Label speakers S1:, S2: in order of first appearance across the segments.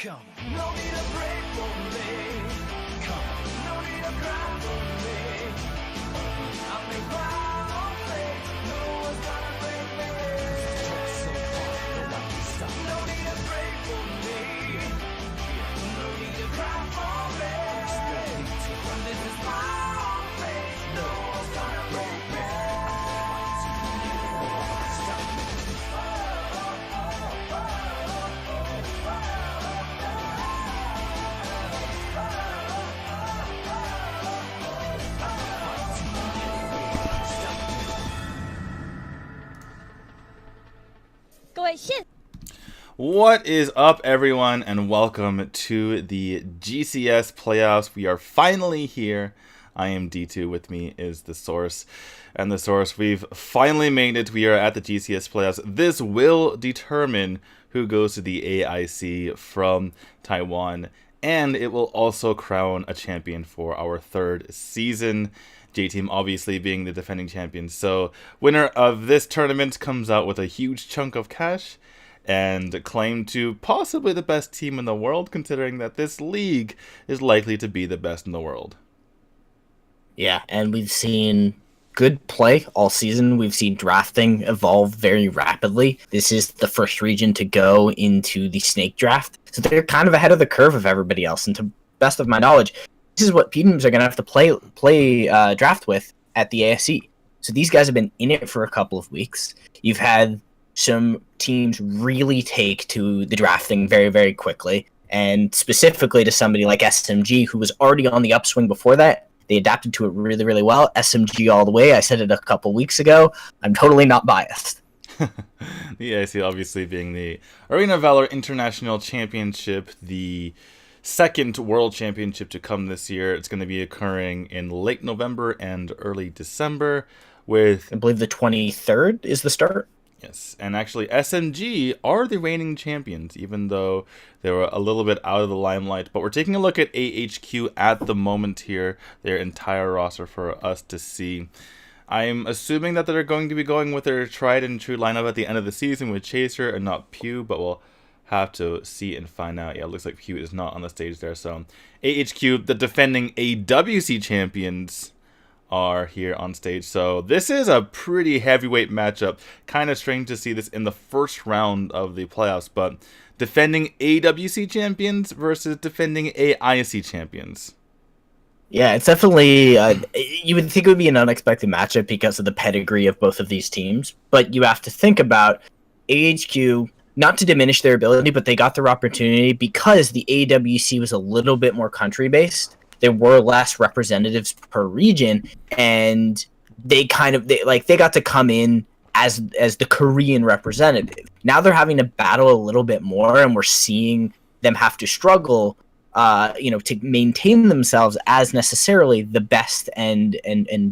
S1: Come, no need to break for me. Come, no need to cry for me. I make my own fate. No one's gonna break me. So far, no one can stop. No need to break for me. No need to cry for me. This is my own fate. No one's gonna break me.
S2: What is up, everyone, and welcome to the GCS playoffs. We are finally here. I am D2. With me is the Source. And the Source, we've finally made it. We are at the GCS playoffs. This will determine who goes to the AIC from Taiwan. And it will also crown a champion for our third season. J-Team obviously being the defending champion. So winner of this tournament comes out with a huge chunk of cash and claim to possibly the best team in the world, considering that this league is likely to be the best in the world.
S3: Yeah, and we've seen good play all season. We've seen drafting evolve very rapidly. This is the first region to go into the snake draft, so they're kind of ahead of the curve of everybody else. And to best of my knowledge, this is what teams are going to have to play draft with at the ASC. So these guys have been in it for a couple of weeks. You've had some teams really take to the drafting very, very quickly, and specifically to somebody like SMG, who was already on the upswing before that. They adapted to it really, really well. SMG all the way. I said it a couple weeks ago. I'm totally not biased.
S2: The AIC obviously being the Arena Valor International Championship, the second World Championship to come this year. It's going to be occurring in late November and early December with,
S3: I believe, the 23rd is the start.
S2: Yes, and actually SMG are the reigning champions, even though they were a little bit out of the limelight. But we're taking a look at AHQ at the moment here, their entire roster for us to see. I'm assuming that they're going to be going with their tried and true lineup at the end of the season with Chaser and not Pew, but we'll have to see and find out. Yeah, it looks like Pew is not on the stage there. So AHQ, the defending AWC champions, are here on stage. So this is a pretty heavyweight matchup. Kind of strange to see this in the first round of the playoffs, but defending AWC champions versus defending AIC champions.
S3: Yeah, it's definitely, you would think it would be an unexpected matchup because of the pedigree of both of these teams, but you have to think about AHQ, not to diminish their ability, but they got their opportunity because the AWC was a little bit more country-based. There were less representatives per region, and they got to come in as the Korean representative. Now they're having to battle a little bit more, and we're seeing them have to struggle, to maintain themselves as necessarily the best and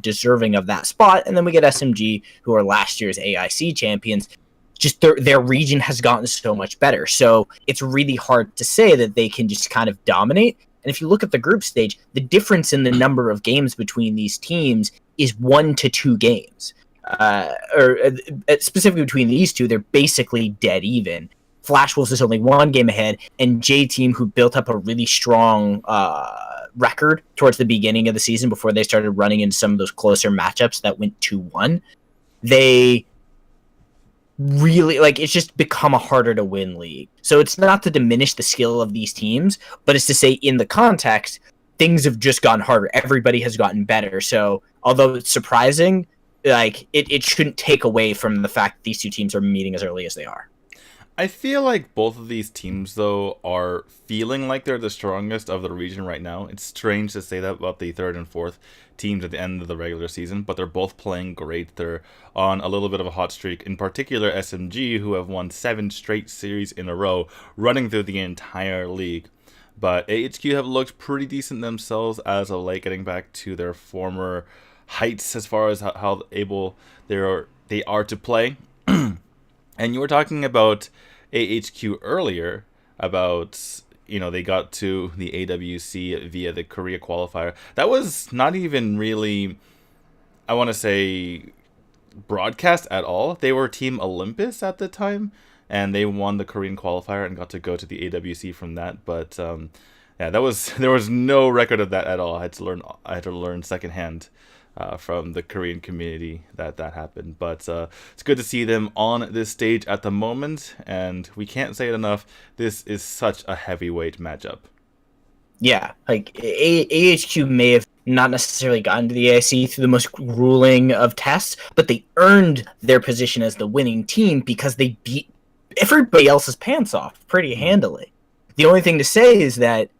S3: deserving of that spot. And then we get SMG, who are last year's AIC champions. Just their region has gotten so much better, so it's really hard to say that they can just kind of dominate. And if you look at the group stage, the difference in the number of games between these teams is 1 to 2 games. Specifically between these two, they're basically dead even. Flash Wolves is only 1 game ahead, and J-Team, who built up a really strong record towards the beginning of the season before they started running into some of those closer matchups that went 2-1, they really, it's just become a harder to win league. So it's not to diminish the skill of these teams, but it's to say in the context, things have just gotten harder. Everybody has gotten better. So although it's surprising, it shouldn't take away from the fact that these two teams are meeting as early as they are.
S2: I feel like both of these teams, though, are feeling like they're the strongest of the region right now. It's strange to say that about the third and fourth teams at the end of the regular season, but they're both playing great. They're on a little bit of a hot streak. In particular, SMG, who have won 7 straight series in a row, running through the entire league. But AHQ have looked pretty decent themselves as of late, getting back to their former heights as far as how able they are to play. And you were talking about AHQ earlier, about, they got to the AWC via the Korea qualifier. That was not even really, I want to say, broadcast at all. They were Team Olympus at the time. and they won the Korean qualifier and got to go to the AWC from that. But yeah, there was no record of that at all. I had to learn secondhand from the Korean community that happened. But it's good to see them on this stage at the moment, and we can't say it enough. This is such a heavyweight matchup.
S3: Yeah, like AHQ may have not necessarily gotten to the AIC through the most grueling of tests, but they earned their position as the winning team because they beat everybody else's pants off pretty handily. The only thing to say is that,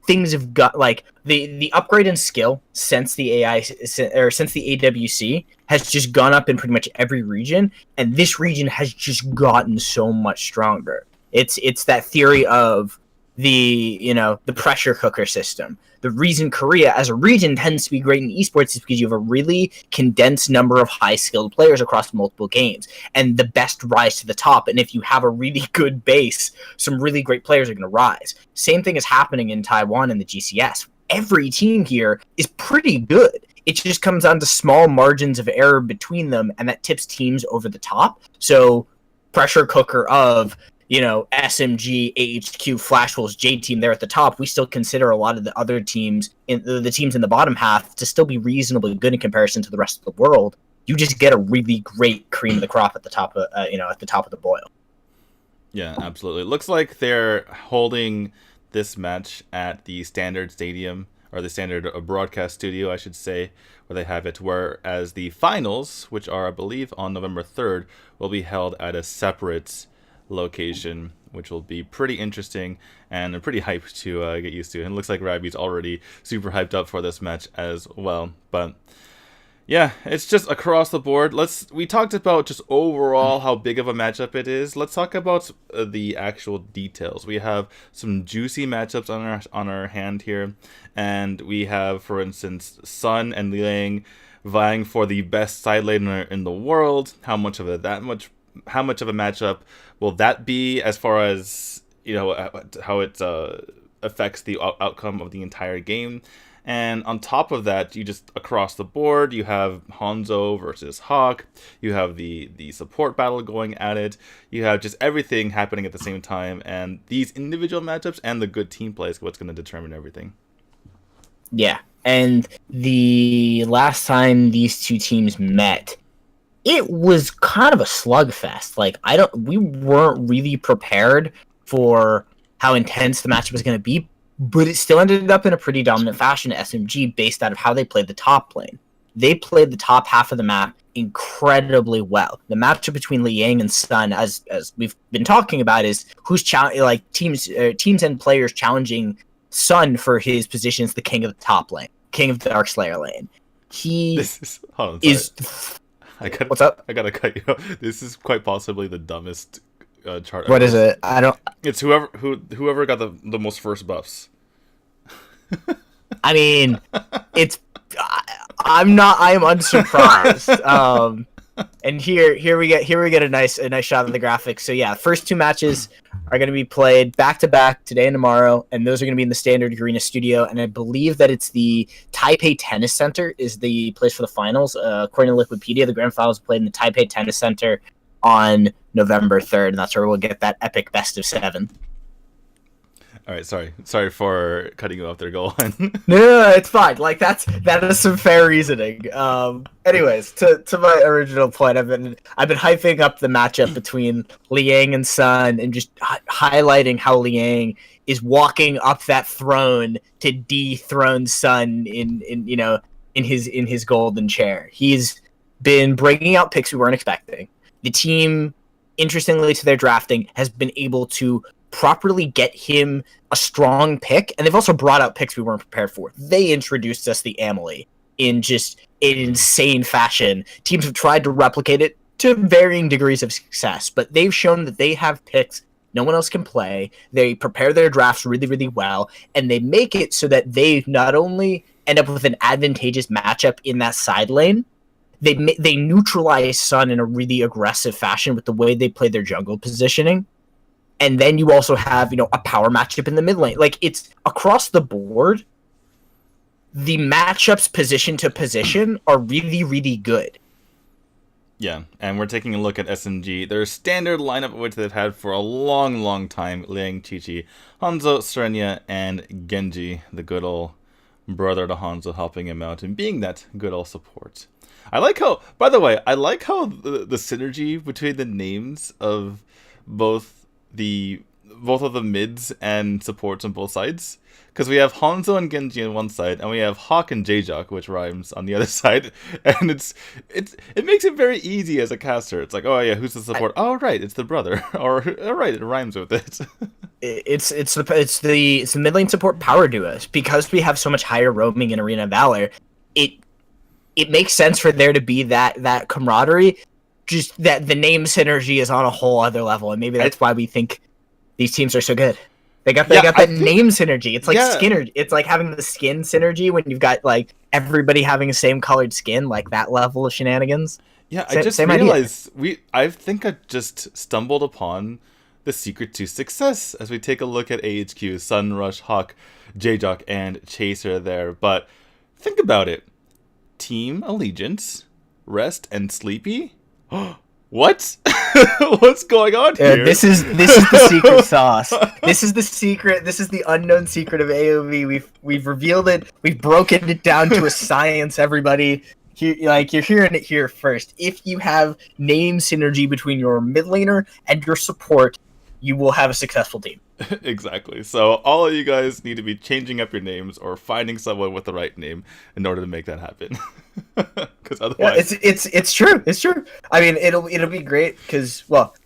S3: things have got, like, the upgrade in skill since the since the AWC has just gone up in pretty much every region, and this region has just gotten so much stronger. It's that theory of the pressure cooker system. The reason Korea as a region tends to be great in esports is because you have a really condensed number of high skilled players across multiple games, and the best rise to the top. And if you have a really good base, some really great players are going to rise. Same thing is happening in Taiwan and the GCS. Every team here is pretty good. It just comes down to small margins of error between them, and that tips teams over the top. So pressure cooker of SMG, AHQ, Flash Wolves, J Team there at the top, we still consider a lot of the other teams, the teams in the bottom half, to still be reasonably good in comparison to the rest of the world. You just get a really great cream of the crop at the top of, at the top of the boil.
S2: Yeah, absolutely. It looks like they're holding this match at the Standard Stadium, or the Standard Broadcast Studio, I should say, where they have it. Whereas the finals, which are, I believe, on November 3rd, will be held at a separate location, which will be pretty interesting and pretty hyped to get used to. And it looks like Rabbi's already super hyped up for this match as well. But yeah, it's just across the board. We talked about just overall how big of a matchup it is. Let's talk about the actual details. We have some juicy matchups on our hand here, and we have, for instance, Sun and Liang vying for the best side laner in the world. How much of a matchup will that be, as far as how it affects the outcome of the entire game? And on top of that, you just across the board, you have Hanzo versus Hawk, you have the support battle going at it, you have just everything happening at the same time, and these individual matchups and the good team play is what's going to determine everything.
S3: Yeah, and the last time these two teams met, it was kind of a slugfest. Like, we weren't really prepared for how intense the matchup was going to be, but it still ended up in a pretty dominant fashion to SMG based out of how they played the top lane. They played the top half of the map incredibly well. The matchup between Liang and Sun, as we've been talking about, is who's teams and players challenging Sun for his position as the king of the top lane, king of the Darkslayer lane. What's up?
S2: I gotta cut you off. This is quite possibly the dumbest chart.
S3: What is it? I don't.
S2: It's whoever got the most first buffs.
S3: I mean, it's. I am unsurprised. And here we get a nice shot of the graphics. So yeah, first two matches are going to be played back to back today and tomorrow, and those are going to be in the Standard Arena Studio. And I believe that it's the Taipei Tennis Center is the place for the finals. According to Wikipedia, the grand finals played in the Taipei Tennis Center on November 3rd, and that's where we'll get that epic best of 7.
S2: All right, sorry for cutting you off there. Go on.
S3: No, it's fine. Like, that is some fair reasoning. Anyways, to my original point, I've been hyping up the matchup between Liang and Sun, and just highlighting how Liang is walking up that throne to dethrone Sun in his golden chair. He's been breaking out picks we weren't expecting. The team, interestingly to their drafting, has been able to properly get him a strong pick, and they've also brought out picks we weren't prepared for. They introduced us the Amelie in just an insane fashion. Teams have tried to replicate it to varying degrees of success, but they've shown that they have picks no one else can play. They prepare their drafts really, really well, and they make it so that they not only end up with an advantageous matchup in that side lane, they neutralize Sun in a really aggressive fashion with the way they play their jungle positioning. And then you also have, a power matchup in the mid lane. Like, it's across the board. The matchups position to position are really, really good.
S2: Yeah, and we're taking a look at SMG, their standard lineup, which they've had for a long, long time. Liang, Chi-Chi, Hanzo, Serenia, and Genji, the good old brother to Hanzo, helping him out and being that good old support. I like how, by the way, I like how the synergy between the names of both both of the mids and supports on both sides. Because we have Hanzo and Genji on one side, and we have Hawk and J-Jock, which rhymes, on the other side. And it makes it very easy as a caster. It's like, oh yeah, who's the support? Oh right, it's the brother. Or oh right, it rhymes with it.
S3: It's the mid lane support power duos, because we have so much higher roaming in Arena of Valor. It makes sense for there to be that camaraderie. Just that the name synergy is on a whole other level, and maybe that's why we think these teams are so good. They got that name synergy. It's like Skinner. It's like having the skin synergy when you've got like everybody having the same colored skin, like that level of shenanigans.
S2: Yeah, I just realized I think I just stumbled upon the secret to success as we take a look at AHQ, Sunrush, Hawk, J-Jock, and Chaser there. But think about it. Team Allegiance, Rest, and Sleepy? What? What's going on here?
S3: This is the secret sauce. This is the secret. This is the unknown secret of AOV. We've revealed it. We've broken it down to a science. Everybody, you're hearing it here first. If you have name synergy between your mid laner and your support, you will have a successful team.
S2: Exactly. So all of you guys need to be changing up your names or finding someone with the right name in order to make that happen. Because otherwise,
S3: it's true. It's true. I mean, it'll be great because, well,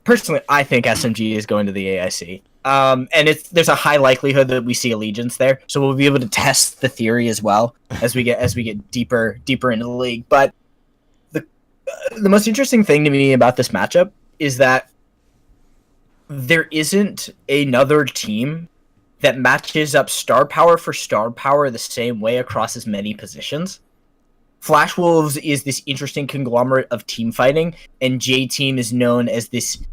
S3: personally, I think SMG is going to the AIC. And there's a high likelihood that we see Allegiance there, so we'll be able to test the theory as well as we get deeper into the league. But the most interesting thing to me about this matchup is that there isn't another team that matches up star power for star power the same way across as many positions. Flash Wolves is this interesting conglomerate of team fighting, and J Team is known as this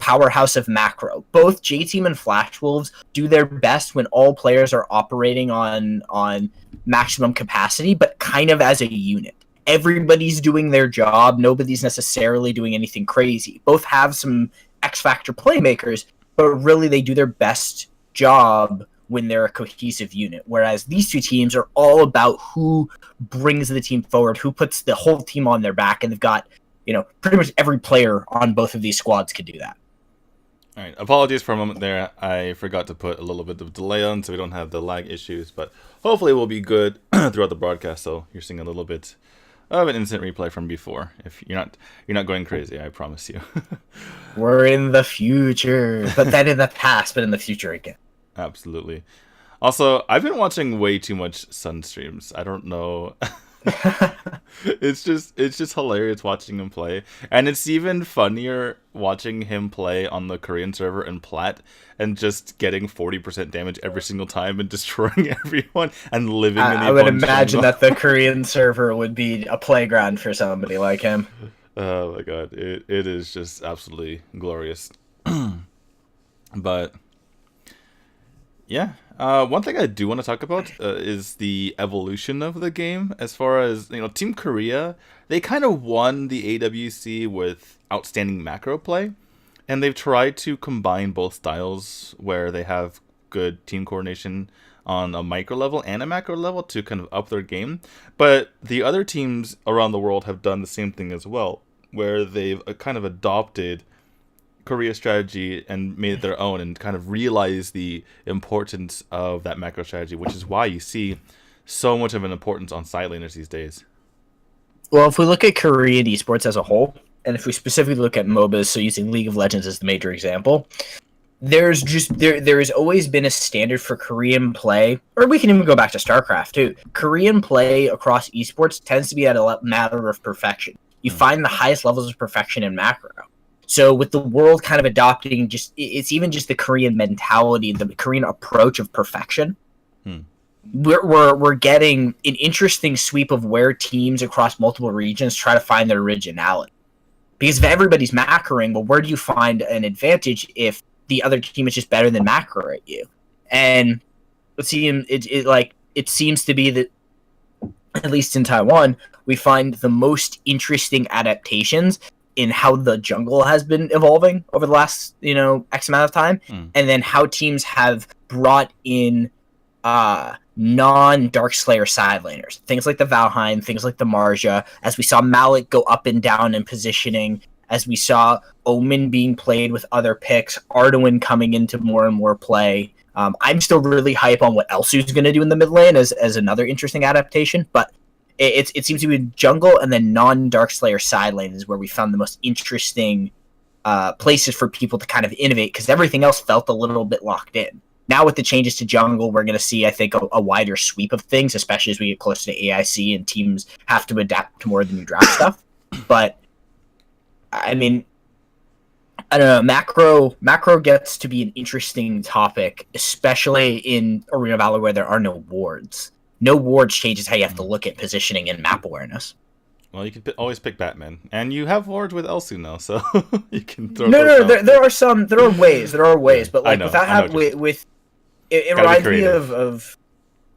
S3: powerhouse of macro. Both J Team and Flash Wolves do their best when all players are operating on maximum capacity, but kind of as a unit. Everybody's doing their job. Nobody's necessarily doing anything crazy. Both have some X-Factor playmakers, but really they do their best job when they're a cohesive unit. Whereas these two teams are all about who brings the team forward, who puts the whole team on their back, and they've got, pretty much every player on both of these squads could do that.
S2: all right. Apologies for a moment there. I forgot to put a little bit of delay on so we don't have the lag issues, but hopefully we'll be good throughout the broadcast. So you're seeing a little bit of an instant replay from before. If you're not going crazy, I promise you.
S3: We're in the future, but then in the past, but in the future again.
S2: Absolutely. Also, I've been watching way too much Sun streams. I don't know. It's just hilarious watching him play, and it's even funnier watching him play on the Korean server in Plat and just getting 40% damage every single time and destroying everyone and living in the
S3: I would imagine that the Korean server would be a playground for somebody like him.
S2: Oh my god, it is just absolutely glorious. But yeah, one thing I do want to talk about is the evolution of the game. As far as, Team Korea, they kind of won the AWC with outstanding macro play, and they've tried to combine both styles where they have good team coordination on a micro level and a macro level to kind of up their game. But the other teams around the world have done the same thing as well, where they've kind of adopted Korea strategy and made it their own and kind of realized the importance of that macro strategy, which is why you see so much of an importance on side laners these days.
S3: Well, if we look at Korean esports as a whole, and if we specifically look at MOBAs, so using League of Legends as the major example, there has always been a standard for Korean play, or we can even go back to StarCraft too. Korean play across esports tends to be at a matter of perfection. You find the highest levels of perfection in macro. So with the world kind of adopting it's even just the Korean mentality, the Korean approach of perfection. We're getting an interesting sweep of where teams across multiple regions try to find their originality. Because if everybody's macroing, well, where do you find an advantage if the other team is just better than macro at you? And it seems to be that at least in Taiwan, we find the most interesting adaptations in how the jungle has been evolving over the last, X amount of time, and then how teams have brought in non-Dark Slayer side laners. Things like the Valheim, things like the Marja, as we saw Malik go up and down in positioning, as we saw Omen being played with other picks, Arduin coming into more and more play. I'm still really hype on what Elsu's going to do in the mid lane as another interesting adaptation, but it seems to be jungle and then non-Dark Slayer side lane is where we found the most interesting places for people to kind of innovate, because everything else felt a little bit locked in. Now with the changes to jungle, we're going to see, I think, a wider sweep of things, especially as we get closer to AIC and teams have to adapt to more of the new draft stuff. But, I mean, I don't know, macro gets to be an interesting topic, especially in Arena of Valor where there are no wards. No wards changes how you have to look at positioning and map awareness.
S2: Well, you can always pick Batman, and you have wards with Elsu now, so you can throw.
S3: No. There are ways, but like without having it reminds me of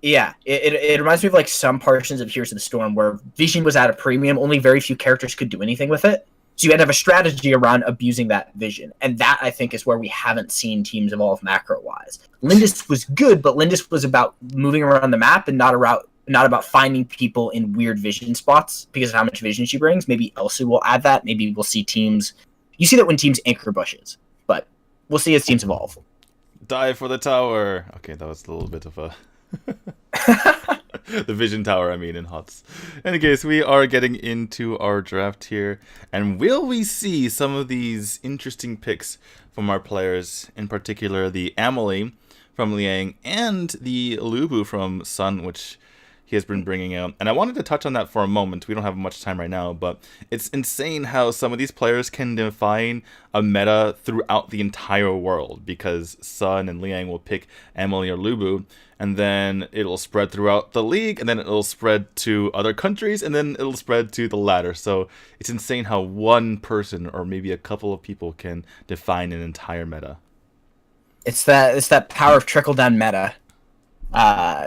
S3: it reminds me of like some portions of Heroes of the Storm where vision was at a premium. Only very few characters could do anything with it. So you had to have a strategy around abusing that vision. And that, I think, is where we haven't seen teams evolve macro-wise. Lindis was good, but Lindis was about moving around the map and not about finding people in weird vision spots because of how much vision she brings. Maybe Elsu will add that. Maybe we'll see teams... You see that when teams anchor bushes. But we'll see as teams evolve.
S2: Die for the tower! Okay, that was a little bit of a... the vision tower, I mean, in HOTS. In any case, we are getting into our draft here, and will we see some of these interesting picks from our players, in particular the Amelie from Liang and the Lubu from Sun, which he has been bringing out. And I wanted to touch on that for a moment. We don't have much time right now, but it's insane how some of these players can define a meta throughout the entire world, because Sun and Liang will pick Amelie or Lubu, and then it'll spread throughout the league, and then it'll spread to other countries, and then it'll spread to the ladder. So it's insane how one person or maybe a couple of people can define an entire meta.
S3: It's that power of trickle-down meta.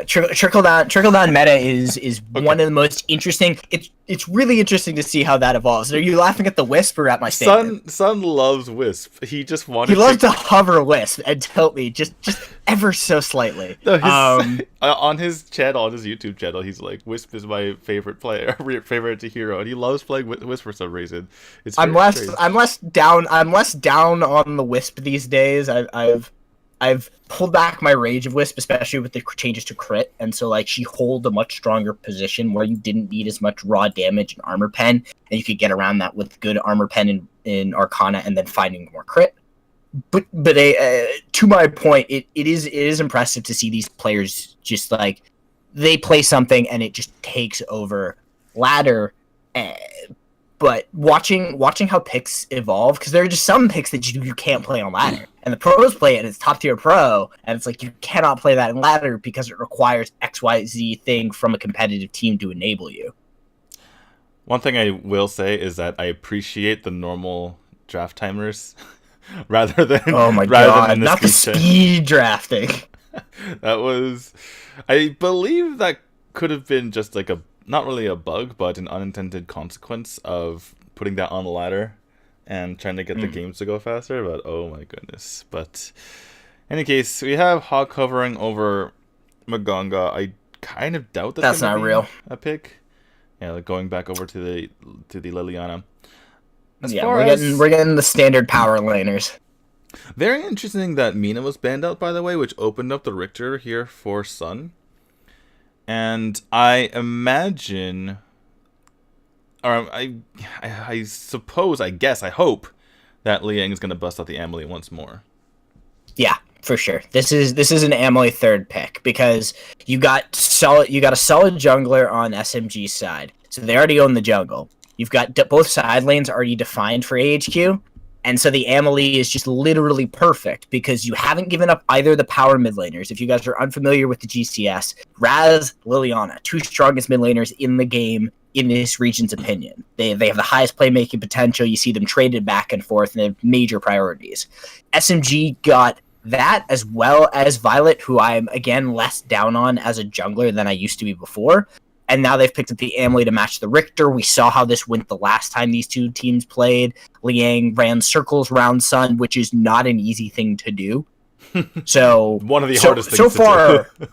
S3: Trickle down meta is okay. One of the most interesting. It's really interesting to see how that evolves. Are you laughing at the Wisp or at my statement?
S2: Sun loves Wisp. He just wanted.
S3: He loves to hover Wisp and tilt me just ever so slightly.
S2: No, on his channel, on his YouTube channel, he's like, Wisp is my favorite player, favorite hero, and he loves playing Wisp for some reason. I'm less down on the Wisp these days. I've pulled back my rage of Wisp, especially with the changes to crit, and so like she hold a much stronger position where you didn't need as much raw damage and armor pen, and you could get around that with good armor pen in Arcana and then finding more crit. But to my point, it is impressive to see these players just like they play something and it just takes over ladder. But watching how picks evolve, because there are just some picks that you can't play on ladder. And the pros play it, and it's top tier pro, and it's like you cannot play that in ladder because it requires XYZ thing from a competitive team to enable you. One thing I will say is that I appreciate the normal draft timers rather than
S3: not the speed drafting.
S2: That was, I believe that could have been just like not really a bug, but an unintended consequence of putting that on the ladder and trying to get the games to go faster, but oh my goodness. But in any case, we have Hawk hovering over Maganga. I kind of doubt that's not real. A pick. Yeah, like going back over to the Liliana.
S3: We're getting the standard power laners.
S2: Very interesting that Mina was banned out, by the way, which opened up the Richter here for Sun. And I imagine, or I suppose, I guess, I hope that Liang is going to bust out the Amelie once more.
S3: Yeah, for sure. This is an Amelie third pick because you got a solid jungler on SMG's side, so they already own the jungle. You've got both side lanes already defined for AHQ. And so the Amelie is just literally perfect because you haven't given up either the power mid laners. If you guys are unfamiliar with the GCS, Raz, Liliana, two strongest mid laners in the game in this region's opinion. They have the highest playmaking potential. You see them traded back and forth, and they have major priorities. SMG got that as well as Violet, who I'm, again, less down on as a jungler than I used to be before. and now they've picked up the Amelie to match the Richter. We saw how this went the last time these two teams played. Liang ran circles around Sun, which is not an easy thing to do. So
S2: one of the hardest things
S3: so
S2: to
S3: far,
S2: do.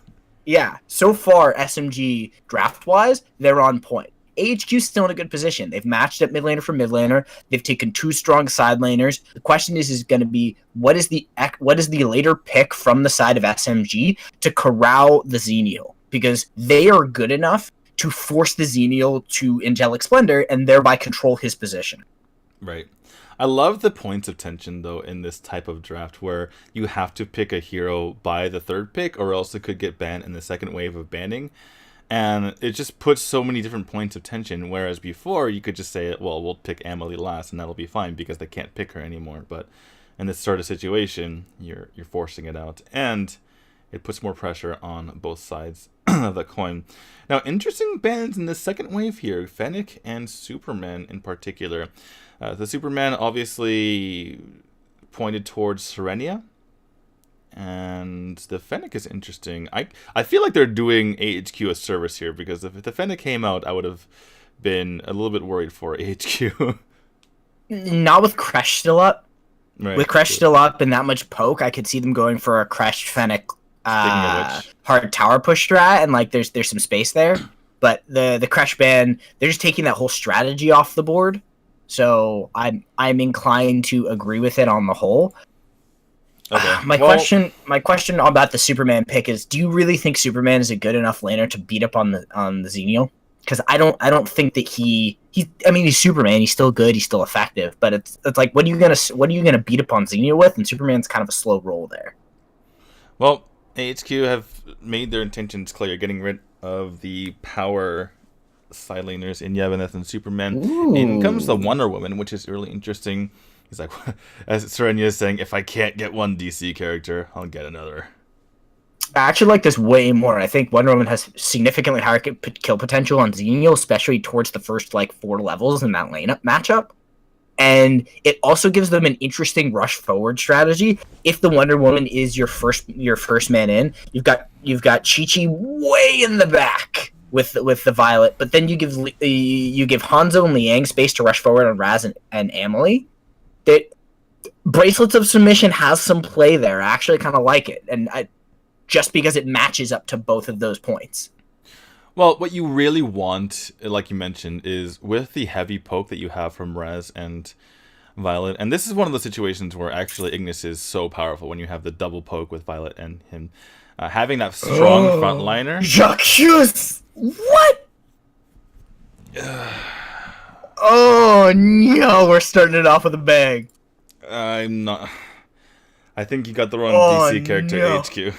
S3: yeah, so far SMG draft-wise, they're on point. AHQ's still in a good position. They've matched up mid laner for mid laner. They've taken 2 strong side laners. The question is going to be what is the later pick from the side of SMG to corral the Xenial, because they are good enough to force the Xenial to angelic splendor and thereby control his position.
S2: Right. I love the points of tension, though, in this type of draft where you have to pick a hero by the 3rd pick or else it could get banned in the second wave of banning. And it just puts so many different points of tension, whereas before you could just say, well, we'll pick Amelie last and that'll be fine because they can't pick her anymore. But in this sort of situation, you're forcing it out. And it puts more pressure on both sides of the coin. Now, interesting bans in the second wave here, Fennec and Superman in particular. The Superman obviously pointed towards Serenia, and the Fennec is interesting. I feel like they're doing AHQ a service here, because if the Fennec came out, I would have been a little bit worried for AHQ.
S3: Not with Kresh still up.
S2: Right.
S3: With Kresh still up and that much poke, I could see them going for a Kresh Fennec hard tower push strat, and like there's some space there. But the Kresh ban, they're just taking that whole strategy off the board. So I'm inclined to agree with it on the whole.
S2: Okay.
S3: My question about the Superman pick is: do you really think Superman is a good enough laner to beat up on the Xenial? Because I don't think that he's Superman. He's still good. He's still effective. But it's like, what are you gonna beat up on Xenial with? And Superman's kind of a slow roll there.
S2: Well, AHQ have made their intentions clear, getting rid of the power side laners in Yevoneth and Superman.
S3: Ooh.
S2: In comes the Wonder Woman, which is really interesting. He's like, as Serenia is saying, if I can't get one DC character, I'll get another.
S3: I actually like this way more. I think Wonder Woman has significantly higher kill potential on Xenial, especially towards the first 4 levels in that lineup matchup. And it also gives them an interesting rush forward strategy. If the Wonder Woman is your first man in, you've got Chi-Chi way in the back with the Violet, but then you give Hanzo and Liang space to rush forward on Raz and Amelie. That Bracelets of Submission has some play there. I actually kind of like it, and just because it matches up to both of those points.
S2: Well, what you really want, like you mentioned, is with the heavy poke that you have from Raz and Violet, and this is one of the situations where actually Ignis is so powerful when you have the double poke with Violet and him. Having that strong frontliner.
S3: Jacques! What? Oh no, we're starting it off with a bang.
S2: I'm not. I think you got the wrong DC character,
S3: no.
S2: HQ.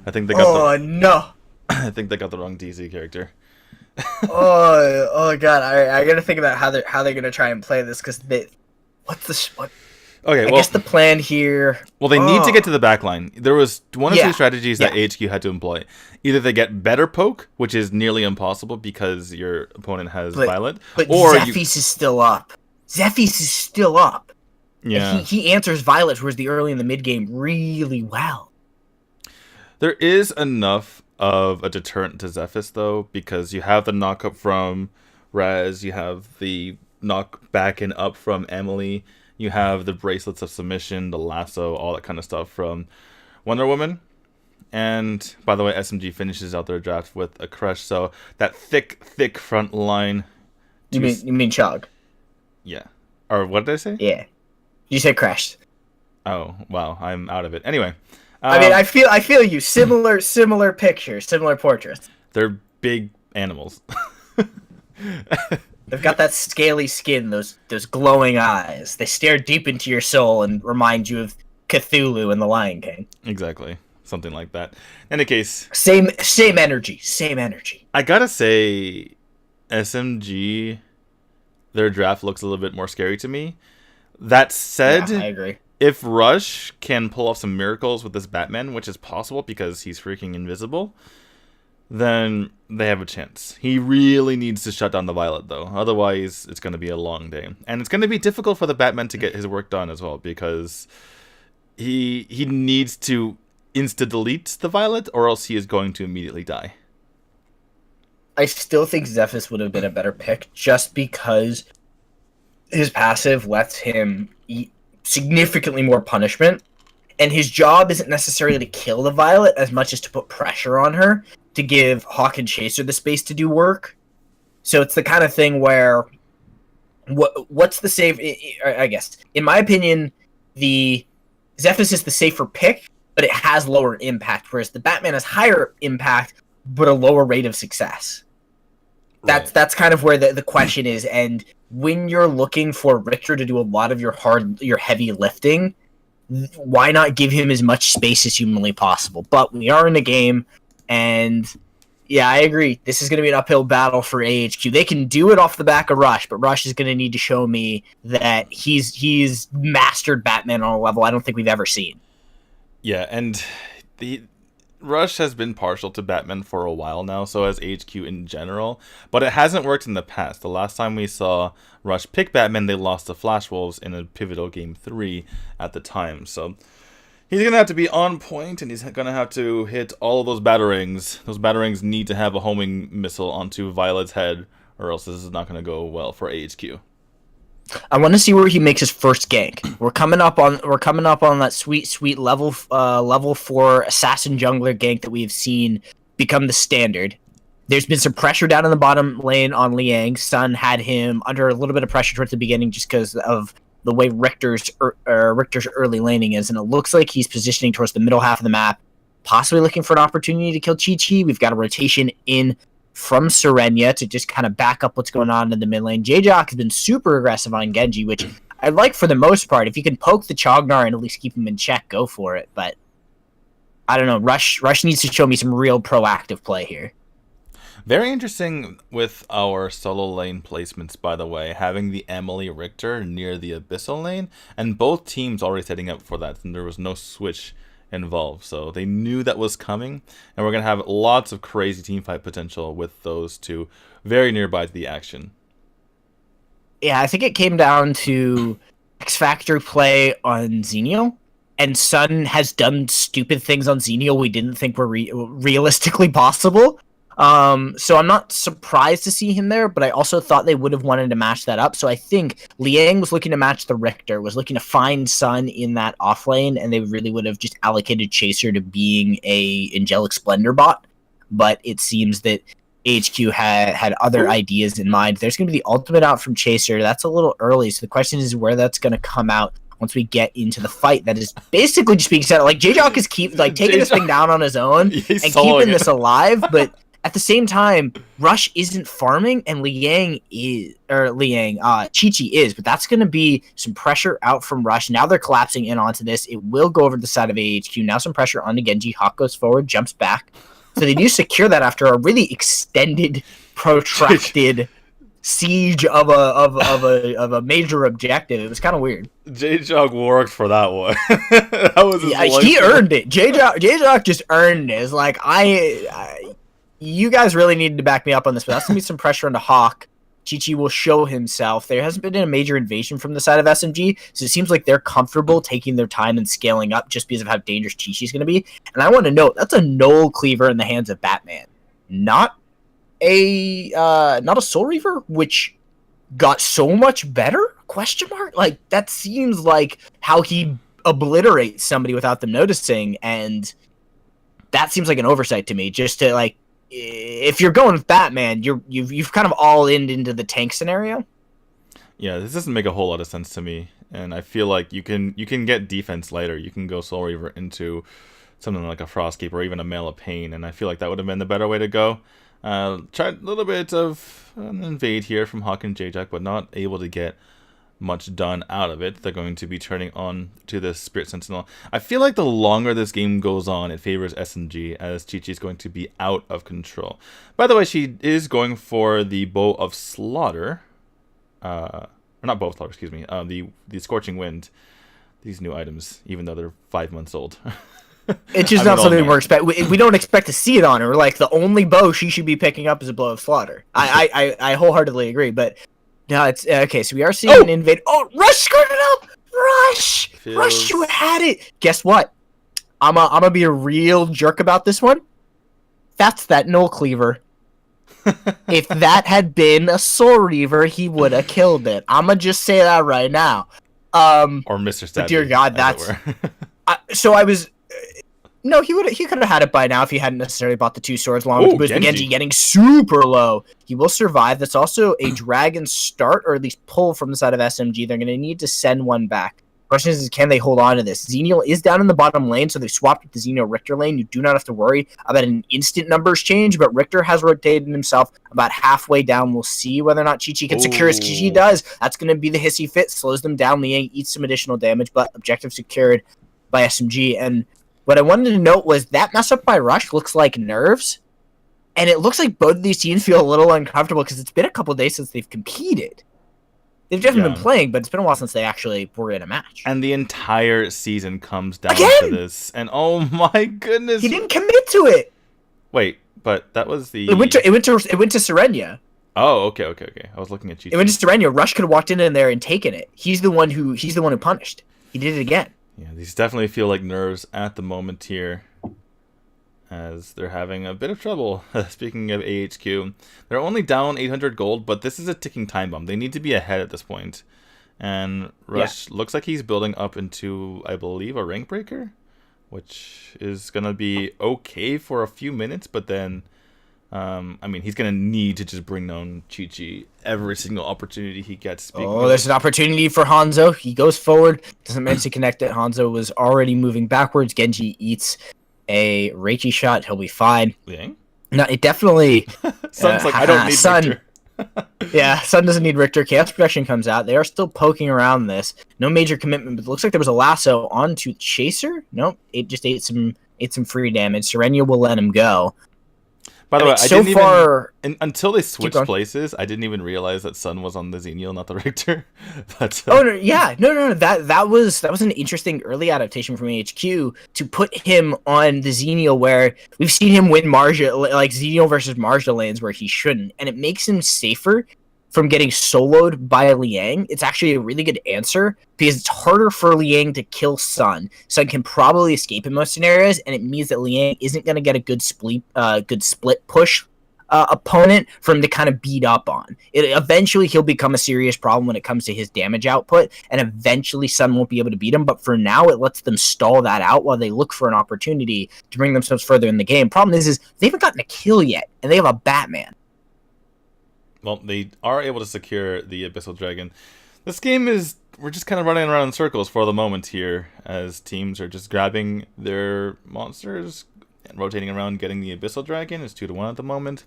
S2: I think they got
S3: no.
S2: I think they got the wrong DC character.
S3: oh god, I gotta think about how they're gonna try and play this, because what?
S2: Okay,
S3: I guess the plan here.
S2: Well, they need to get to the back line. There was one of two strategies that
S3: yeah.
S2: HQ had to employ. Either they get better poke, which is nearly impossible because your opponent has Violet,
S3: but
S2: or
S3: Zephyrs is still up. Zephyrs is still up.
S2: Yeah,
S3: and he answers Violet towards the early in the mid game really well.
S2: There is enough of a deterrent to Zephys, though, because you have the knock up from Raz, you have the knock back and up from Amelie, you have the Bracelets of Submission, the lasso, all that kind of stuff from Wonder Woman. And, by the way, SMG finishes out their draft with a Crush, so that thick front line.
S3: You mean Chug?
S2: Yeah. Or what did I say?
S3: Yeah. You said Crash.
S2: Oh, wow, I'm out of it. Anyway.
S3: I feel you. Similar pictures, similar portraits.
S2: They're big animals.
S3: They've got that scaly skin, those glowing eyes. They stare deep into your soul and remind you of Cthulhu and the Lion King.
S2: Exactly. Something like that. In any case,
S3: same energy.
S2: I gotta say, SMG, their draft looks a little bit more scary to me. That said,
S3: yeah, I agree.
S2: If Rush can pull off some miracles with this Batman, which is possible because he's freaking invisible, then they have a chance. He really needs to shut down the Violet, though. Otherwise, it's going to be a long day. And it's going to be difficult for the Batman to get his work done as well, because he needs to insta-delete the Violet, or else he is going to immediately die.
S3: I still think Zephys would have been a better pick just because his passive lets him eat significantly more punishment, and his job isn't necessarily to kill the Violet as much as to put pressure on her to give Hawk and Chaser the space to do work. So it's the kind of thing where what's the safe? I guess, in my opinion, the Zephys is the safer pick, but it has lower impact, whereas the Batman has higher impact but a lower rate of success. That's kind of where the question is, and when you're looking for Richter to do a lot of your heavy lifting, why not give him as much space as humanly possible? But we are in a game, and yeah, I agree. This is going to be an uphill battle for AHQ. They can do it off the back of Rush, but Rush is going to need to show me that he's mastered Batman on a level I don't think we've ever seen.
S2: Yeah, and the Rush has been partial to Batman for a while now, so has HQ in general, but it hasn't worked in the past. The last time we saw Rush pick Batman, they lost to Flash Wolves in a pivotal Game 3 at the time, so he's going to have to be on point, and he's going to have to hit all of those batarangs. Those batarangs need to have a homing missile onto Violet's head, or else this is not going to go well for AHQ.
S3: I want to see where he makes his first gank. We're coming up on that sweet level 4 assassin jungler gank that we've seen become the standard. There's been some pressure down in the bottom lane on Liang. Sun had him under a little bit of pressure towards the beginning just because of the way Richter's early laning is, and it looks like he's positioning towards the middle half of the map, possibly looking for an opportunity to kill Chi-Chi. We've got a rotation in from Serenia to just kind of back up what's going on in the mid lane. J-Jock has been super aggressive on Genji, which I like for the most part. If you can poke the Chognar and at least keep him in check, go for it. But I don't know. Rush needs to show me some real proactive play here.
S2: Very interesting with our solo lane placements, by the way, having the Emily Richter near the Abyssal lane, and both teams already setting up for that, and there was no switch involved, so they knew that was coming, and we're going to have lots of crazy teamfight potential with those two very nearby to the action.
S3: Yeah, I think it came down to X-Factor play on Xenial, and Sun has done stupid things on Xenial we didn't think were realistically possible. So I'm not surprised to see him there, but I also thought they would have wanted to match that up. So I think Liang was looking to match the Richter, was looking to find Sun in that off lane, and they really would have just allocated Chaser to being a Angelic Splendor bot. But it seems that HQ had other ideas in mind. There's going to be the ultimate out from Chaser. That's a little early, so the question is where that's going to come out once we get into the fight. That is basically just being set. Like, J-Jock is taking this thing down on his own and keeping this alive, but at the same time, Rush isn't farming, and Chi-Chi is, but that's going to be some pressure out from Rush. Now they're collapsing in onto this. It will go over the side of AHQ. Now some pressure onto Genji. Hawk goes forward, jumps back. So they do secure that after a really extended, protracted siege of a major objective. It was kind of weird.
S2: J-Jock worked for that one. That was
S3: he earned it. J-Jock just earned it. It's like, you guys really needed to back me up on this, but that's going to be some pressure on the Hawk. Chi-Chi will show himself. There hasn't been a major invasion from the side of SMG, so it seems like they're comfortable taking their time and scaling up just because of how dangerous Chi-Chi is going to be. And I want to note, that's a Null Cleaver in the hands of Batman. Not a Soul Reaver, which got so much better? ? Like, that seems like how he obliterates somebody without them noticing, and that seems like an oversight to me, just to, like, if you're going with Batman, you've kind of all into the tank scenario.
S2: Yeah, this doesn't make a whole lot of sense to me, and I feel like you can get defense later. You can go Soul Reaver into something like a Frostkeep or even a Mail of Pain, and I feel like that would have been the better way to go. Tried a little bit of an invade here from Hawk and J-Jock, but not able to get much done out of it. They're going to be turning on to the Spirit Sentinel. I feel like the longer this game goes on, it favors SMG, as Chi-Chi is going to be out of control. By the way, she is going for the Bow of Slaughter. Or not Bow of Slaughter, excuse me. The Scorching Wind. These new items, even though they're 5 months old.
S3: It's just not something we don't expect to see it on her. Like, the only bow she should be picking up is a Bow of Slaughter. I wholeheartedly agree, but no, it's okay. So we are seeing an invade. Oh, Rush screwed it up. Rush, you had it. Guess what? I'm gonna be a real jerk about this one. That's that Null Cleaver. If that had been a Soul Reaver, he would have killed it. I'm gonna just say that right now.
S2: Or Mr. Stabby,
S3: But dear God,
S2: as it
S3: that's
S2: were.
S3: so I was. No, he could have had it by now if he hadn't necessarily bought the 2 swords along with the boost. But Genji getting super low. He will survive. That's also a dragon start, or at least pull from the side of SMG. They're going to need to send one back. Question is, can they hold on to this? Xenial is down in the bottom lane, so they swapped with the Xenial Richter lane. You do not have to worry about an instant numbers change, but Richter has rotated himself about halfway down. We'll see whether or not Chi-Chi can secure as Chi-Chi does. That's going to be the hissy fit, slows them down. Liang eats some additional damage, but objective secured by SMG. And what I wanted to note was that mess up by Rush looks like nerves, and it looks like both of these teams feel a little uncomfortable because it's been a couple of days since they've competed. They've definitely been playing, but it's been a while since they actually were in a match.
S2: And the entire season comes down to this. And oh my goodness,
S3: he didn't commit to it.
S2: Wait, but that was the.
S3: It went to Serenia.
S2: Oh, okay. I was looking at you.
S3: It went to Serenia. Rush could have walked in there and taken it. He's the one who punished. He did it again.
S2: Yeah, these definitely feel like nerves at the moment here, as they're having a bit of trouble. Speaking of AHQ, they're only down 800 gold, but this is a ticking time bomb. They need to be ahead at this point. And Rush looks like he's building up into, I believe, a rank breaker, which is going to be okay for a few minutes, but then, I mean, he's going to need to just bring down Chi-Chi every single opportunity he gets.
S3: There's an opportunity for Hanzo. He goes forward, doesn't manage to connect it. Hanzo was already moving backwards. Genji eats a Reiki shot. He'll be fine.
S2: Liang?
S3: No, it definitely.
S2: Sun's like, I don't need
S3: Sun.
S2: Richter.
S3: Yeah, Sun doesn't need Richter. Chaos Protection comes out. They are still poking around this. No major commitment, but it looks like there was a lasso onto Chaser. Nope, it just ate some free damage. Serenia will let him go.
S2: By the way,
S3: so far,
S2: until they switched places, I didn't even realize that Sun was on the Xenial, not the Richter. But
S3: no. That was an interesting early adaptation from AHQ to put him on the Xenial, where we've seen him win Marja, like Xenial versus Marja lanes where he shouldn't, and it makes him safer from getting soloed by Liang. It's actually a really good answer because it's harder for Liang to kill Sun. Sun can probably escape in most scenarios, and it means that Liang isn't going to get a good split push opponent for him to kind of beat up on. Eventually, he'll become a serious problem when it comes to his damage output, and eventually Sun won't be able to beat him. But for now, it lets them stall that out while they look for an opportunity to bring themselves further in the game. Problem is they haven't gotten a kill yet, and they have a Batman.
S2: Well, they are able to secure the Abyssal Dragon. This game we're just kind of running around in circles for the moment here, as teams are just grabbing their monsters and rotating around getting the Abyssal Dragon. It's 2-1 at the moment,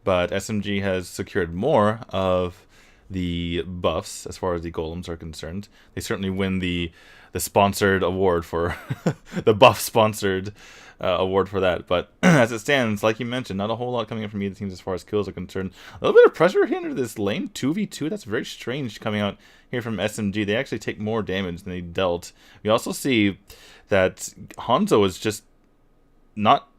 S2: but SMG has secured more of the buffs as far as the golems are concerned. They certainly win the sponsored award for the buff sponsored award for that. But as it stands, like you mentioned, not a whole lot coming in from either teams as far as kills are concerned. A little bit of pressure here into this lane, 2v2. That's very strange coming out here from SMG. They actually take more damage than they dealt. We also see that Hanzo is just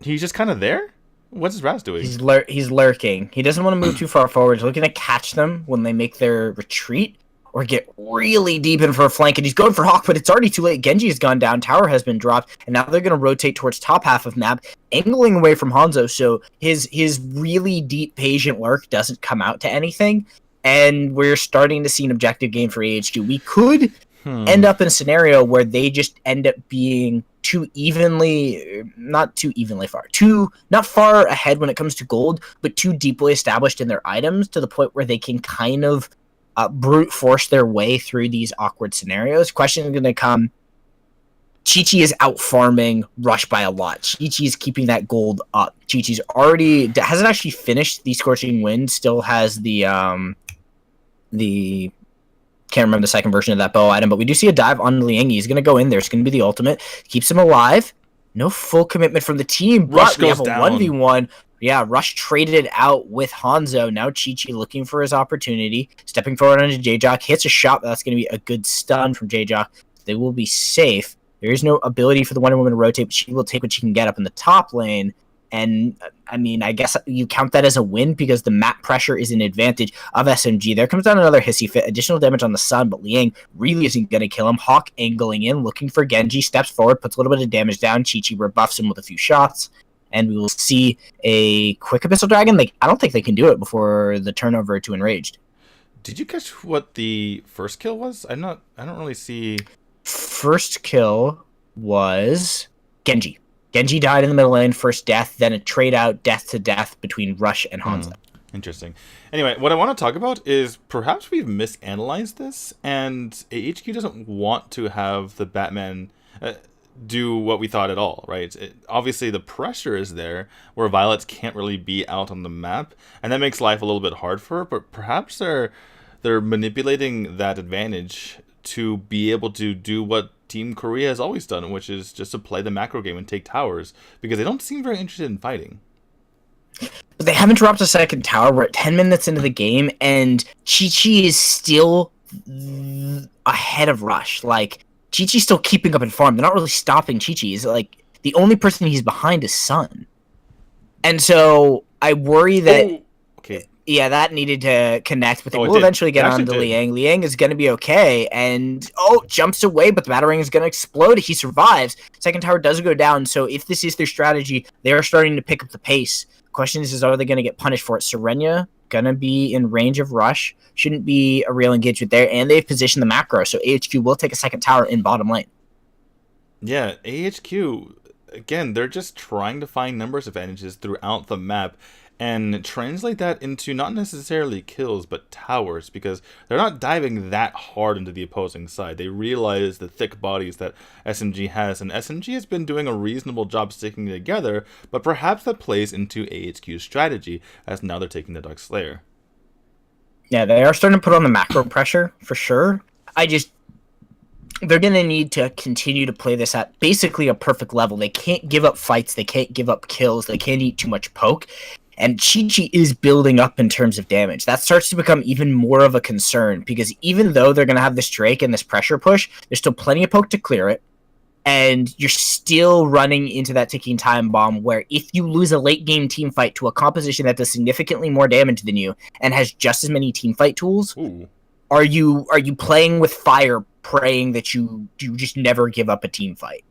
S2: he's just kind of there. What's his Raz doing?
S3: He's lurking. He doesn't want to move too far forward. He's looking to catch them when they make their retreat or get really deep in for a flank. And he's going for Hawk, but it's already too late. Genji has gone down. Tower has been dropped. And now they're going to rotate towards top half of map, angling away from Hanzo. So his really deep patient lurk doesn't come out to anything. And we're starting to see an objective game for AHQ. We could end up in a scenario where they just end up being not far ahead when it comes to gold, but too deeply established in their items to the point where they can kind of brute force their way through these awkward scenarios. Question is going to come. Chi-Chi is out farming Rush by a lot. Chi-Chi is keeping that gold up. Chi-Chi's hasn't actually finished the Scorching Wind, still has the can't remember the second version of that bow item, but we do see a dive on Liang. He's going to go in there. It's going to be the ultimate. Keeps him alive. No full commitment from the team,
S2: Rush
S3: but we have
S2: goes
S3: a
S2: down.
S3: 1v1. Yeah, Rush traded it out with Hanzo. Now Chi-Chi looking for his opportunity. Stepping forward onto J-Jock. Hits a shot, but that's going to be a good stun from J-Jock. They will be safe. There is no ability for the Wonder Woman to rotate, but she will take what she can get up in the top lane. And, I mean, I guess you count that as a win because the map pressure is an advantage of SMG. There comes down another hissy fit. Additional damage on the Sun, but Liang really isn't going to kill him. Hawk angling in, looking for Genji. Steps forward, puts a little bit of damage down. Chi-Chi rebuffs him with a few shots. and we will see a quick Abyssal Dragon. I don't think they can do it before the turnover to Enraged.
S2: Did you catch what the first kill was? I don't really see.
S3: First kill was Genji. Genji died in the middle lane, first death, then a trade out death to death between Rush and Hanzo.
S2: Interesting. Anyway, what I want to talk about is perhaps we've misanalyzed this, and AHQ doesn't want to have the Batman do what we thought at all, right? Obviously, the pressure is there, where Violets can't really be out on the map, and that makes life a little bit hard for her, but perhaps they're manipulating that advantage to be able to do what Team Korea has always done, which is just to play the macro game and take towers, because they don't seem very interested in fighting.
S3: But they haven't dropped a second tower. We're at 10 minutes into the game, and Chi-Chi is still ahead of Rush. Like, Chi-Chi's still keeping up in farm. They're not really stopping Chi-Chi. It's like, the only person he's behind is Sun. And so, I worry that...
S2: Okay.
S3: Yeah, that needed to connect, but we'll eventually get on to Liang. Liang is going to be okay, and jumps away, but the Batarang is going to explode. He survives. Second tower does go down, so if this is their strategy, they are starting to pick up the pace. Question is are they going to get punished for it? Serenia going to be in range of Rush. Shouldn't be a real engagement there, and they've positioned the macro, so AHQ will take a second tower in bottom lane.
S2: Yeah, AHQ, again, they're just trying to find numbers advantages throughout the map, and translate that into not necessarily kills, but towers, because they're not diving that hard into the opposing side. They realize the thick bodies that SMG has, and SMG has been doing a reasonable job sticking together, but perhaps that plays into AHQ's strategy, as now they're taking the Dark Slayer.
S3: Yeah, they are starting to put on the macro pressure, for sure. They're going to need to continue to play this at basically a perfect level. They can't give up fights, they can't give up kills, they can't eat too much poke. And Chi-Chi is building up in terms of damage. That starts to become even more of a concern, because even though they're going to have this Drake and this pressure push, there's still plenty of poke to clear it. And you're still running into that ticking time bomb where if you lose a late game team fight to a composition that does significantly more damage than you and has just as many team fight tools, are you playing with fire, praying that you just never give up a team fight?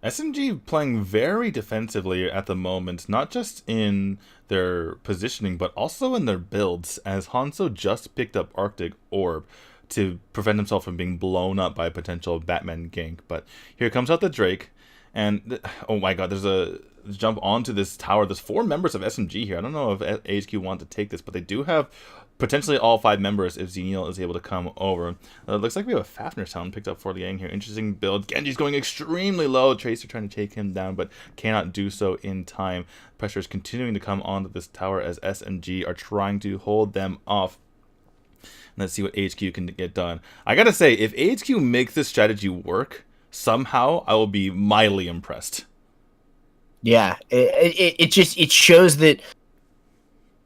S2: SMG playing very defensively at the moment, not just in their positioning, but also in their builds, as Hanzo just picked up Arctic Orb to prevent himself from being blown up by a potential Batman gank. But here comes out the Drake, and oh my god, there's a jump onto this tower. There's 4 members of SMG here. I don't know if AHQ want to take this, but they do have potentially all 5 members if Xenial is able to come over. It looks like we have a Fafnir sound picked up for Liang here. Interesting build. Genji's going extremely low. Tracer trying to take him down, but cannot do so in time. Pressure is continuing to come onto this tower as SMG are trying to hold them off. Let's see what AHQ can get done. I gotta say, if AHQ makes this strategy work, somehow I will be mildly impressed.
S3: Yeah, it shows that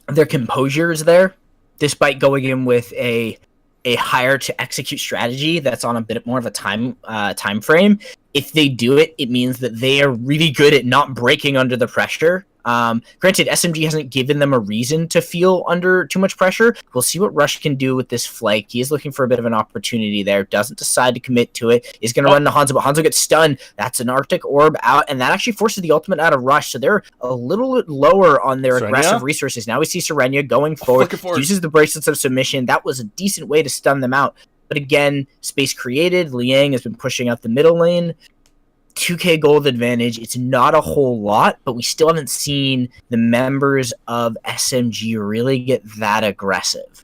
S3: their composure is there, despite going in with a higher to execute strategy that's on a bit more of a time frame. If they do it, it means that they are really good at not breaking under the pressure. Granted, SMG hasn't given them a reason to feel under too much pressure. We'll see what Rush can do with this flank. He is looking for a bit of an opportunity there. Doesn't decide to commit to it. Is going to run to Hanzo, but Hanzo gets stunned. That's an Arctic Orb out, and that actually forces the ultimate out of Rush. So they're a little bit lower on their aggressive resources. Now we see Serenia going forward. Uses the Bracelets of Submission. That was a decent way to stun them out. But again, space created. Liang has been pushing out the middle lane. 2k gold advantage. It's not a whole lot, but we still haven't seen the members of SMG really get that aggressive.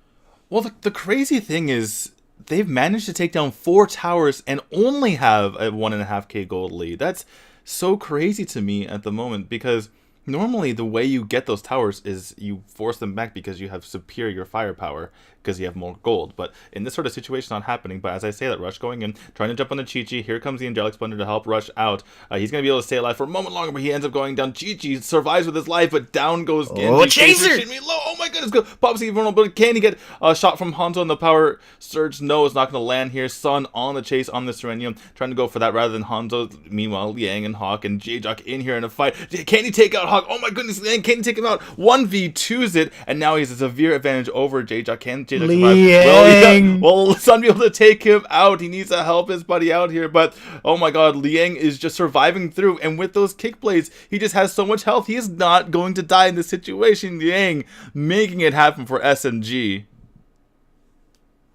S2: Well, the crazy thing is they've managed to take down 4 towers and only have a 1.5k gold lead. That's so crazy to me at the moment, because normally the way you get those towers is you force them back because you have superior firepower, because you have more gold. But in this sort of situation, it's not happening. But as I say that, Rush going in, trying to jump on the Chi-Chi. Here comes the Angelic Splendor to help Rush out. He's going to be able to stay alive for a moment longer, but he ends up going down. Chi-Chi survives with his life, but down goes Genji.
S3: Oh, Chaser!
S2: Oh my goodness, go. Pops the vulnerability. Can he get a shot from Hanzo on the power surge? No, it's not going to land here. Sun on the chase on the Serenium, trying to go for that rather than Hanzo. Meanwhile, Liang and Hawk and J-Jock in here in a fight. Can he take out Nighthawk. Oh my goodness, Liang can't take him out. 1v2s it, and now he has a severe advantage over J-Jock. Can J-Jock survive?
S3: Liang!
S2: Will Sun be able to take him out? He needs to help his buddy out here, but oh my god, Liang is just surviving through, and with those kick blades, he just has so much health. He is not going to die in this situation. Liang making it happen for SMG.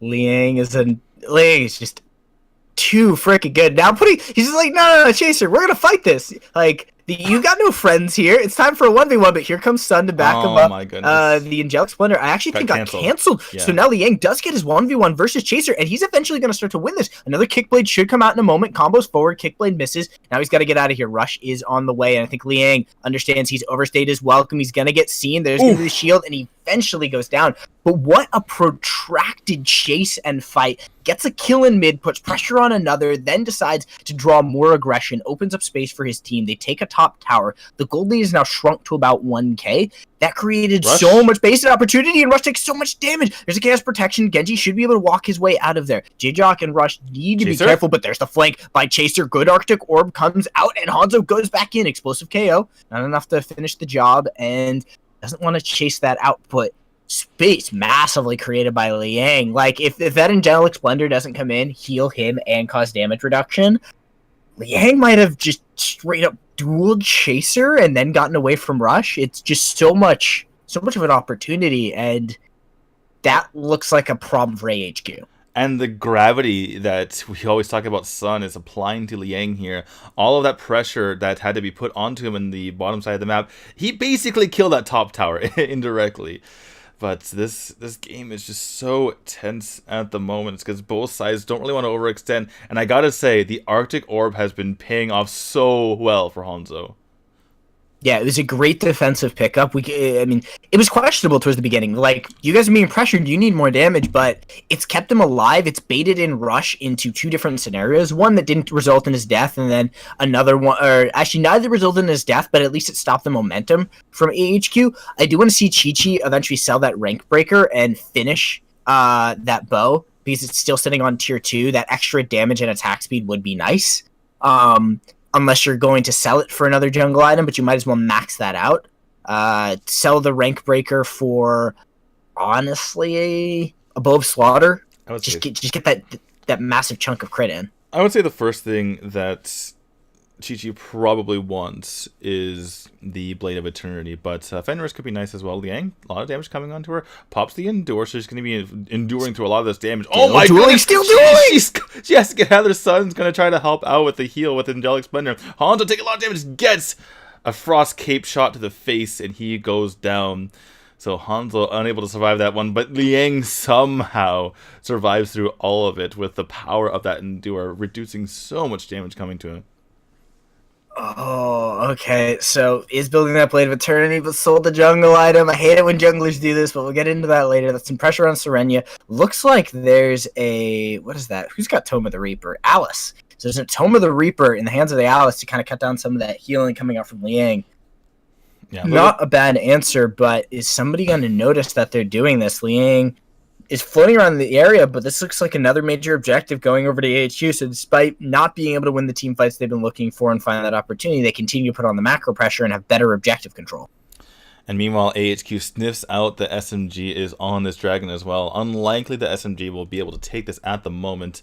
S3: Liang is just too freaking good. Now he's just like, no, Chaser, we're gonna fight this. Like, you got no friends here. It's time for a 1v1, but here comes Sun to back him up.
S2: My goodness.
S3: The Angelic Splendor, I actually think got canceled.
S2: Yeah.
S3: So now Liang does get his 1v1 versus Chaser, and he's eventually going to start to win this. Another Kickblade should come out in a moment. Combos forward, Kickblade misses. Now he's got to get out of here. Rush is on the way, and I think Liang understands he's overstayed his welcome. He's going to get seen. There's going to be the shield, and he eventually goes down. But what a protracted chase and fight. Gets a kill in mid, puts pressure on another, then decides to draw more aggression, opens up space for his team. They take a top tower. The gold lead is now shrunk to about 1k. That created so much base and opportunity, and Rush takes so much damage. There's a chaos protection. Genji should be able to walk his way out of there. J-Jock and Rush need to be careful, but there's the flank by Chaser. Good Arctic Orb comes out, and Hanzo goes back in. Explosive KO. Not enough to finish the job, and doesn't want to chase that output. Space massively created by Liang. Like, if that Angelic Splendor doesn't come in, heal him, and cause damage reduction, Liang might have just straight up dueled Chaser and then gotten away from Rush. It's just so much of an opportunity, and that looks like a problem for AHQ.
S2: And the gravity that we always talk about Sun is applying to Liang here. All of that pressure that had to be put onto him in the bottom side of the map, he basically killed that top tower indirectly. But this game is just so tense at the moment. It's because both sides don't really want to overextend. And I gotta say, the Arctic Orb has been paying off so well for Hanzo.
S3: Yeah, it was a great defensive pickup. I mean, it was questionable towards the beginning. Like, you guys are being pressured, you need more damage, but it's kept him alive. It's baited in Rush into two different scenarios. One that didn't result in his death, and then another one, or actually neither resulted in his death, but at least it stopped the momentum from AHQ. I do want to see Chi-Chi eventually sell that rank breaker and finish that bow, because it's still sitting on tier 2. That extra damage and attack speed would be nice. Unless you're going to sell it for another jungle item, but you might as well max that out. Sell the rank breaker for, honestly, above Slaughter. Just get that massive chunk of crit in.
S2: I would say the first thing that Chi-Chi probably wants is the Blade of Eternity, but Fenris could be nice as well. Liang, a lot of damage coming onto her. Pops the Endure, so she's going to be enduring through a lot of this damage. Oh my god!
S3: Still dueling!
S2: She has to get out of her. Sun's going to try to help out with the heal with Angelic Splendor. Hanzo take a lot of damage, gets a Frost Cape shot to the face, and he goes down. So Hanzo unable to survive that one, but Liang somehow survives through all of it with the power of that Endure, reducing so much damage coming to him.
S3: Oh, okay. So is building that Blade of Eternity, but sold the jungle item. I hate it when junglers do this, but we'll get into that later. That's some pressure on Serenia. Looks like there's a... What is that? Who's got Tome of the Reaper? Alice. So there's a Tome of the Reaper in the hands of the Alice to kind of cut down some of that healing coming out from Liang. Yeah, not a bad answer, but is somebody going to notice that they're doing this? Liang is floating around the area, but this looks like another major objective going over to AHQ. So despite not being able to win the team fights they've been looking for and find that opportunity, they continue to put on the macro pressure and have better objective control.
S2: And meanwhile, AHQ sniffs out the SMG is on this dragon as well. Unlikely the SMG will be able to take this at the moment.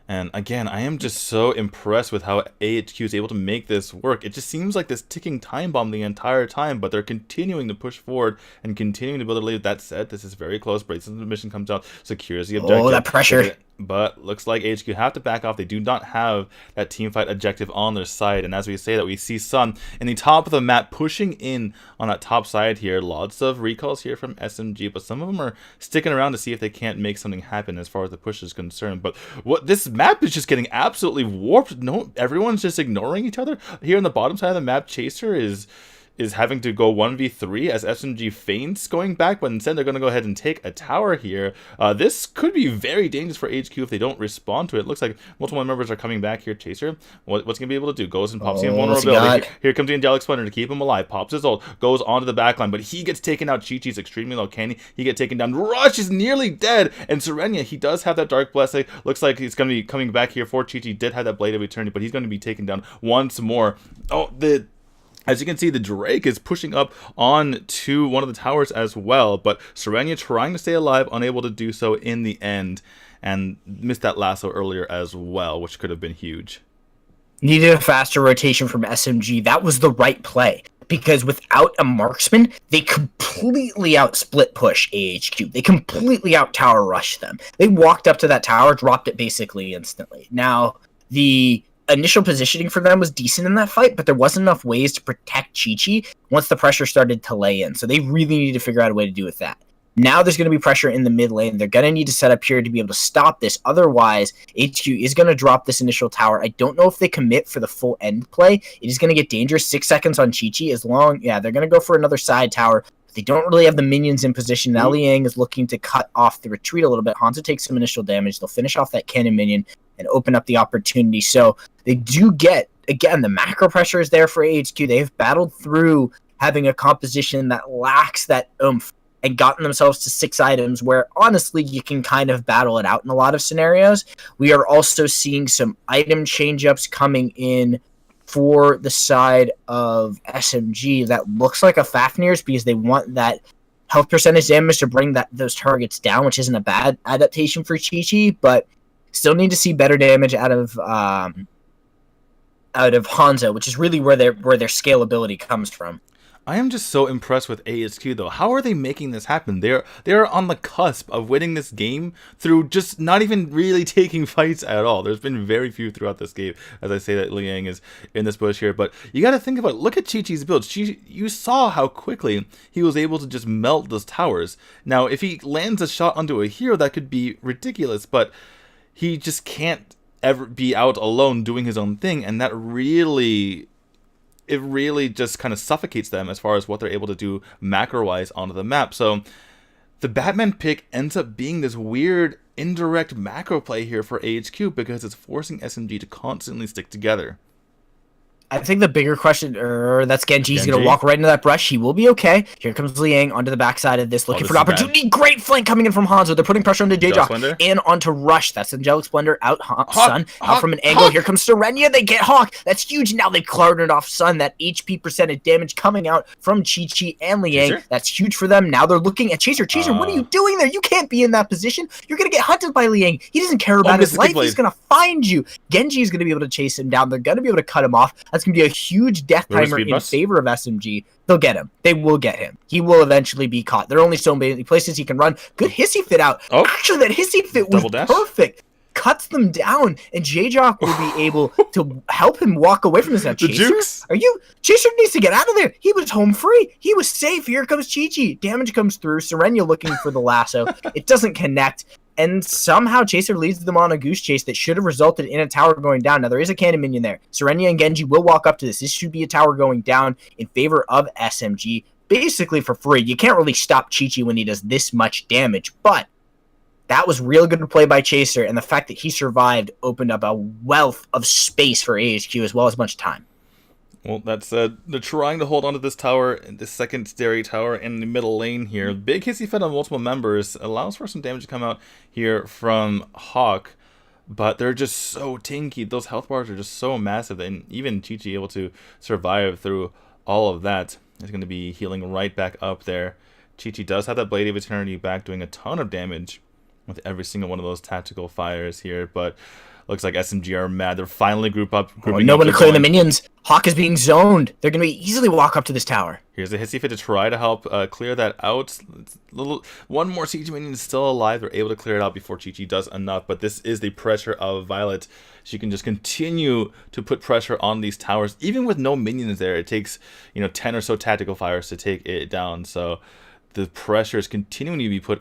S2: And again, I am just so impressed with how AHQ is able to make this work. It just seems like this ticking time bomb the entire time, but they're continuing to push forward and continuing to build a lead. That said, this is very close. Brace's mission comes out, secures the objective.
S3: Oh, that pressure.
S2: But looks like AHQ have to back off. They do not have that teamfight objective on their side. And as we say that, we see Sun in the top of the map pushing in on that top side here. Lots of recalls here from SMG, but some of them are sticking around to see if they can't make something happen as far as the push is concerned. But what this map is just getting absolutely warped. No, everyone's just ignoring each other. Here on the bottom side of the map, Chaser is having to go 1v3 as SMG feints going back, but instead they're going to go ahead and take a tower here. This could be very dangerous for HQ if they don't respond to it. It looks like multiple members are coming back here. Chaser, what's going to be able to do? Goes and pops the invulnerability. Here comes the Angelic Splendor to keep him alive. Pops his ult, goes onto the backline, but he gets taken out. Chi-Chi's extremely low. Can he get taken down? Rush is nearly dead, and Serenia, he does have that Dark Blessing. Looks like he's going to be coming back here for Chi-Chi. Did have that Blade of Eternity, but he's going to be taken down once more. Oh, As you can see, the Drake is pushing up on to one of the towers as well, but Serenia trying to stay alive, unable to do so in the end, and missed that lasso earlier as well, which could have been huge.
S3: Needed a faster rotation from SMG. That was the right play. Because without a marksman, they completely out-split push AHQ. They completely out-tower rush them. They walked up to that tower, dropped it basically instantly. Now, the initial positioning for them was decent in that fight, but there wasn't enough ways to protect Chi-Chi once the pressure started to lay in. So they really need to figure out a way to do with that. Now there's going to be pressure in the mid lane. They're going to need to set up here to be able to stop this. Otherwise, HQ is going to drop this initial tower. I don't know if they commit for the full end play. It is going to get dangerous. 6 seconds on Chi-Chi. They're going to go for another side tower. They don't really have the minions in position. Now Liang is looking to cut off the retreat a little bit. Hanzo takes some initial damage. They'll finish off that cannon minion and open up the opportunity. So they do get, again, the macro pressure is there for AHQ. They've battled through having a composition that lacks that oomph and gotten themselves to 6 items where, honestly, you can kind of battle it out in a lot of scenarios. We are also seeing some item change-ups coming in for the side of SMG that looks like a Fafnir's because they want that health percentage damage to bring those targets down, which isn't a bad adaptation for Chi-Chi, but still need to see better damage out of Hanzo, which is really where their scalability comes from.
S2: I am just so impressed with AHQ though. How are they making this happen? They're on the cusp of winning this game through just not even really taking fights at all. There's been very few throughout this game, as I say that Liang is in this bush here. But you got to think about it. Look at Chi-Chi's build. You saw how quickly he was able to just melt those towers. Now, if he lands a shot onto a hero, that could be ridiculous, but he just can't ever be out alone doing his own thing, and that really just kind of suffocates them as far as what they're able to do macro-wise onto the map. So the Batman pick ends up being this weird indirect macro play here for AHQ because it's forcing SMG to constantly stick together.
S3: I think the bigger question, that's Genji. He's going to walk right into that brush. He will be okay. Here comes Liang onto the backside of this, looking for an opportunity. Great flank coming in from Hanzo. They're putting pressure onto J-Jock and onto Rush. That's Angelic Splendor out, Sun. Out from an angle. Here comes Serenia. They get Hawk. That's huge. Now they've cornered off Sun. That HP percentage damage coming out from Chi-Chi and Liang. Chaser? That's huge for them. Now they're looking at Chaser. Chaser, what are you doing there? You can't be in that position. You're going to get hunted by Liang. He doesn't care about his life. He's going to find you. Genji is going to be able to chase him down. They're going to be able to cut him off. That's going to be a huge death timer in favor of SMG. They'll get him. They will get him. He will eventually be caught. There are only so many places he can run. Good hissy fit out. Oh, actually, that hissy fit was perfect. Cuts them down, and J-Jock will be able to help him walk away from this. Now, Chaser, Chaser needs to get out of there. He was home free. He was safe. Here comes Chi-Chi. Damage comes through. Serenia looking for the lasso. It doesn't connect. And somehow Chaser leads them on a goose chase that should have resulted in a tower going down. Now, there is a cannon minion there. Serenia and Genji will walk up to this. This should be a tower going down in favor of SMG, basically for free. You can't really stop Chi-Chi when he does this much damage, but that was real good play by Chaser, and the fact that he survived opened up a wealth of space for AHQ as well as a bunch of time.
S2: Well, that said, they're trying to hold onto this tower, the secondary tower in the middle lane here. Big hissy fit on multiple members, allows for some damage to come out here from Hawk, but they're just so tanky. Those health bars are just so massive, and even Chi-Chi able to survive through all of that. Is going to be healing right back up there. Chi-Chi does have that Blade of Eternity back, doing a ton of damage with every single one of those tactical fires here, but looks like SMG are mad. They're finally grouping
S3: no one to clear the minions. Hawk is being zoned. They're going to easily walk up to this tower.
S2: Here's a hissy fit to try to help clear that out. One more Chi-Chi minion is still alive. They're able to clear it out before Chi-Chi does enough, but this is the pressure of Violet. She can just continue to put pressure on these towers. Even with no minions there, it takes 10 or so tactical fires to take it down. So the pressure is continuing to be put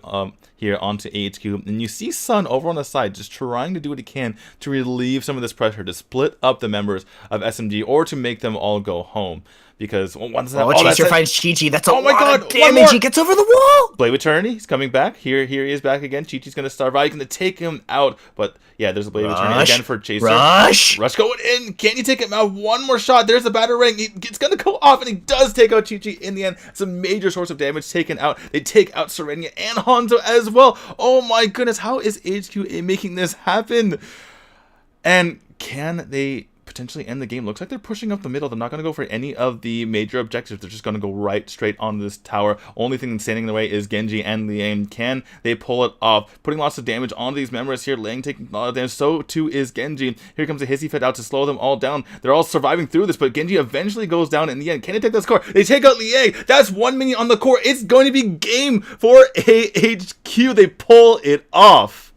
S2: here onto AHQ. And you see Sun over on the side just trying to do what he can to relieve some of this pressure, to split up the members of SMG or to make them all go home. Because once that
S3: Chaser finds Chi-Chi, that's a lot of damage. He gets over the wall.
S2: Blade of Eternity, he's coming back. Here he is back again. Chi-Chi's going to starve out. He's going to take him out. But yeah, there's a Blade of Eternity again for Chaser. Rush going in. Can you take him out? One more shot. There's the battering. It's going to go off, and he does take out Chi-Chi in the end. It's a major source of damage taken out. They take out Serenia and Hanzo as well. Oh my goodness, how is AHQ making this happen? And can they potentially end the game. Looks like they're pushing up the middle. They're not going to go for any of the major objectives. They're just going to go right straight on this tower. Only thing standing in the way is Genji and Liang. Can they pull it off? Putting lots of damage on these members here. Liang taking a lot of damage. So too is Genji. Here comes a Hissy Fit out to slow them all down. They're all surviving through this, but Genji eventually goes down in the end. Can they take this core? They take out Liang. That's 1 minion on the core. It's going to be game for AHQ. They pull it off.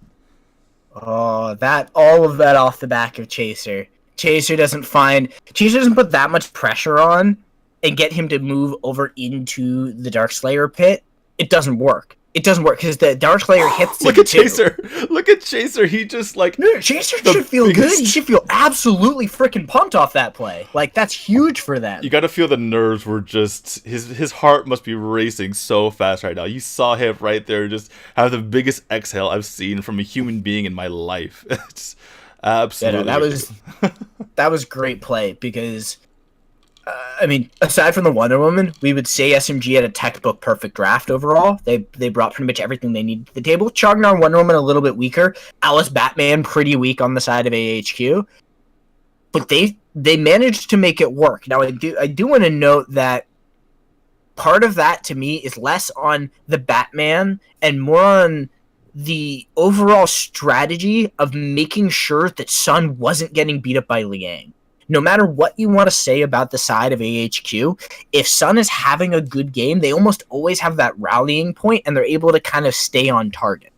S3: Oh, all of that off the back of Chaser. Chaser doesn't put that much pressure on and get him to move over into the Darkslayer pit. It doesn't work. It doesn't work because the Darkslayer hits him.
S2: Look at Chaser. Look at Chaser. He just like...
S3: No, Chaser should feel good. He should feel absolutely freaking pumped off that play. Like, that's huge for them.
S2: You gotta feel the nerves were just... His heart must be racing so fast right now. You saw him right there just have the biggest exhale I've seen from a human being in my life. It's absolutely...
S3: Yeah, that was great play because... I mean, aside from the Wonder Woman, we would say SMG had a textbook perfect draft overall. They brought pretty much everything they needed to the table. Chognar, Wonder Woman a little bit weaker. Alice, Batman pretty weak on the side of AHQ. But they managed to make it work. Now, I do want to note that part of that, to me, is less on the Batman and more on the overall strategy of making sure that Sun wasn't getting beat up by Liang. No matter what you want to say about the side of AHQ, if Sun is having a good game, they almost always have that rallying point, and they're able to kind of stay on target.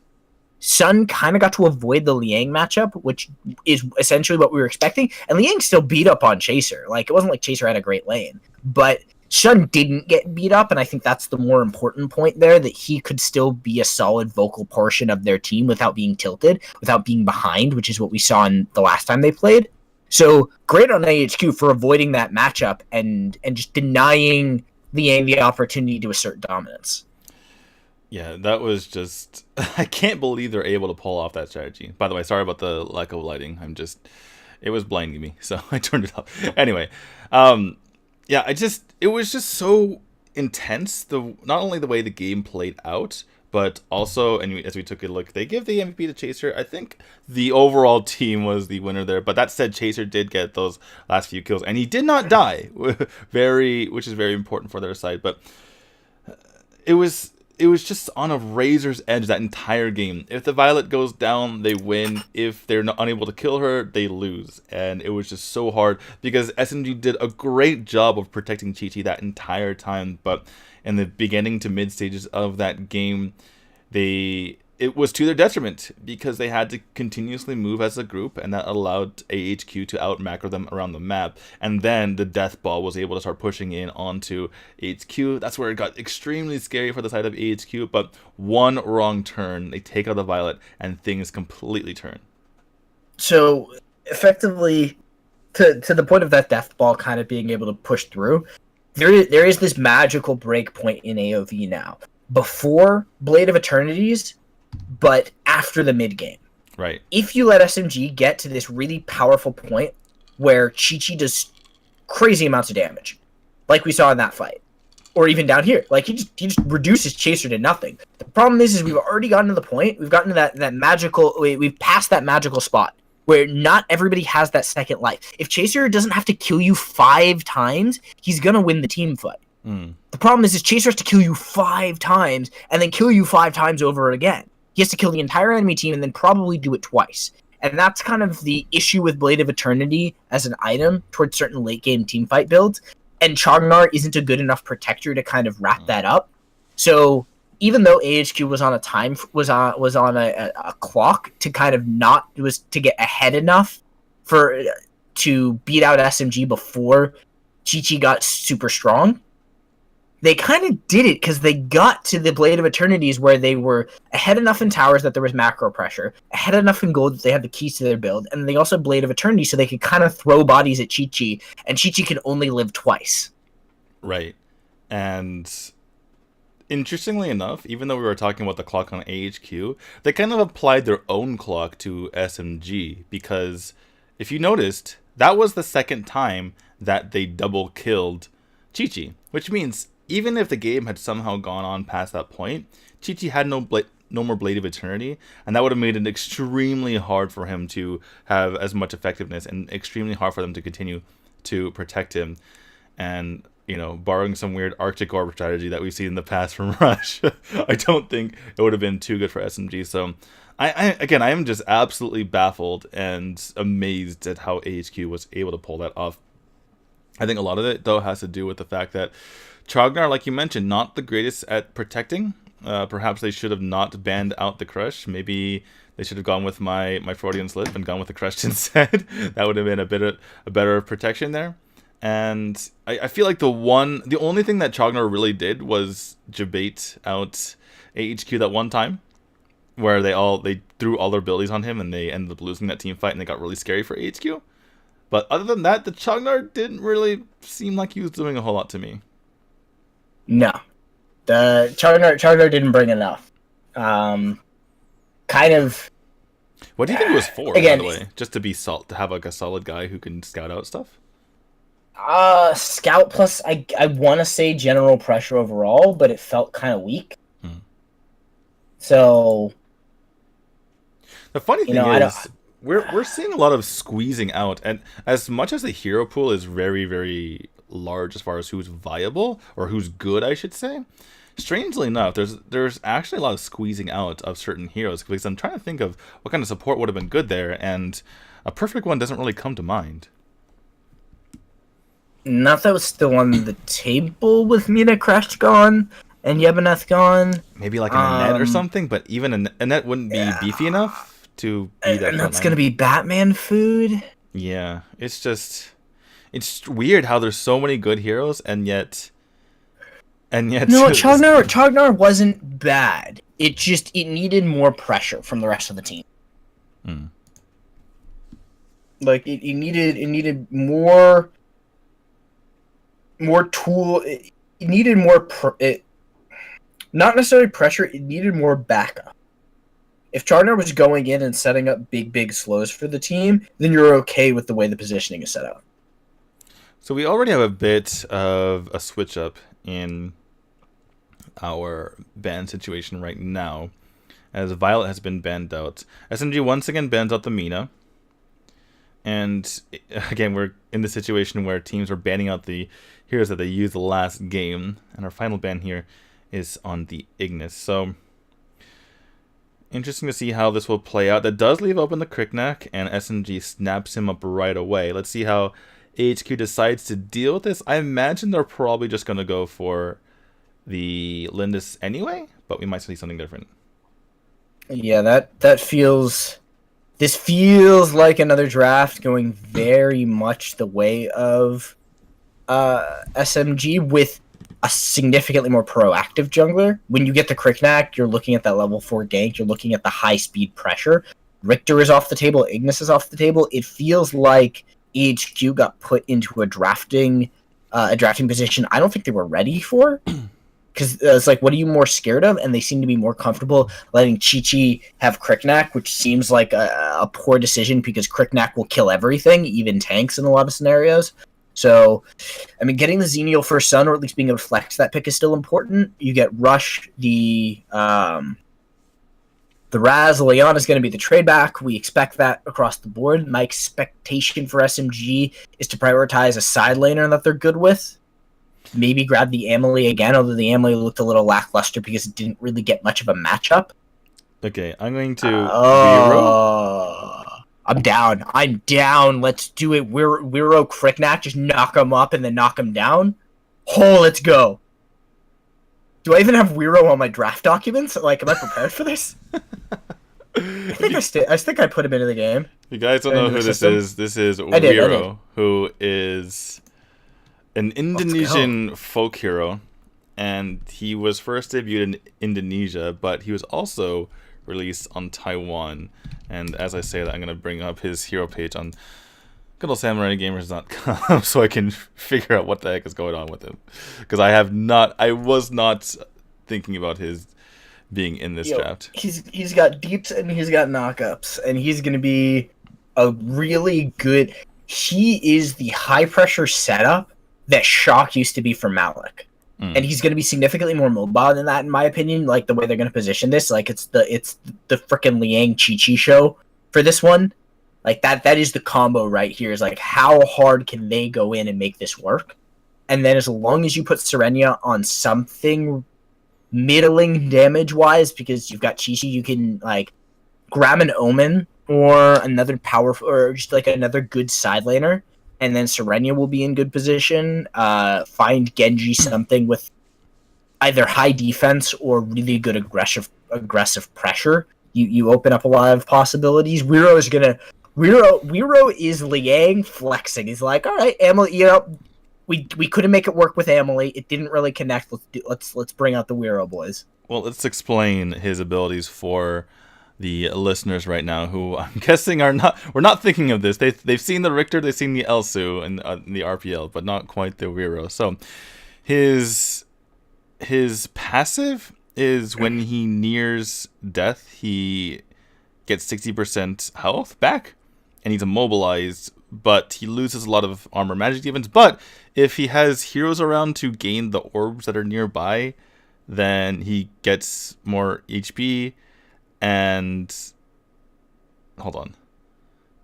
S3: Sun kind of got to avoid the Liang matchup, which is essentially what we were expecting, and Liang still beat up on Chaser. Like, it wasn't like Chaser had a great lane, but Sun didn't get beat up, and I think that's the more important point there, that he could still be a solid vocal portion of their team without being tilted, without being behind, which is what we saw in the last time they played. So great on AHQ for avoiding that matchup and just denying Liang the opportunity to assert dominance.
S2: Yeah, that was just... I can't believe they're able to pull off that strategy. By the way, sorry about the lack of lighting. It was blinding me, so I turned it off. Anyway, yeah, it was just so intense. Not only the way the game played out, but also, and as we took a look, they give the MVP to Chaser. I think the overall team was the winner there. But that said, Chaser did get those last few kills, and he did not die, which is very important for their side. But it was just on a razor's edge that entire game. If the Violet goes down, they win. If they're not unable to kill her, they lose. And it was just so hard because SMG did a great job of protecting Chi-Chi that entire time. But in the beginning to mid stages of that game, it was to their detriment because they had to continuously move as a group, and that allowed AHQ to out macro them around the map. And then the death ball was able to start pushing in onto AHQ. That's where it got extremely scary for the side of AHQ, but one wrong turn, they take out the Violet, and things completely turn.
S3: So effectively, to the point of that death ball kind of being able to push through, there is this magical break point in AoV now. Before Blade of Eternities, but after the mid game.
S2: Right. If
S3: you let SMG get to this really powerful point where Chi-Chi does crazy amounts of damage, like we saw in that fight, or even down here, like he just reduces Chaser to nothing. The problem is we've already gotten to the point, we've gotten to that magical, we've passed that magical spot where not everybody has that second life. If Chaser doesn't have to kill you 5 times, he's gonna win the team fight. The problem is Chaser has to kill you 5 times and then kill you 5 times over again. He has to kill the entire enemy team and then probably do it twice. And that's kind of the issue with Blade of Eternity as an item towards certain late game teamfight builds. And Chognar isn't a good enough protector to kind of wrap that up. So even though AHQ was on a clock to kind of to get ahead enough to beat out SMG before Chi-Chi got super strong, they kind of did it because they got to the Blade of Eternities where they were ahead enough in towers that there was macro pressure, ahead enough in gold that they had the keys to their build, and they also had Blade of Eternity so they could kind of throw bodies at Chi-Chi, and Chi-Chi can only live twice.
S2: Right. And interestingly enough, even though we were talking about the clock on AHQ, they kind of applied their own clock to SMG, because if you noticed, that was the second time that they double killed Chi-Chi, which means even if the game had somehow gone on past that point, Chi-Chi had no no more Blade of Eternity, and that would have made it extremely hard for him to have as much effectiveness, and extremely hard for them to continue to protect him. And borrowing some weird Arctic Orb strategy that we've seen in the past from Rush, I don't think it would have been too good for SMG. So, I am just absolutely baffled and amazed at how AHQ was able to pull that off. I think a lot of it, though, has to do with the fact that Trognar, like you mentioned, not the greatest at protecting. Perhaps they should have not banned out the Crush. Maybe they should have gone with my Freudian slip and gone with the Crush instead. That would have been a better protection there. And I feel like the only thing that Trognar really did was debate out AHQ that one time, where they threw all their abilities on him and they ended up losing that team fight, and they got really scary for AHQ. But other than that, the Trognar didn't really seem like he was doing a whole lot to me.
S3: No, the Trognar didn't bring enough. Kind of.
S2: What do you think it was for,
S3: again,
S2: by the way? Just to have like a solid guy who can scout out stuff?
S3: Scout plus I want to say general pressure overall, but it felt kind of weak. So
S2: the funny thing is, we're seeing a lot of squeezing out, and as much as the hero pool is very, very large as far as who's viable or who's good, I should say, strangely enough, there's actually a lot of squeezing out of certain heroes, because I'm trying to think of what kind of support would have been good there, and a perfect one doesn't really come to mind.
S3: Not that was still on the table with Mina Crash gone and Yebeneth gone.
S2: Maybe like an Annette or something, but even an Annette wouldn't be beefy enough to be that.
S3: And that's going to be Batman food?
S2: Yeah, it's weird how there's so many good heroes, and yet
S3: No, Trognar wasn't bad. It needed more pressure from the rest of the team. Like, it needed more tool. It needed more not necessarily pressure. It needed more backup. If Trognar was going in and setting up big slows for the team, then you're okay with the way the positioning is set up.
S2: So we already have a bit of a switch up in our ban situation right now, as Violet has been banned out. SMG once again bans out the Mina. And again, we're in the situation where teams are banning out the heroes that they used the last game. And our final ban here is on the Ignis. So, interesting to see how this will play out. That does leave open the Cricknack, and SMG snaps him up right away. Let's see how AHQ decides to deal with this. I imagine they're probably just going to go for the Lindis anyway, but we might see something different.
S3: Yeah, that feels... This feels like another draft going very much the way of SMG, with a significantly more proactive jungler. When you get the Cricknack, you're looking at that level 4 gank, you're looking at the high-speed pressure. Richter is off the table, Ignis is off the table. It feels like AHQ got put into a drafting position I don't think they were ready for. Because it's like, what are you more scared of? And they seem to be more comfortable letting Chi-Chi have Cricknack, which seems like a poor decision, because Cricknack will kill everything, even tanks in a lot of scenarios. So, I mean, getting the Xenial First Son, or at least being able to flex that pick, is still important. You get Rush, the Raz, Leon is going to be the trade back. We expect that across the board. My expectation for SMG is to prioritize a side laner that they're good with. Maybe grab the Amelie again, although the Amelie looked a little lackluster because it didn't really get much of a matchup.
S2: Okay, I'm going to Wiro.
S3: I'm down. Let's do it. Wiro Cricknack, just knock him up and then knock him down. Oh, let's go. Do I even have Wiro on my draft documents? Like, am I prepared for this? I think I put him into the game.
S2: You guys don't know who this is. This is Wiro, who is an Indonesian folk hero, and he was first debuted in Indonesia, but he was also released on Taiwan. And as I say that, I'm going to bring up his hero page on goodoldsamuraigamers.com so I can figure out what the heck is going on with him, because I was not thinking about his being in this draft.
S3: He's got deeps and he's got knockups, and he's going to be a really good... He is the high pressure setup that Shock used to be for Malik. and he's going to be significantly more mobile than that, in my opinion. Like the way they're going to position this, like it's the freaking Liang Chi show for this one. Like that is the combo right here. Is like how hard can they go in and make this work? And then as long as you put Serenia on something middling damage wise, because you've got Chi-Chi, you can like grab an Omen or another powerful or just like another good side laner, and then Serenia will be in good position. Find Genji something with either high defense or really good aggressive pressure. You open up a lot of possibilities. Wiro is Liang flexing. He's like, all right, Emily, we couldn't make it work with Emily. It didn't really connect. Let's bring out the Wiro boys.
S2: Well, let's explain his abilities for the listeners right now, who I'm guessing we're not thinking of this. They've seen the Richter, they've seen the Elsu in the RPL, but not quite the Wiro. So his passive is when he nears death, he gets 60% health back, and he's immobilized, but he loses a lot of armor magic defense. But if he has heroes around to gain the orbs that are nearby, then he gets more HP, and hold on.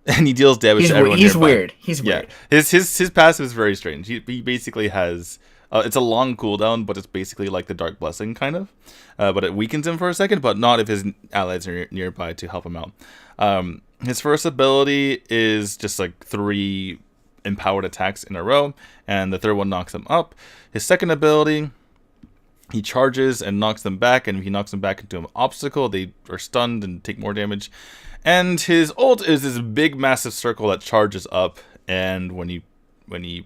S2: And he deals damage to everyone nearby.
S3: He's weird.
S2: His passive is very strange. He basically has... it's a long cooldown, but it's basically like the Dark Blessing, kind of. But it weakens him for a second, but not if his allies are nearby to help him out. His first ability is just like 3 empowered attacks in a row, and the third one knocks him up. His second ability, he charges and knocks them back, and if he knocks them back into an obstacle, they are stunned and take more damage. And his ult is this big, massive circle that charges up, and when he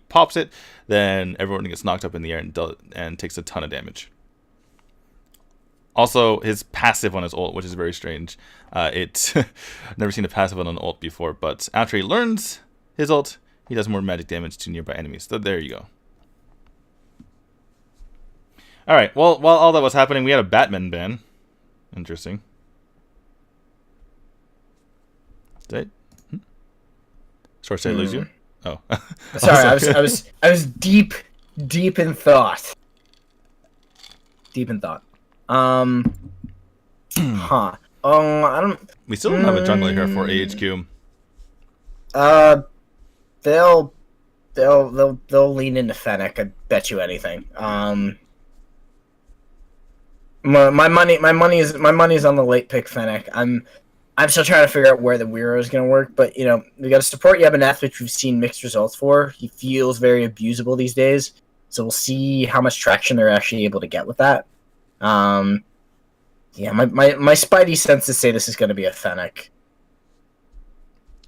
S2: pops it, then everyone gets knocked up in the air and takes a ton of damage. Also, his passive on his ult, which is very strange. I've never seen a passive on an ult before, but after he learns his ult, he does more magic damage to nearby enemies. So there you go. Alright, well, while all that was happening, we had a Batman ban. Interesting. Did I lose you? Oh.
S3: Sorry, I was deep in thought. I don't.
S2: We still don't have a jungler here for AHQ.
S3: They'll lean into Fennec. I bet you anything. My money's on the late pick Fennec. I'm still trying to figure out where the Wiro is going to work, but, we got to support Yabineth, which we've seen mixed results for. He feels very abusable these days, so we'll see how much traction they're actually able to get with that. My spidey senses say this is going to be a Fennec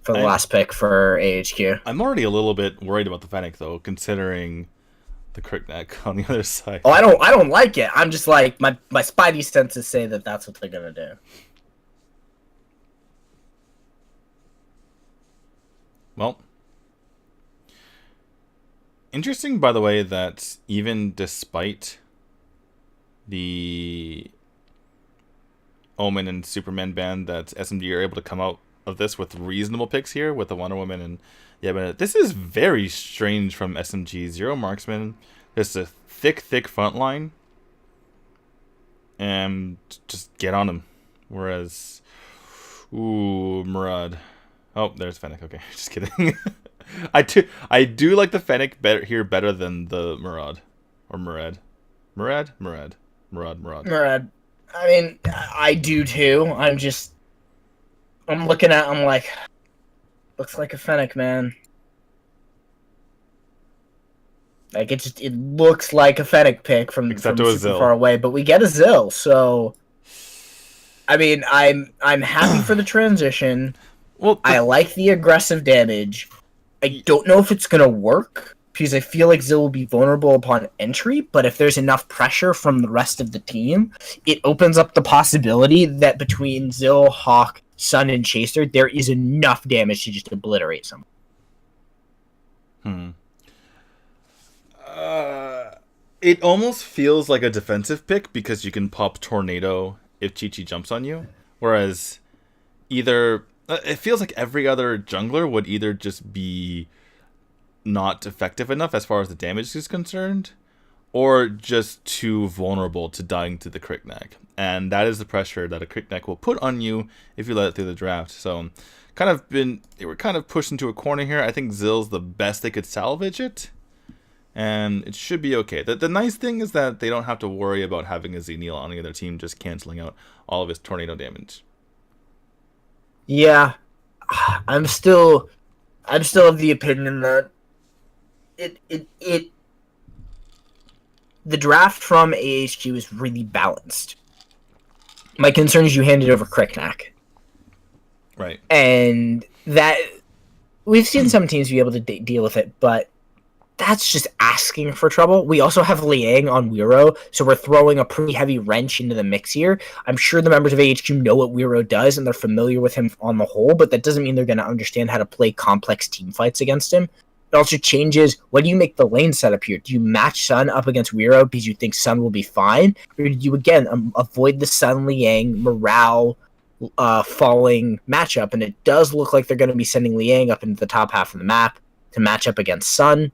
S3: for the last pick for AHQ.
S2: I'm already a little bit worried about the Fennec, though, considering the Crickneck on the other side.
S3: Oh, I don't like it. I'm just like, my spidey senses say that that's what they're going to do.
S2: Well, interesting, by the way, that even despite the Omen and Superman ban, that SMG are able to come out of this with reasonable picks here with the Wonder Woman and but this is very strange from SMG. 0 marksman, just a thick front line, and just get on him. Whereas, Murad. Oh, there's Fennec. Okay, just kidding. I do like the Fennec better than the Murad or Murad. Murad.
S3: I mean, I do too. I'm looking at. I'm like, looks like a Fennec, man. Like it looks like a Fennec pick from super far away, but we get a Zill. So, I mean, I'm happy for the transition.
S2: Well,
S3: I like the aggressive damage. I don't know if it's going to work, because I feel like Zill will be vulnerable upon entry, but if there's enough pressure from the rest of the team, it opens up the possibility that between Zill, Hawk, Sun, and Chaser, there is enough damage to just obliterate someone.
S2: It almost feels like a defensive pick, because you can pop Tornado if Chi-Chi jumps on you, whereas either... It feels like every other jungler would either just be not effective enough as far as the damage is concerned, or just too vulnerable to dying to the Crickneck. And that is the pressure that a Crickneck will put on you if you let it through the draft. So they were kind of pushed into a corner here. I think Zill's the best they could salvage it, and it should be okay. The nice thing is that they don't have to worry about having a Xenial on the other team just canceling out all of his tornado damage.
S3: Yeah, I'm still of the opinion that the draft from AHQ is really balanced. My concern is you handed over Crickneck.
S2: Right.
S3: And that we've seen some teams be able to deal with it, but that's just asking for trouble. We also have Liang on Wiro, so we're throwing a pretty heavy wrench into the mix here. I'm sure the members of AHQ know what Wiro does, and they're familiar with him on the whole, but that doesn't mean they're going to understand how to play complex team fights against him. It also changes, what do you make the lane setup here? Do you match Sun up against Wiro because you think Sun will be fine? Or do you, again, avoid the Sun Liang morale falling matchup? And it does look like they're going to be sending Liang up into the top half of the map to match up against Sun.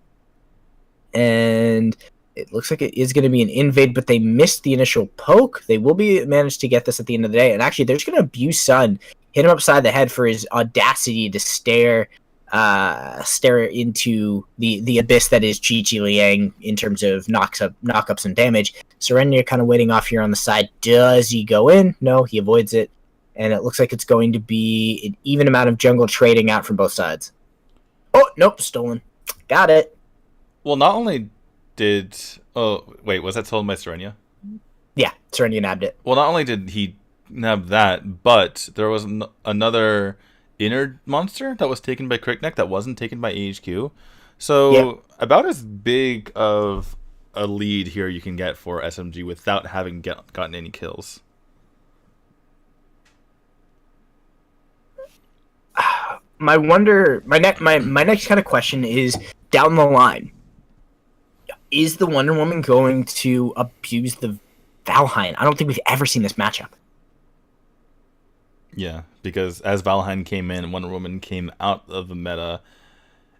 S3: And it looks like it is going to be an invade, but they missed the initial poke. They will be managed to get this at the end of the day. And actually, they're just going to abuse Sun, hit him upside the head for his audacity to stare into the abyss that is Chi Liang in terms of knockups and damage. Serenia kind of waiting off here on the side. Does he go in? No, he avoids it. And it looks like it's going to be an even amount of jungle trading out from both sides. Oh, nope, stolen. Got it.
S2: Well, not only did... Oh, wait, was that stolen by Serenia?
S3: Yeah, Serenia nabbed it.
S2: Well, not only did he nab that, but there was another inner monster that was taken by Crickneck that wasn't taken by AHQ. So about as big of a lead here you can get for SMG without having gotten any kills.
S3: My next kind of question is down the line. Is the Wonder Woman going to abuse the Valheim? I don't think we've ever seen this matchup.
S2: Yeah, because as Valheim came in and Wonder Woman came out of the meta,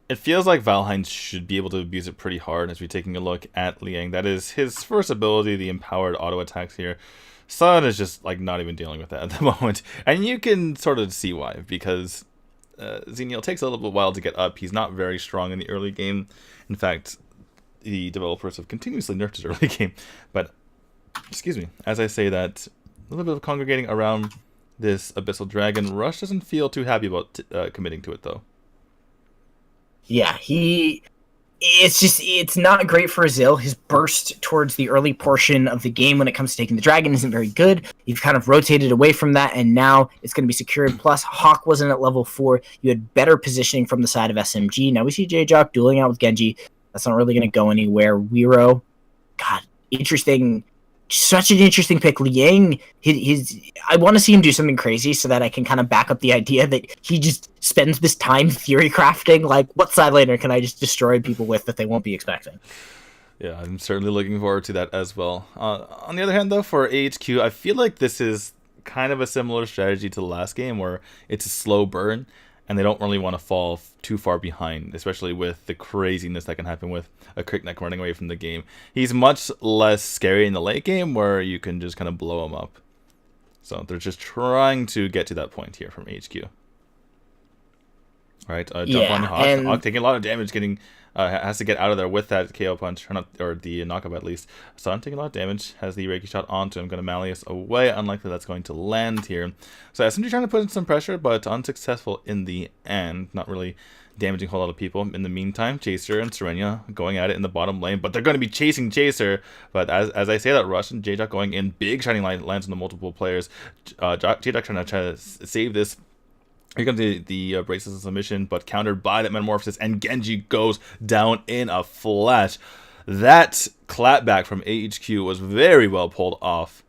S2: it feels like Valheim should be able to abuse it pretty hard as we're taking a look at Liang. That is his first ability, the empowered auto attacks here. Sun is just like not even dealing with that at the moment. And you can sort of see why, because Xenial takes a little bit while to get up. He's not very strong in the early game. In fact, the developers have continuously nerfed his early game. But, excuse me, as I say that, a little bit of congregating around this Abyssal Dragon. Rush doesn't feel too happy about committing to it, though.
S3: Yeah, it's not great for Azil. His burst towards the early portion of the game when it comes to taking the dragon isn't very good. You've kind of rotated away from that, and now it's going to be secured. Plus, Hawk wasn't at level 4. You had better positioning from the side of SMG. Now we see J-Jock dueling out with Genji. That's not really going to go anywhere. Wiro, God, interesting. Such an interesting pick. Liang, I want to see him do something crazy so that I can kind of back up the idea that he just spends this time theory crafting. Like, what side laner can I just destroy people with that they won't be expecting?
S2: Yeah, I'm certainly looking forward to that as well. On the other hand, though, for AHQ, I feel like this is kind of a similar strategy to the last game where it's a slow burn and they don't really want to fall too far behind, especially with the craziness that can happen with a Crickneck running away from the game. He's much less scary in the late game where you can just kind of blow him up. So they're just trying to get to that point here from HQ. Right, jump on Hawk.
S3: And
S2: Hawk taking a lot of damage, getting has to get out of there with that KO punch, or the knockup at least. Sun taking a lot of damage, has the Reiki shot onto him, going to Malleus away. Unlikely that's going to land here. So SMG trying to put in some pressure, but unsuccessful in the end. Not really damaging a whole lot of people. In the meantime, Chaser and Serenia going at it in the bottom lane, but they're going to be chasing Chaser. But as I say that, Rush and J-Jock going in, big shining light lands on the multiple players. J-Jock trying to save this. Here comes the braces of submission, but countered by that metamorphosis, and Genji goes down in a flash. That clapback from AHQ was very well pulled off,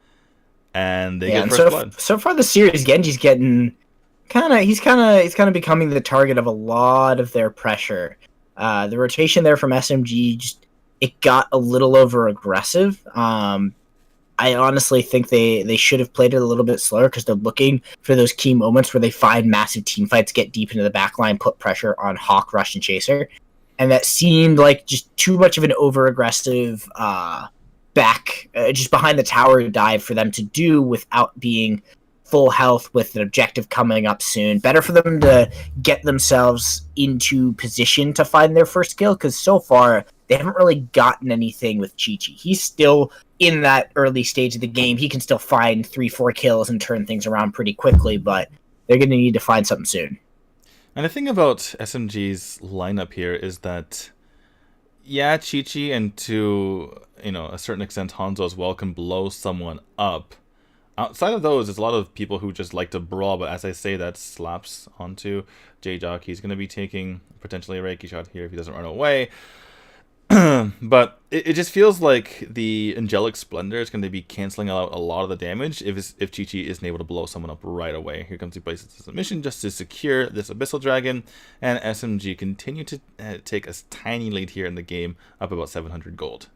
S2: and they get first blood.
S3: So far this series, Genji's getting he's kind of becoming the target of a lot of their pressure. The rotation there from SMG it got a little over aggressive. I honestly think they should have played it a little bit slower because they're looking for those key moments where they find massive team fights, get deep into the back line, put pressure on Hawk, Rush, and Chaser. and that seemed like just too much of an over-aggressive back, just behind the tower dive for them to do without being full health with an objective coming up soon. Better for them to get themselves into position to find their first kill, because so far they haven't really gotten anything with Chi-Chi. He's still in that early stage of the game. He can still find 3-4 kills and turn things around pretty quickly, but they're going to need to find something soon.
S2: And the thing about SMG's lineup here is that, yeah, Chi-Chi and to, a certain extent Hanzo as well can blow someone up. Outside of those, there's a lot of people who just like to brawl, but as I say, that slaps onto J-Jock. He's going to be taking potentially a Reiki shot here if he doesn't run away. But it just feels like the Angelic Splendor is going to be canceling out a lot of the damage if Chi-Chi isn't able to blow someone up right away. Here comes the places of submission just to secure this Abyssal Dragon, and SMG continue to take a tiny lead here in the game, up about 700 gold.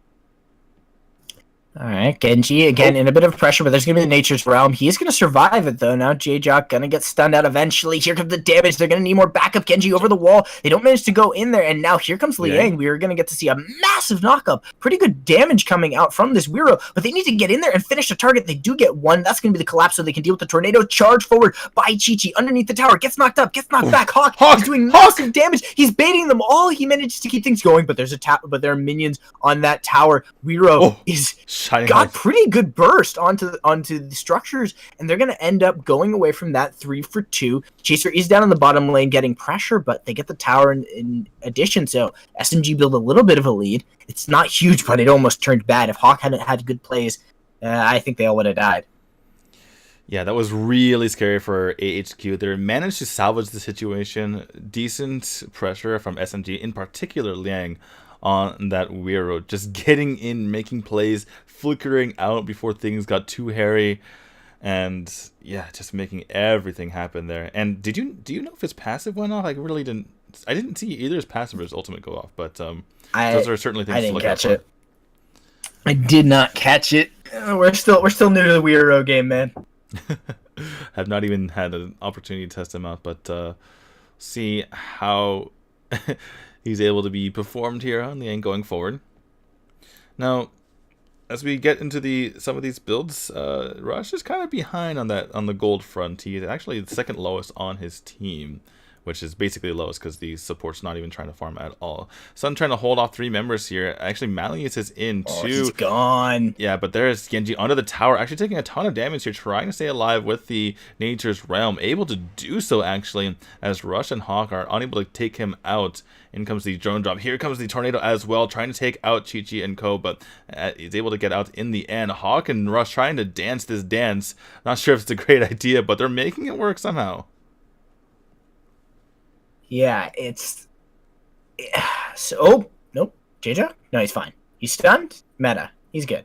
S3: All right, Genji again in a bit of pressure, but there's going to be the Nature's Realm. He's going to survive it, though. Now J-Jock going to get stunned out eventually. Here comes the damage. They're going to need more backup. Genji over the wall. They don't manage to go in there, and now here comes Liang. We are going to get to see a massive knockup. Pretty good damage coming out from this Weiro, but they need to get in there and finish the target. They do get one. That's going to be the collapse, so they can deal with the tornado. Charge forward by Chi-Chi underneath the tower. Gets knocked up. Gets knocked back. Hawk is doing massive damage. He's baiting them all. He manages to keep things going, but there's but there are minions on that tower. Weiro is got pretty good burst onto the structures, and they're going to end up going away from that 3 for 2. Chaser is down in the bottom lane getting pressure, but they get the tower in addition, so SMG build a little bit of a lead. It's not huge, but it almost turned bad. If Hawk hadn't had good plays, I think they all would have died.
S2: Yeah, that was really scary for AHQ. They managed to salvage the situation. Decent pressure from SMG, in particular Liang, on that Weiro, just getting in, making plays, flickering out before things got too hairy, and yeah, just making everything happen there. And do you know if his passive went off? I didn't see either his passive or his ultimate go off, but those are certainly things to look out for.
S3: I did not catch it. We're still new to the Weiro game, man.
S2: Have not even had an opportunity to test him out, but see how he's able to be performed here on the end going forward. Now, as we get into some of these builds, Rush is kind of behind on the gold front. He's actually the second lowest on his team, which is basically lowest because the support's not even trying to farm at all. So I'm trying to hold off 3 members here. Actually, Malleus is in too.
S3: He's gone.
S2: Yeah, but there's Genji under the tower, actually taking a ton of damage here, trying to stay alive with the Nature's Realm. Able to do so, actually, as Rush and Hawk are unable to take him out. In comes the drone drop. Here comes the tornado as well, trying to take out Chi-Chi and Co, but he's able to get out in the end. Hawk and Rush trying to dance this dance. Not sure if it's a great idea, but they're making it work somehow.
S3: Yeah, oh, nope. J-Jock? No, he's fine. He's stunned? Meta. He's good.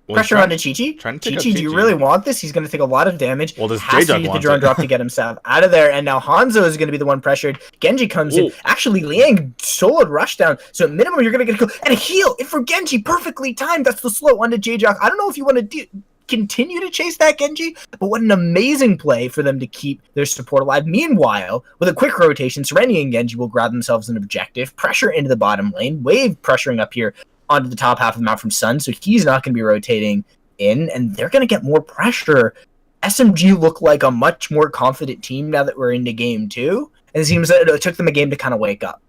S2: Well,
S3: pressure onto Chi-Chi. Chi-Chi, do you really want this? He's going to take a lot of damage.
S2: Well, does
S3: has
S2: J-Jock
S3: to use the
S2: want
S3: drone
S2: it?
S3: drop to get himself out of there, and now Hanzo is going to be the one pressured. Genji comes in. Actually, Liang soloed Rush down, so at minimum you're going to get a kill. And a heal! And for Genji, perfectly timed. That's the slow onto J-Jock. I don't know if you want to continue to chase that Genji, but what an amazing play for them to keep their support alive. Meanwhile, with a quick rotation, Serenity and Genji will grab themselves an objective, pressure into the bottom lane, Wave pressuring up here onto the top half of the map from Sun, so he's not going to be rotating in, and they're going to get more pressure. SMG look like a much more confident team now that we're into game 2, and it seems that it took them a game to kind of wake up.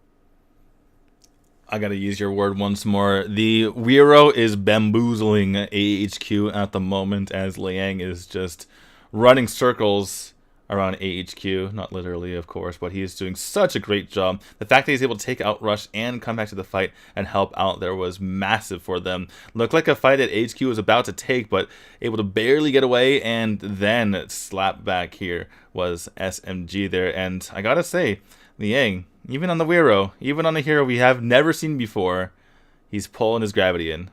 S2: I gotta use your word once more. The Weiro is bamboozling AHQ at the moment, as Liang is just running circles around AHQ. Not literally, of course, but he is doing such a great job. The fact that he's able to take out Rush and come back to the fight and help out there was massive for them. Looked like a fight that AHQ was about to take, but able to barely get away, and then slap back here was SMG there. And I gotta say, Liang, even on the Weiro, even on a hero we have never seen before, he's pulling his gravity in.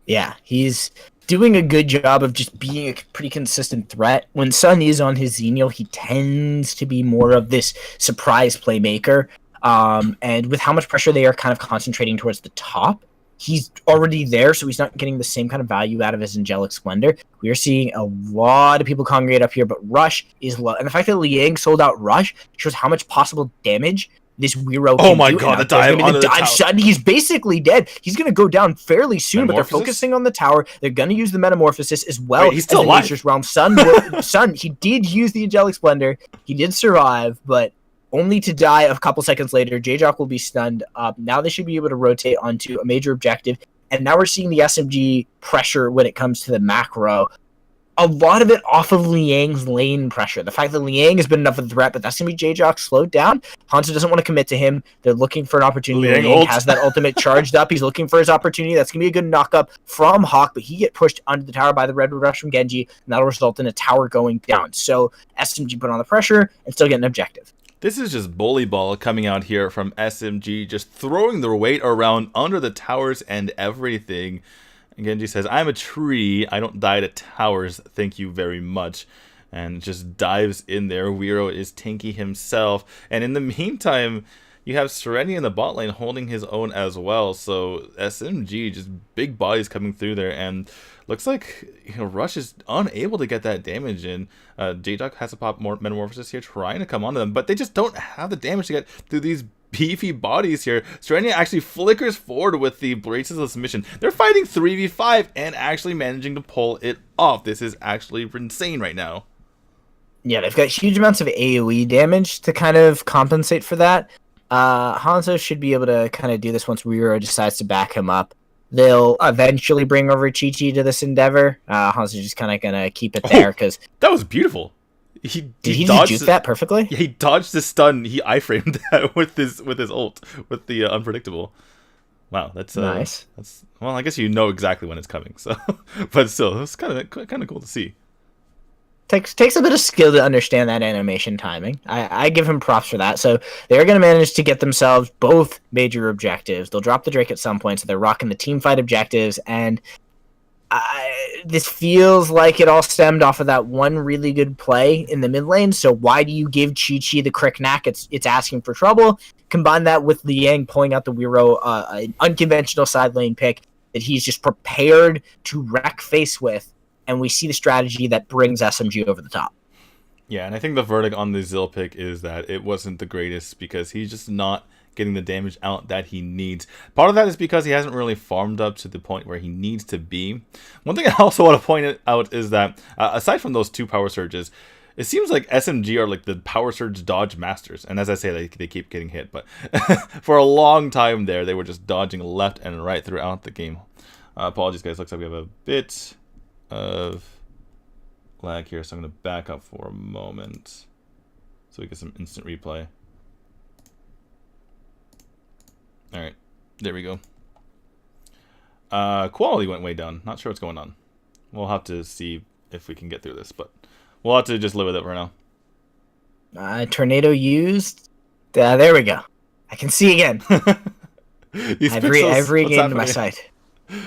S3: Yeah, he's doing a good job of just being a pretty consistent threat. When Sun is on his Xenial, he tends to be more of this surprise playmaker. And with how much pressure they are kind of concentrating towards the top, he's already there, so he's not getting the same kind of value out of his Angelic Splendor. We are seeing a lot of people congregate up here, but Rush is low. And the fact that Liang sold out Rush shows how much possible damage this Weiro
S2: Oh
S3: can
S2: my
S3: do.
S2: god,
S3: And
S2: the dive
S3: there's gonna be
S2: onto the tower.
S3: shot. He's basically dead. He's going to go down fairly soon, but they're
S2: Metamorphosis?
S3: focusing on the tower. They're going to use the Metamorphosis as well.
S2: Wait, he's still
S3: as the
S2: alive.
S3: Nature's Realm. Sun, he did use the Angelic Splendor. He did survive, but only to die a couple seconds later. J-Jock will be stunned up. Now they should be able to rotate onto a major objective. And now we're seeing the SMG pressure when it comes to the macro. A lot of it off of Liang's lane pressure. The fact that Liang has been enough of a threat, but that's going to be J-Jock slowed down. Hanzo doesn't want to commit to him. They're looking for an opportunity. Liang has that ultimate charged up. He's looking for his opportunity. That's going to be a good knock-up from Hawk, but he get pushed under the tower by the Redwood Rush from Genji, and that'll result in a tower going down. So SMG put on the pressure and still get an objective.
S2: This is just bully ball coming out here from SMG, just throwing their weight around under the towers and everything. And Genji says, I'm a tree, I don't die to towers, thank you very much. And just dives in there. Weiro is tanky himself. And in the meantime, you have Serenity in the bot lane holding his own as well. So SMG, just big bodies coming through there. And looks like Rush is unable to get that damage in. J-Duck has to pop more Metamorphosis here, trying to come onto them. But they just don't have the damage to get through these beefy bodies here. Serenity actually flickers forward with the Braces of Submission. They're fighting 3v5 and actually managing to pull it off. This is actually insane right now.
S3: Yeah, they've got huge amounts of AoE damage to kind of compensate for that. Hanzo should be able to kind of do this once Weiro decides to back him up. They'll eventually bring over Chi-Chi to this endeavor. Hanzo's just kind of going to keep it there because...
S2: That was beautiful.
S3: Did he just juke that perfectly?
S2: Yeah, he dodged the stun. He iframed that with his ult, with the unpredictable. Wow, that's
S3: nice.
S2: That's, well, I guess you know exactly when it's coming. So, but still, it's kind of cool to see.
S3: Takes a bit of skill to understand that animation timing. I give him props for that. So they're going to manage to get themselves both major objectives. They'll drop the Drake at some point, so they're rocking the team fight objectives, and this feels like it all stemmed off of that one really good play in the mid lane. So why do you give Chi-Chi the crick knack? It's asking for trouble. Combine that with Liang pulling out the Weiro, an unconventional side lane pick that he's just prepared to wreck face with. And we see the strategy that brings SMG over the top.
S2: Yeah, and I think the verdict on the Zill pick is that it wasn't the greatest because he's just not getting the damage out that he needs. Part of that is because he hasn't really farmed up to the point where he needs to be. One thing I also want to point out is that, aside from those two power surges, it seems like SMG are like the power surge dodge masters. And as I say, they keep getting hit. But for a long time there, they were just dodging left and right throughout the game. Apologies, guys. Looks like we have a bit of lag here, so I'm going to back up for a moment so we get some instant replay. Alright, there we go. Quality went way down. Not sure what's going on. We'll have to see if we can get through this, but we'll have to just live with it for now.
S3: Tornado used. There we go. I can see again. I've regained my sight.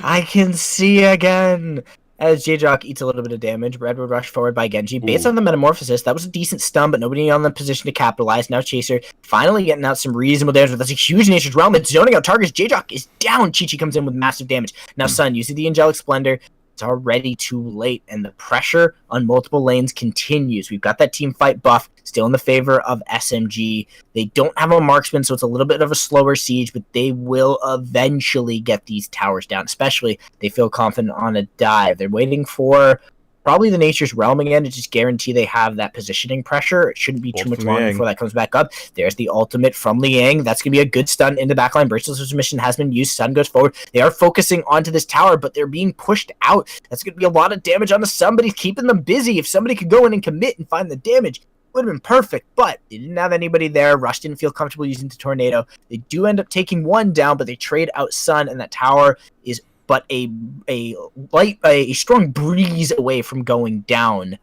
S3: I can see again. As J-Jock eats a little bit of damage, Redwood Rush forward by Genji. Based on the Metamorphosis, that was a decent stun, but nobody on the position to capitalize. Now Chaser finally getting out some reasonable damage, but that's a huge Nature's Realm. It's zoning out targets. J-Jock is down. Chi-Chi comes in with massive damage. Now Sun using the Angelic Splendor. It's already too late, and the pressure on multiple lanes continues. We've got that team fight buff still in the favor of SMG. They don't have a marksman, so it's a little bit of a slower siege, but they will eventually get these towers down, especially they feel confident on a dive. They're waiting for probably the Nature's Realm again to just guarantee they have that positioning pressure. It shouldn't be too much longer before that comes back up. There's the ultimate from Liang. That's going to be a good stun in the backline. Bracelets of Submission has been used. Sun goes forward. They are focusing onto this tower, but they're being pushed out. That's going to be a lot of damage onto somebody, keeping them busy. If somebody could go in and commit and find the damage, it would have been perfect, but they didn't have anybody there. Rush didn't feel comfortable using the Tornado. They do end up taking one down, but they trade out Sun, and that tower is but a strong breeze away from going down.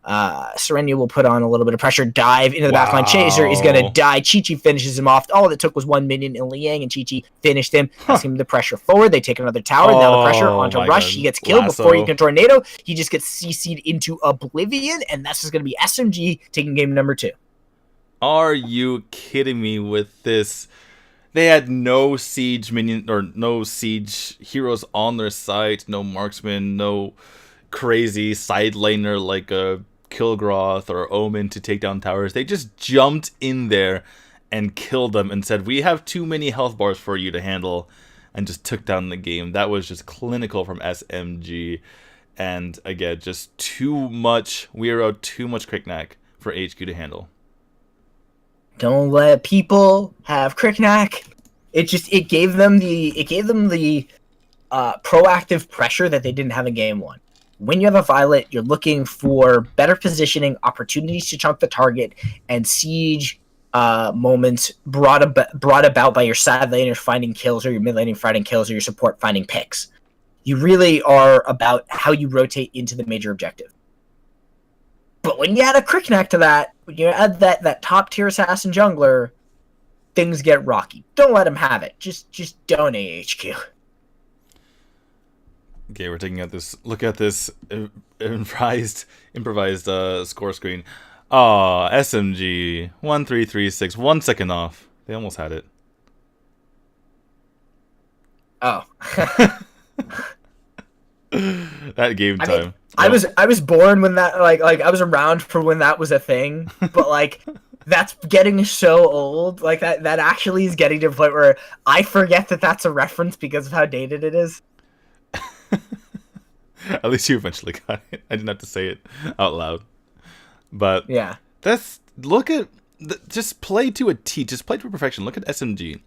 S3: Serenia will put on a little bit of pressure, dive into the backline. Chaser is going to die. Chi-Chi finishes him off. All it took was 1 minion, and Liang and Chi-Chi finished him, asking him the pressure forward. They take another tower. Now the pressure onto Rush. God. He gets killed before he can Tornado. He just gets CC'd into oblivion, and that's just going to be SMG taking game number 2.
S2: Are you kidding me with this? They had no siege minion or no siege heroes on their side, no marksman, no crazy side laner like a Kilgroth or Omen to take down towers. They just jumped in there and killed them and said, "We have too many health bars for you to handle," and just took down the game. That was just clinical from SMG. And again, just too much Weiro, too much Cricknack for AHQ to handle.
S3: Don't let people have Cricknack. It gave them the proactive pressure that they didn't have in game one. When you have a Violet, you're looking for better positioning, opportunities to chunk the target, and siege moments brought about by your side laner finding kills, or your mid laning finding kills, or your support finding picks. You really are about how you rotate into the major objective. But when you add a Cricknack to that, when you add that top tier assassin jungler, things get rocky. Don't let him have it. Just don't AHQ.
S2: Okay, we're taking look at this improvised score screen. Aw, SMG 1336, 1 second off. They almost had it.
S3: Oh.
S2: That game time.
S3: I mean, I was born when that like I was around for when that was a thing, but like that's getting so old. Like that actually is getting to a point where I forget that that's a reference because of how dated it is.
S2: At least you eventually got it. I didn't have to say it out loud. But
S3: yeah,
S2: just play to a T. Just play to perfection. Look at SMG.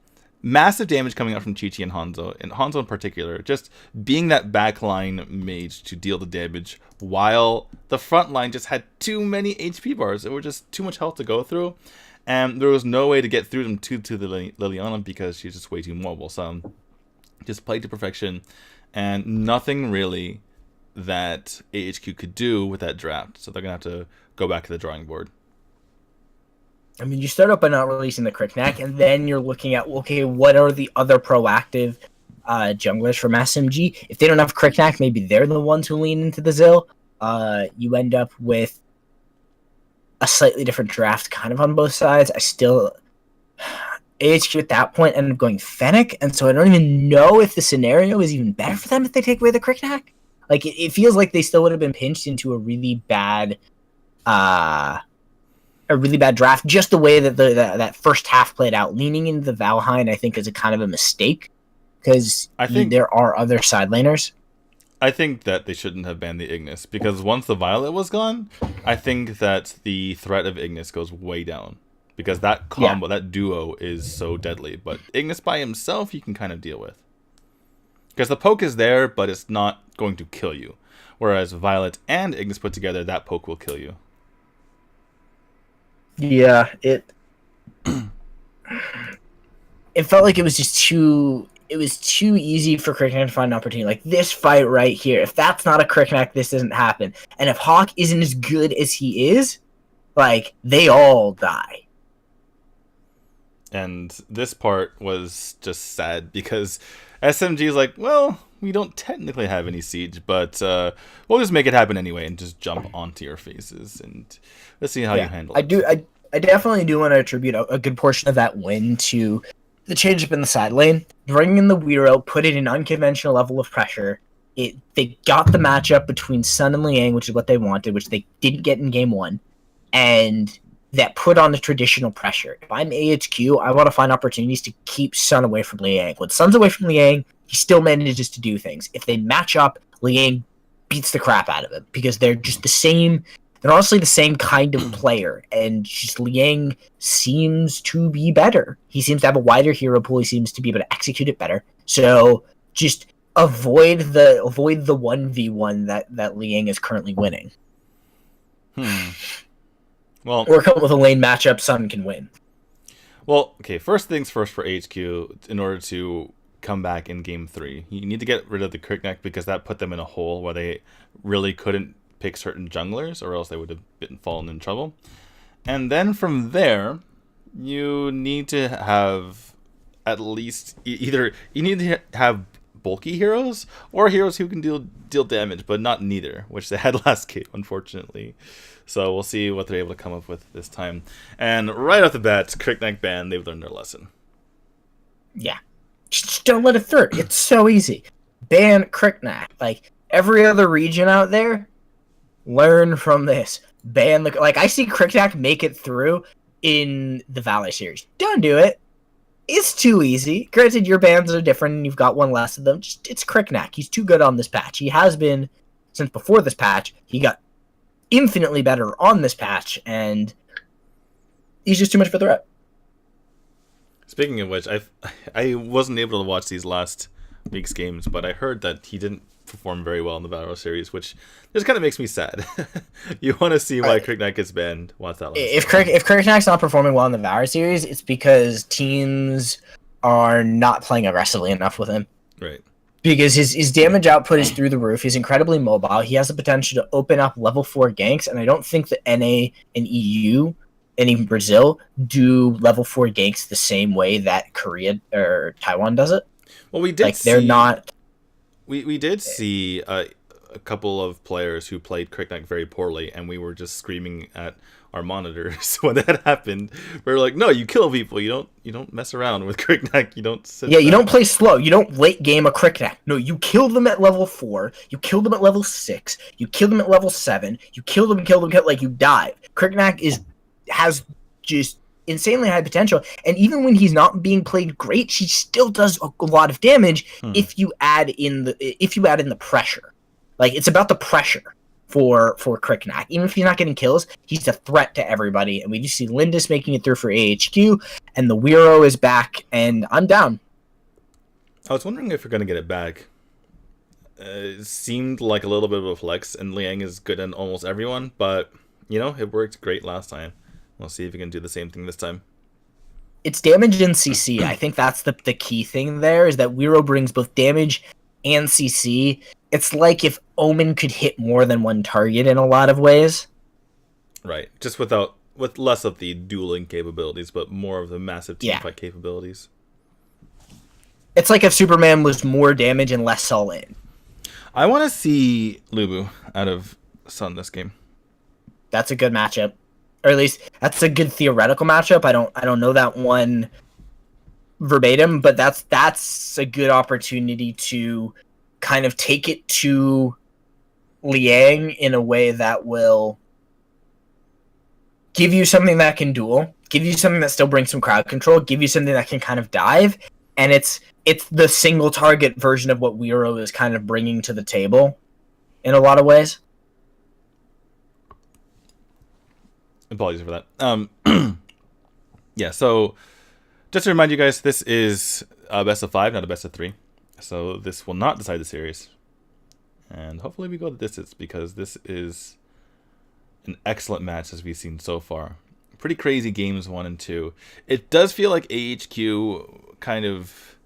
S2: Massive damage coming out from Chi-Chi and Hanzo in particular. Just being that backline mage to deal the damage, while the front line just had too many HP bars. It was just too much health to go through, and there was no way to get through them to the Liliana because she's just way too mobile. So just played to perfection, and nothing really that AHQ could do with that draft. So they're going to have to go back to the drawing board.
S3: I mean, you start up by not releasing the Cricknack, and then you're looking at, okay, what are the other proactive junglers from SMG? If they don't have Cricknack, maybe they're the ones who lean into the Zill. You end up with a slightly different draft kind of on both sides. AHQ at that point ended up going Fennec, and so I don't even know if the scenario is even better for them if they take away the Cricknack. Like, it feels like they still would have been pinched into a really bad draft, just the way that that first half played out. Leaning into the Valheim, I think, is a kind of a mistake, because I think there are other side laners.
S2: I think that they shouldn't have banned the Ignis, because once the Violet was gone, I think that the threat of Ignis goes way down, because that combo, that duo is so deadly. But Ignis by himself, you can kind of deal with, because the poke is there, but it's not going to kill you. Whereas Violet and Ignis put together, that poke will kill you.
S3: Yeah, it felt like it was just too easy for Cricknack to find an opportunity. Like, this fight right here, if that's not a Cricknack, this doesn't happen. And if Hawk isn't as good as he is, like, they all die.
S2: And this part was just sad, because SMG is like, well, we don't technically have any siege, but we'll just make it happen anyway and just jump onto your faces, and let's see how you handle it.
S3: I definitely do want to attribute a good portion of that win to the change up in the side lane, bringing in the Weiro, put it in unconventional level of pressure. They got the matchup between Sun and Liang, which is what they wanted, which they didn't get in game one, and that put on the traditional pressure. If I'm AHQ, I want to find opportunities to keep Sun away from Liang. When Sun's away from Liang, he still manages to do things. If they match up, Liang beats the crap out of him, because they're just the same. They're honestly the same kind of player, and just Liang seems to be better. He seems to have a wider hero pool. He seems to be able to execute it better. So just avoid the 1v1 that Liang is currently winning.
S2: Well,
S3: or come up with a lane matchup Sun can win.
S2: Well, okay, first things first for HQ, in order to come back in game 3, you need to get rid of the Cricknack, because that put them in a hole where they really couldn't pick certain junglers, or else they would have fallen in trouble. And then from there, you need to have at least either you need to have bulky heroes or heroes who can deal damage, but not neither, which they had last game, unfortunately. So we'll see what they're able to come up with this time. And right off the bat, Cricknack ban, they've learned their lesson.
S3: Yeah. Just don't let it through. It's so easy. Ban Cricknack. Like, every other region out there, learn from this. Ban the... Like, I see Cricknack make it through, in the Valor series. Don't do it. It's too easy. Granted, your bands are different and you've got one less of them. Just it's Cricknack. He's too good on this patch. He has been since before this patch. He got infinitely better on this patch, and he's just too much of a threat.
S2: Speaking of which, I wasn't able to watch these last week's games, but I heard that he didn't perform very well in the Valor series, which just kind of makes me sad. You want to see why Cricknack gets banned. Watch that.
S3: If Cricknack's not performing well in the Valor series, it's because teams are not playing aggressively enough with him.
S2: Right.
S3: Because his damage output is through the roof. He's incredibly mobile. He has the potential to open up level 4 ganks, and I don't think that NA and EU and even Brazil do level 4 ganks the same way that Korea or Taiwan does it.
S2: Well, we did
S3: like they're not.
S2: We did see a couple of players who played Cricknack very poorly, and we were just screaming at our monitors when that happened. We were like, "No, you kill people. You don't mess around with Cricknack. You don't sit
S3: Yeah, you
S2: back.
S3: don't play slow. You don't late game a Cricknack. No, you kill them at level 4. You kill them at level 6. You kill them at level 7. You kill them, like you dive. Cricknack has just insanely high potential, and even when he's not being played great, he still does a lot of damage if you add in the pressure. Like, it's about the pressure for Cricknack. Even if he's not getting kills, he's a threat to everybody, and we just see Lindis making it through for AHQ, and the Weiro is back, and I'm down.
S2: I was wondering if you're going to get it back. It seemed like a little bit of a flex, and Liang is good in almost everyone, but, it worked great last time. We'll see if we can do the same thing this time.
S3: It's damage and CC. I think that's the key thing there, is that Weiro brings both damage and CC. It's like if Omen could hit more than one target in a lot of ways.
S2: Right. Just with less of the dueling capabilities, but more of the massive teamfight capabilities.
S3: It's like if Superman was more damage and less all-in.
S2: I want to see Lubu out of Sun this game.
S3: That's a good matchup. Or at least that's a good theoretical matchup. I don't know that one verbatim, but that's a good opportunity to kind of take it to Liang in a way that will give you something that can duel, give you something that still brings some crowd control, give you something that can kind of dive, and it's the single target version of what Weiro is kind of bringing to the table in a lot of ways.
S2: Apologies for that. Yeah, so just to remind you guys, this is a best of 5, not a best of 3. So this will not decide the series. And hopefully we go the distance, because this is an excellent match as we've seen so far. Pretty crazy games 1 and 2. It does feel like AHQ kind of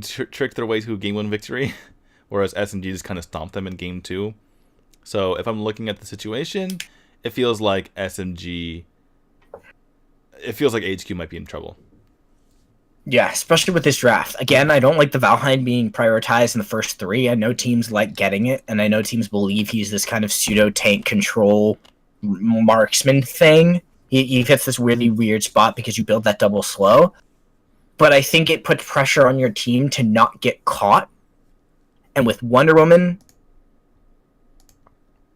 S2: tricked their way to a game 1 victory, whereas SMG just kind of stomped them in game 2. So if I'm looking at the situation, it feels like AHQ might be in trouble.
S3: Yeah, especially with this draft. Again, I don't like the Valheim being prioritized in the first 3. I know teams like getting it, and I know teams believe he's this kind of pseudo-tank control marksman thing. He fits this really weird spot because you build that double slow. But I think it puts pressure on your team to not get caught. And with Wonder Woman,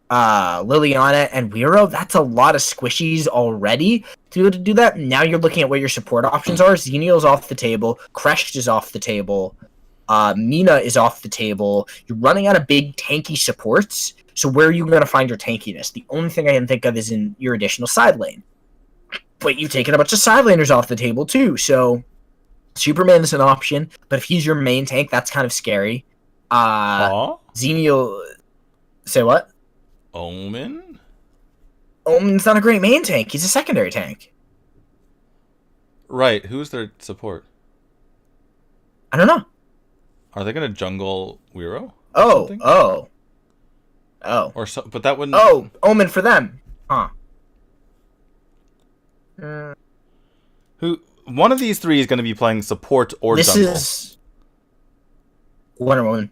S3: Liliana, and Weiro, that's a lot of squishies already to be able to do that. Now you're looking at what your support options are. Xenial's off the table. Kresh is off the table. Mina is off the table. You're running out of big tanky supports. So where are you going to find your tankiness? The only thing I can think of is in your additional side lane. But you've taken a bunch of side laners off the table too. So Superman is an option, but if he's your main tank, that's kind of scary. Xenial... Say what?
S2: Omen's
S3: not a great main tank. He's a secondary tank.
S2: Right. Who's their support?
S3: I don't know.
S2: Are they going to jungle Weiro?
S3: Oh.
S2: Or so, but that wouldn't...
S3: Oh, Omen for them. Huh.
S2: Who? One of these 3 is going to be playing support or
S3: this
S2: jungle.
S3: This is Wonder Woman.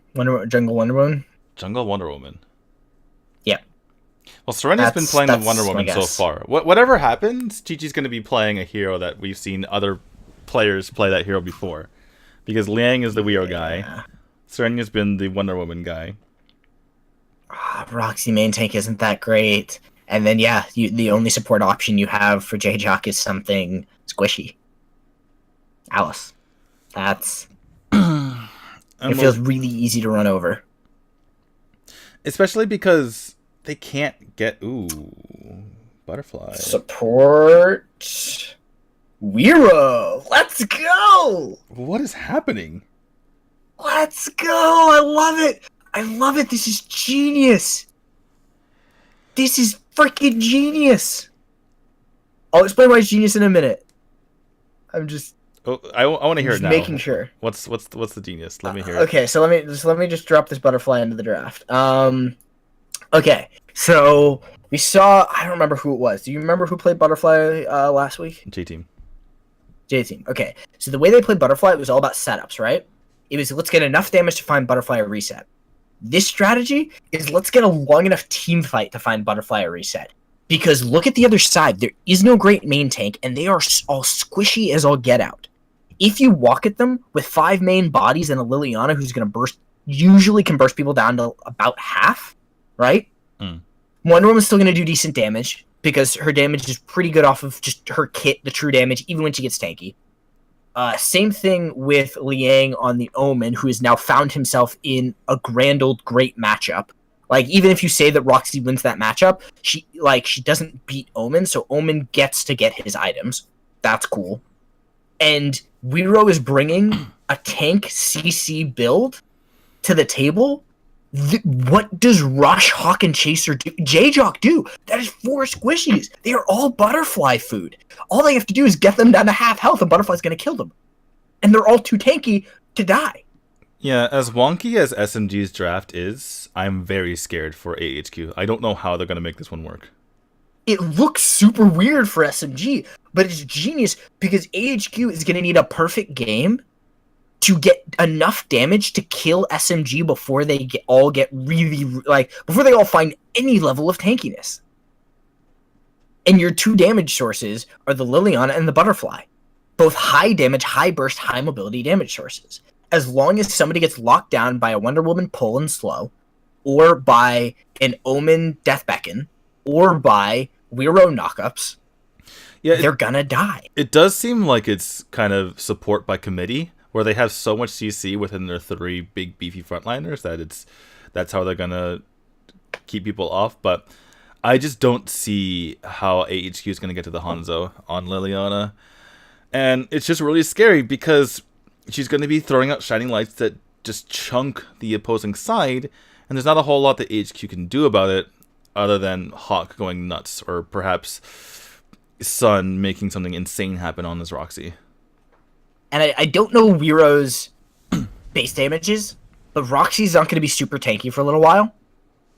S3: Jungle Wonder Woman.
S2: Jungle Wonder Woman.
S3: Yeah.
S2: Well, Serena's been playing the Wonder Woman so far. Whatever happens, Chi-Chi's going to be playing a hero that we've seen other players play that hero before. Because Liang is the Weiro guy. Serena's been the Wonder Woman guy.
S3: Roxy main tank isn't that great. And then, yeah, the only support option you have for J-Jock is something squishy. Alice. That's... It feels really easy to run over.
S2: Especially because they can't get... Ooh, butterfly.
S3: Support... Weiro! Let's go!
S2: What is happening?
S3: Let's go! I love it! I love it! This is genius! This is freaking genius! I'll explain why it's genius in a minute. I'm just...
S2: Oh, I want to hear it now.
S3: Making sure.
S2: What's the genius? Let me hear it.
S3: Okay, so let me just drop this butterfly into the draft. Okay, so we saw... I don't remember who it was. Do you remember who played butterfly last week?
S2: J-Team.
S3: J-Team. Okay, so the way they played butterfly, it was all about setups, right? It was, let's get enough damage to find butterfly a reset. This strategy is, let's get a long enough team fight to find butterfly a reset. Because look at the other side. There is no great main tank, and they are all squishy as all get out. If you walk at them with 5 main bodies and a Liliana who's going to burst, usually can burst people down to about half, right? Wonder Woman's still going to do decent damage, because her damage is pretty good off of just her kit, the true damage, even when she gets tanky. Same thing with Liang on the Omen, who has now found himself in a grand old great matchup. Like, even if you say that Roxy wins that matchup, she doesn't beat Omen, so Omen gets to get his items. That's cool. And Weiro is bringing a tank CC build to the table. What does Rush, Hawk, and Chaser do? J-Jock do? That is 4 squishies. They are all butterfly food. All they have to do is get them down to half health, and Butterfly's going to kill them. And they're all too tanky to die.
S2: Yeah, as wonky as SMG's draft is, I'm very scared for AHQ. I don't know how they're going to make this one work.
S3: It looks super weird for SMG, but it's genius because AHQ is going to need a perfect game to get enough damage to kill SMG before they all get really, before they all find any level of tankiness. And your 2 damage sources are the Liliana and the Butterfly. Both high damage, high burst, high mobility damage sources. As long as somebody gets locked down by a Wonder Woman pull and slow, or by an Omen death beckon, or by Weiro knockups, they're gonna die.
S2: It does seem like it's kind of support by committee, where they have so much CC within their 3 big beefy frontliners that that's how they're gonna keep people off. But I just don't see how AHQ is gonna get to the Hanzo on Liliana, and it's just really scary because she's gonna be throwing out shining lights that just chunk the opposing side, and there's not a whole lot that AHQ can do about it other than Hawk going nuts, or perhaps Sun making something insane happen on this Roxy.
S3: And I don't know Weiro's base damages, but Roxy's not going to be super tanky for a little while.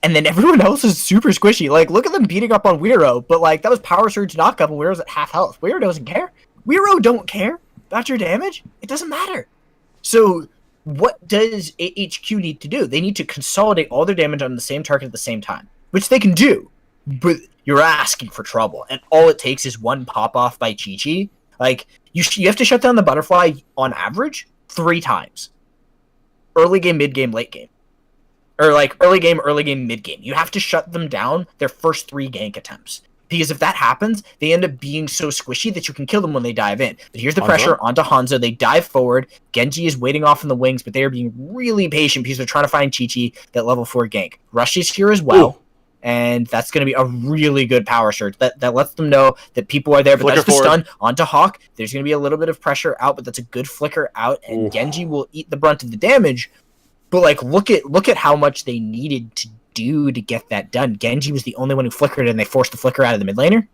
S3: And then everyone else is super squishy. Like, look at them beating up on Weiro, but that was Power Surge knockup and Weiro's at half health. Weiro doesn't care. Weiro don't care about your damage. It doesn't matter. So what does AHQ need to do? They need to consolidate all their damage on the same target at the same time, which they can do, but you're asking for trouble. And all it takes is one pop-off by Chi-Chi. You have to shut down the Butterfly on average 3 times. Early game, mid game, late game. Or early game, mid game. You have to shut them down their first 3 gank attempts. Because if that happens, they end up being so squishy that you can kill them when they dive in. But here's the pressure onto Hanzo. They dive forward. Genji is waiting off in the wings, but they are being really patient because they're trying to find Chi-Chi, that level 4 gank. Rush is here as well. Ooh. And that's going to be a really good power surge. That lets them know that people are there. But that's the stun onto Hawk. There's going to be a little bit of pressure out, but that's a good flicker out. And Genji will eat the brunt of the damage. But look at how much they needed to do to get that done. Genji was the only one who flickered, and they forced the flicker out of the mid laner.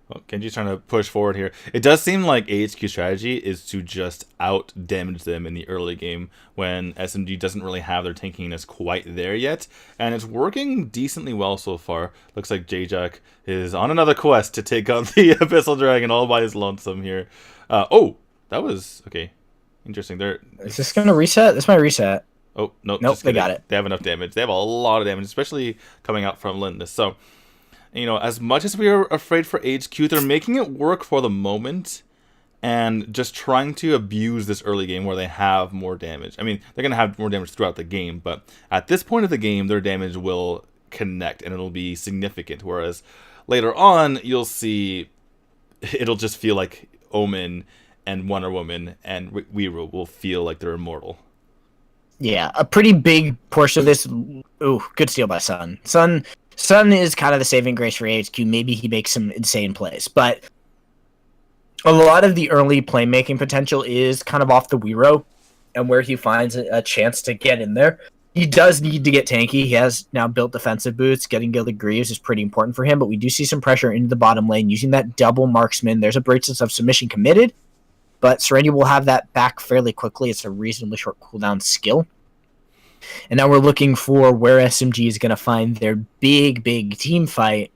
S2: Well, Genji's trying to push forward here. It does seem like AHQ strategy is to just out damage them in the early game when SMG doesn't really have their tankiness quite there yet, and it's working decently well so far. Looks like J-Jock is on another quest to take on the Abyssal Dragon all by his lonesome here. Oh, that was okay. Interesting.
S3: Is this gonna reset? This might reset.
S2: Oh no!
S3: Nope, they got it.
S2: They have enough damage. They have a lot of damage, especially coming out from Lindis. So, as much as we are afraid for AHQ, they're making it work for the moment and just trying to abuse this early game where they have more damage. I mean, they're going to have more damage throughout the game, but at this point of the game, their damage will connect and it'll be significant. Whereas later on, you'll see it'll just feel like Omen and Wonder Woman and Weiro will feel like they're immortal.
S3: Yeah, a pretty big portion of this. Ooh, good steal by Sun. Sun is kind of the saving grace for AHQ. Maybe he makes some insane plays, but a lot of the early playmaking potential is kind of off the Weiro and where he finds a chance to get in there. He does need to get tanky. He has now built defensive boots. Getting Gilded Greaves is pretty important for him, but we do see some pressure into the bottom lane using that double marksman. There's a Bracelets of Submission committed, but Serenity will have that back fairly quickly. It's a reasonably short cooldown skill. And now we're looking for where SMG is going to find their big team fight.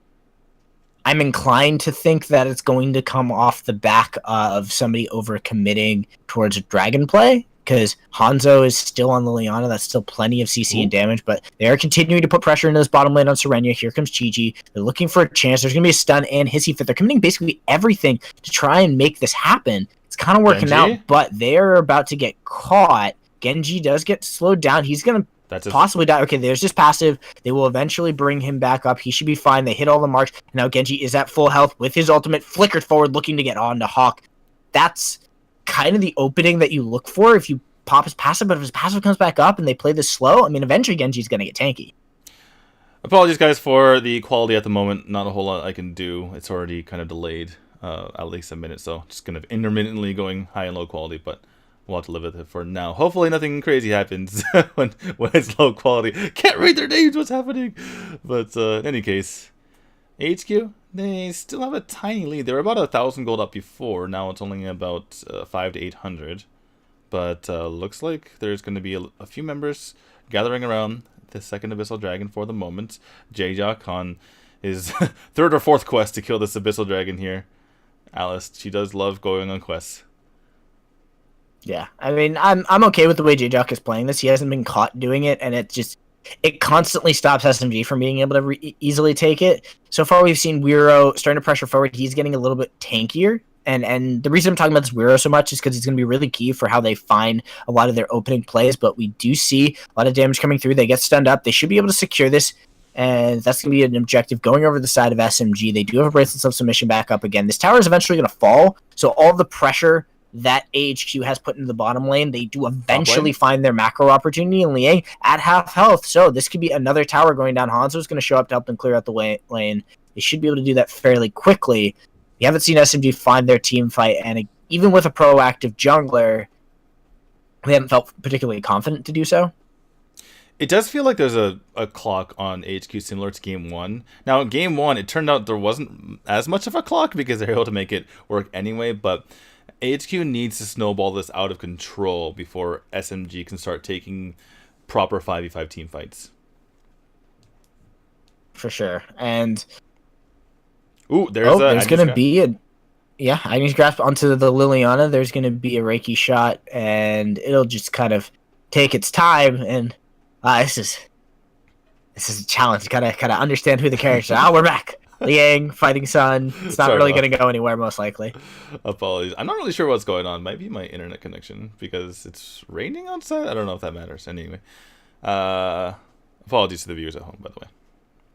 S3: I'm inclined to think that it's going to come off the back of somebody overcommitting towards dragon play, because Hanzo is still on Liliana. That's still plenty of CC and damage, but they are continuing to put pressure into this bottom lane on Serenia. Here comes Chi-Chi. They're looking for a chance. There's going to be a stun and Hissy Fit. They're committing basically everything to try and make this happen. It's kind of working out, but they're about to get caught. Genji does get slowed down. He's going to possibly die. Okay, there's just passive. They will eventually bring him back up. He should be fine. They hit all the marks. And now Genji is at full health with his ultimate flickered forward, looking to get onto Hawk. That's kind of the opening that you look for if you pop his passive, but if his passive comes back up and they play this slow, I mean, eventually Genji's going to get tanky.
S2: Apologies, guys, for the quality at the moment. Not a whole lot I can do. It's already kind of delayed at least a minute, so just kind of intermittently going high and low quality, but we'll have to live with it for now. Hopefully nothing crazy happens when it's low quality. Can't read their names, what's happening? But in any case, AHQ, they still have a tiny lead. They were about 1,000 gold up before. Now it's only about 500 to 800. But looks like there's going to be a few members gathering around the second Abyssal Dragon for the moment. J-Jock on his third or fourth quest to kill this Abyssal Dragon here. Alice, she does love going on quests.
S3: Yeah, I mean, I'm okay with the way J-Jock is playing this. He hasn't been caught doing it, and it constantly stops SMG from being able to easily take it. So far, we've seen Weiro starting to pressure forward. He's getting a little bit tankier, and the reason I'm talking about this Weiro so much is because he's going to be really key for how they find a lot of their opening plays, but we do see a lot of damage coming through. They get stunned up. They should be able to secure this, and that's going to be an objective going over the side of SMG. They do have a Bracelets of Submission back up again. This tower is eventually going to fall, so all the pressure that AHQ has put into the bottom lane, they do eventually find their macro opportunity, and Liang at half health. So this could be another tower going down. Hanzo's going to show up to help them clear out the lane. They should be able to do that fairly quickly. We haven't seen SMG find their team fight, and even with a proactive jungler, we haven't felt particularly confident to do so.
S2: It does feel like there's a clock on AHQ similar to Game 1. Now, in Game 1, it turned out there wasn't as much of a clock because they were able to make it work anyway, but AHQ needs to snowball this out of control before SMG can start taking proper 5v5 team fights.
S3: For sure. And
S2: ooh, there's
S3: going to be a Agnes Grasp onto the Liliana. There's going to be a Reiki shot, and it'll just kind of take its time. And this is a challenge. Gotta understand who the characters are. We're back. Liang fighting Sun. It's not really going to go anywhere, most likely.
S2: Apologies. I'm not really sure what's going on. Might be my internet connection because it's raining outside. I don't know if that matters. Anyway, apologies to the viewers at home, by the way.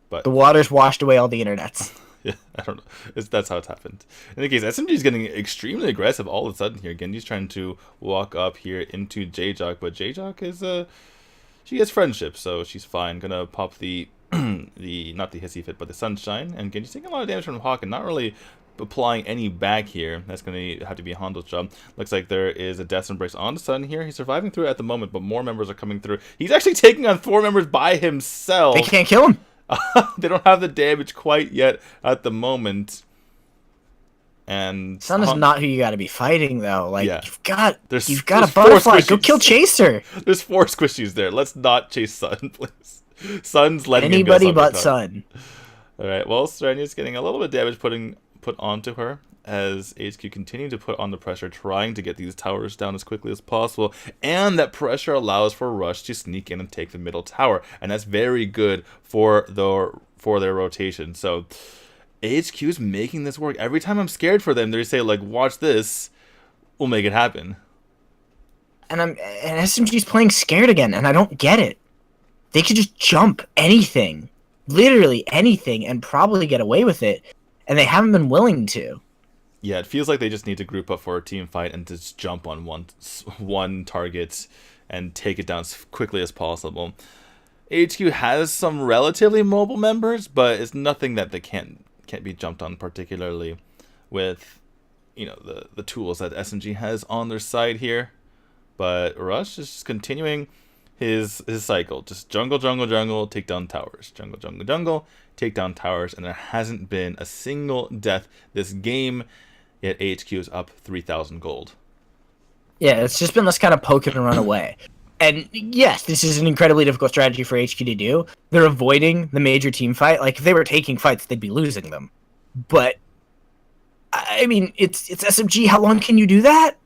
S2: But
S3: the water's washed away all the internets.
S2: Yeah, I don't know. That's how it's happened. In any case, SMG is getting extremely aggressive all of a sudden here. Genji's trying to walk up here into J-Jock, but J-Jock is she has friendship, so she's fine. Gonna pop the not the Hissy Fit, but the Sunshine, and Genji's taking a lot of damage from Hawk and not really applying any back here. That's going to have to be Hondo's job. Looks like there is a Death Embrace on the Sun here. He's surviving through it at the moment, but more members are coming through. He's actually taking on 4 members by himself.
S3: They can't kill him.
S2: They don't have the damage quite yet at the moment. And
S3: Sun is not who you got to be fighting, though. Like,
S2: yeah.
S3: you've got a butterfly. Go kill Chaser.
S2: There's 4 squishies there. Let's not chase Sun, please. Sun's letting
S3: anybody but Sun.
S2: All right. Well, Serenia's getting a little bit of damage put onto her as AHQ continue to put on the pressure, trying to get these towers down as quickly as possible. And that pressure allows for Rush to sneak in and take the middle tower, and that's very good for their rotation. So AHQ's making this work. Every time I'm scared for them, they say like, "Watch this, we'll make it happen."
S3: And SMG's playing scared again, and I don't get it. They could just jump anything. literally anything and probably get away with it, and they haven't been willing to.
S2: Yeah, it feels like they just need to group up for a team fight and just jump on one target and take it down as quickly as possible. AHQ has some relatively mobile members, but it's nothing that they can't be jumped on, particularly with the tools that SMG has on their side here. But Rush is just continuing his cycle. Just jungle, jungle, jungle, take down towers. Jungle, jungle, jungle, take down towers. And there hasn't been a single death this game, yet AHQ is up 3,000 gold.
S3: Yeah, it's just been this kind of poke and run away. And yes, this is an incredibly difficult strategy for HQ to do. They're avoiding the major team fight. Like, if they were taking fights, they'd be losing them. But, I mean, it's SMG. How long can you do that?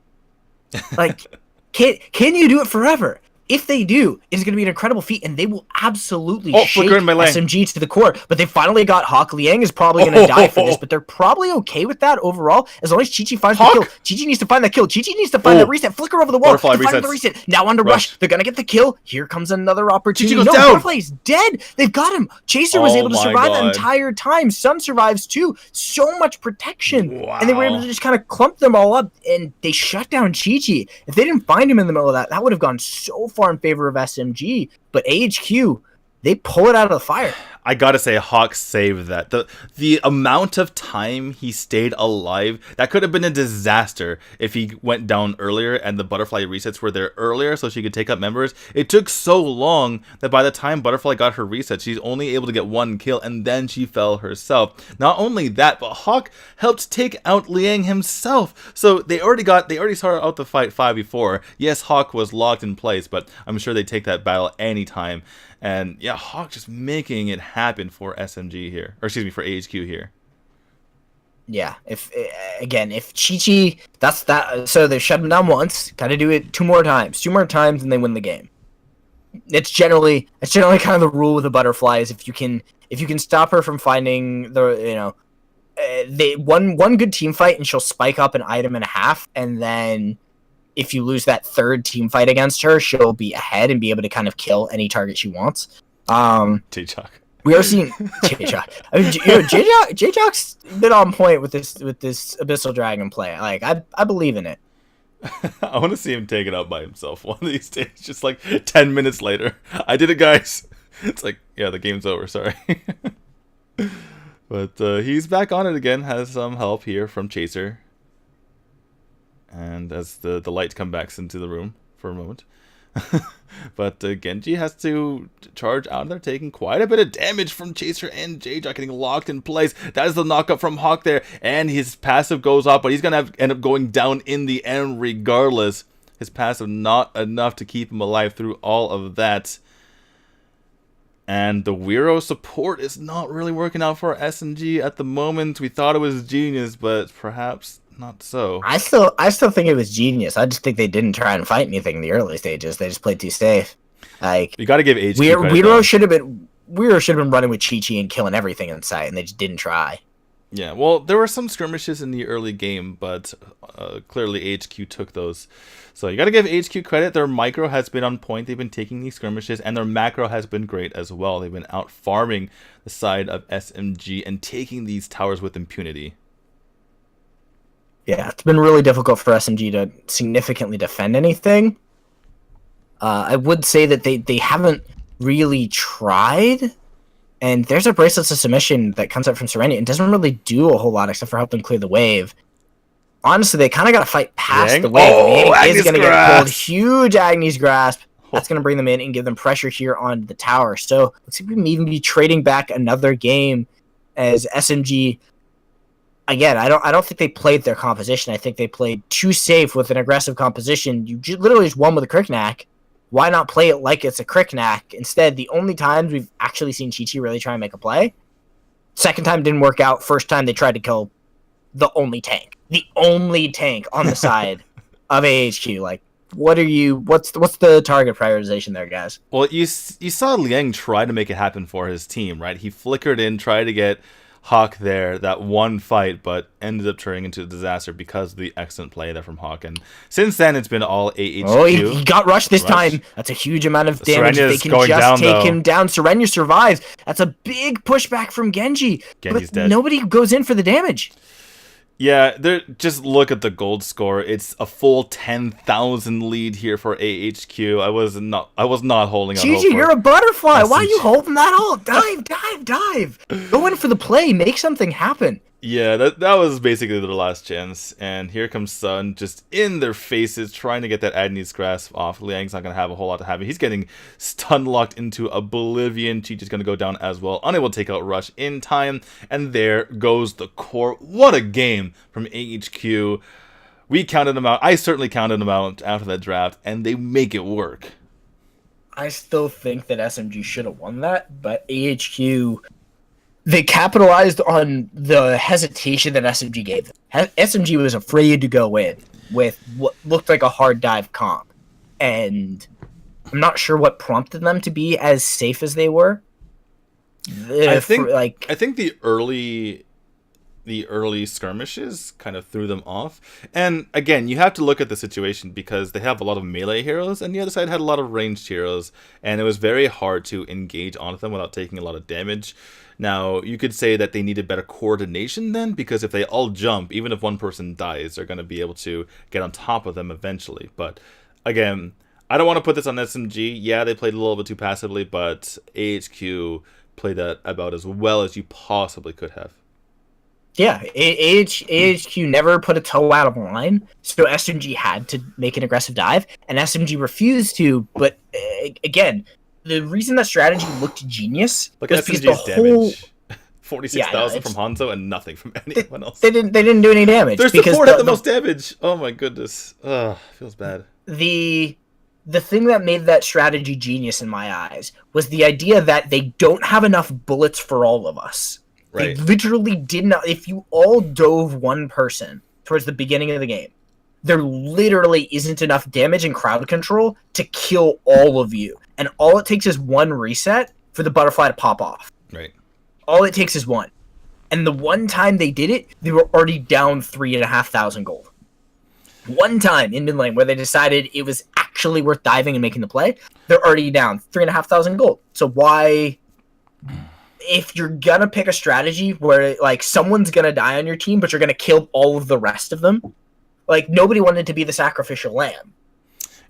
S3: Like, can you do it forever? If they do, it's going to be an incredible feat, and they will absolutely shake SMG to the core. But they finally got Hawk. Liang is probably going to die for this, but they're probably okay with that overall, as long as Chi-Chi finds the kill. Chi-Chi needs to find that kill. Chi-Chi needs to find that reset. Flicker over the wall. Find the reset. Now under Rush. They're going to get the kill. Here comes another opportunity.
S2: Chi-Chi goes down.
S3: Butterfly's dead. They've got him. Chaser was able to survive the entire time. Sun survives too. So much protection. Wow. And they were able to just kind of clump them all up, and they shut down Chi-Chi. If they didn't find him in the middle of that, that would have gone so far in favor of SMG, but AHQ, they pull it out of the fire.
S2: I gotta say, Hawk saved that. The amount of time he stayed alive, that could have been a disaster if he went down earlier and the Butterfly resets were there earlier so she could take up members. It took so long that by the time Butterfly got her reset, she's only able to get one kill, and then she fell herself. Not only that, but Hawk helped take out Liang himself. So they already started out the fight 5v4. Yes, Hawk was locked in place, but I'm sure they take that battle anytime. And yeah, Hawk just making it happen for SMG here, or excuse me, for AHQ here.
S3: Yeah, if Chi-Chi, that's that. So they shut him down once. Got to do it two more times, and they win the game. It's generally kind of the rule with the Butterflies. If you can stop her from finding the one good team fight, and she'll spike up an item and a half, and then if you lose that third team fight against her, she'll be ahead and be able to kind of kill any target she wants.
S2: J-Jock.
S3: We are seeing J-Jock. I mean, J-Jock's been on point with this Abyssal Dragon play. Like, I believe in it.
S2: I want to see him take it out by himself one of these days. Just like 10 minutes later, I did it, guys. It's like, yeah, the game's over. Sorry. But he's back on it again. Has some help here from Chaser. And as the light comes back into the room for a moment. But Genji has to charge out of there, taking quite a bit of damage from Chaser and J-Jock, getting locked in place. That is the knockup from Hawk there, and his passive goes off, but he's going to end up going down in the end regardless. His passive not enough to keep him alive through all of that. And the Weiro support is not really working out for SMG at the moment. We thought it was genius, but perhaps not so.
S3: I still think it was genius. I just think they didn't try and fight anything in the early stages. They just played too safe. Like,
S2: you got to give AHQ
S3: Weiro should have been running with Chi-Chi and killing everything in sight, and they just didn't try.
S2: Yeah, well, there were some skirmishes in the early game, but clearly AHQ took those. So you got to give AHQ credit. Their micro has been on point. They've been taking these skirmishes, and their macro has been great as well. They've been out farming the side of SMG and taking these towers with impunity.
S3: Yeah, it's been really difficult for SMG to significantly defend anything. I would say that they haven't really tried. And there's a Bracelets of Submission that comes up from Serenity and doesn't really do a whole lot except for help them clear the wave. Honestly, they kind of got to fight past the wave.
S2: Oh,
S3: is going to get pulled. Huge Agnes Grasp. That's going to bring them in and give them pressure here on the tower. So looks like we may even be trading back another game as SMG. Again, I don't think they played their composition. I think they played too safe with an aggressive composition. You literally just won with a Cricknack. Why not play it like it's a Cricknack? Instead, the only times we've actually seen Chi-Chi really try and make a play, second time didn't work out. First time they tried to kill the only tank on the side of AHQ. Like, what's the target prioritization there, guys?
S2: Well, you saw Liang try to make it happen for his team, right? He flickered in, tried to get Hawk there, that one fight, but ended up turning into a disaster because of the excellent play there from Hawk. And since then, it's been all AHQ.
S3: Oh, he got rushed this time. That's a huge amount of damage. If they can
S2: going
S3: just
S2: down,
S3: take
S2: though.
S3: him down, Serenia survives. That's a big pushback from Genji.
S2: Genji's
S3: but
S2: dead.
S3: Nobody goes in for the damage.
S2: Yeah, just look at the gold score. It's a full 10,000 lead here for AHQ. I was not holding on.
S3: Gigi, you're a butterfly. Why are you
S2: SMG.
S3: holding that all? Dive. Go in for the play. Make something happen.
S2: Yeah, that was basically their last chance. And here comes Sun, just in their faces, trying to get that Agnes grasp off. Liang's not going to have a whole lot to happen. He's getting stun locked into oblivion. Chi-Chi's going to go down as well. Unable to take out Rush in time. And there goes the core. What a game from AHQ. We counted them out. I certainly counted them out after that draft. And they make it work.
S3: I still think that SMG should have won that, but AHQ, they capitalized on the hesitation that SMG gave them. SMG was afraid to go in with what looked like a hard dive comp, and I'm not sure what prompted them to be as safe as they were.
S2: I think the early skirmishes kind of threw them off. And again, you have to look at the situation because they have a lot of melee heroes and the other side had a lot of ranged heroes, and it was very hard to engage onto them without taking a lot of damage. Now, you could say that they needed better coordination then, because if they all jump, even if one person dies, they're going to be able to get on top of them eventually. But again, I don't want to put this on SMG. Yeah, they played a little bit too passively, but AHQ played that about as well as you possibly could have.
S3: Yeah, AHQ never put a toe out of line, so SMG had to make an aggressive dive, and SMG refused to, but again, the reason that strategy looked genius
S2: Look
S3: was
S2: at
S3: because
S2: SMG's
S3: the whole...
S2: damage. 46,000 from Hanzo and nothing from anyone else.
S3: They didn't do any damage.
S2: Their
S3: because
S2: support had the most damage. Oh my goodness. Ugh, feels bad.
S3: The thing that made that strategy genius in my eyes was the idea that they don't have enough bullets for all of us.
S2: Right.
S3: They literally did not. If you all dove one person towards the beginning of the game, there literally isn't enough damage and crowd control to kill all of you. And all it takes is one reset for the butterfly to pop off.
S2: Right.
S3: All it takes is one. And the one time they did it, they were already down 3,500 gold. One time in mid lane where they decided it was actually worth diving and making the play, they're already down 3,500 gold. So why... If you're gonna pick a strategy where like someone's gonna die on your team, but you're gonna kill all of the rest of them, like nobody wanted to be the sacrificial lamb,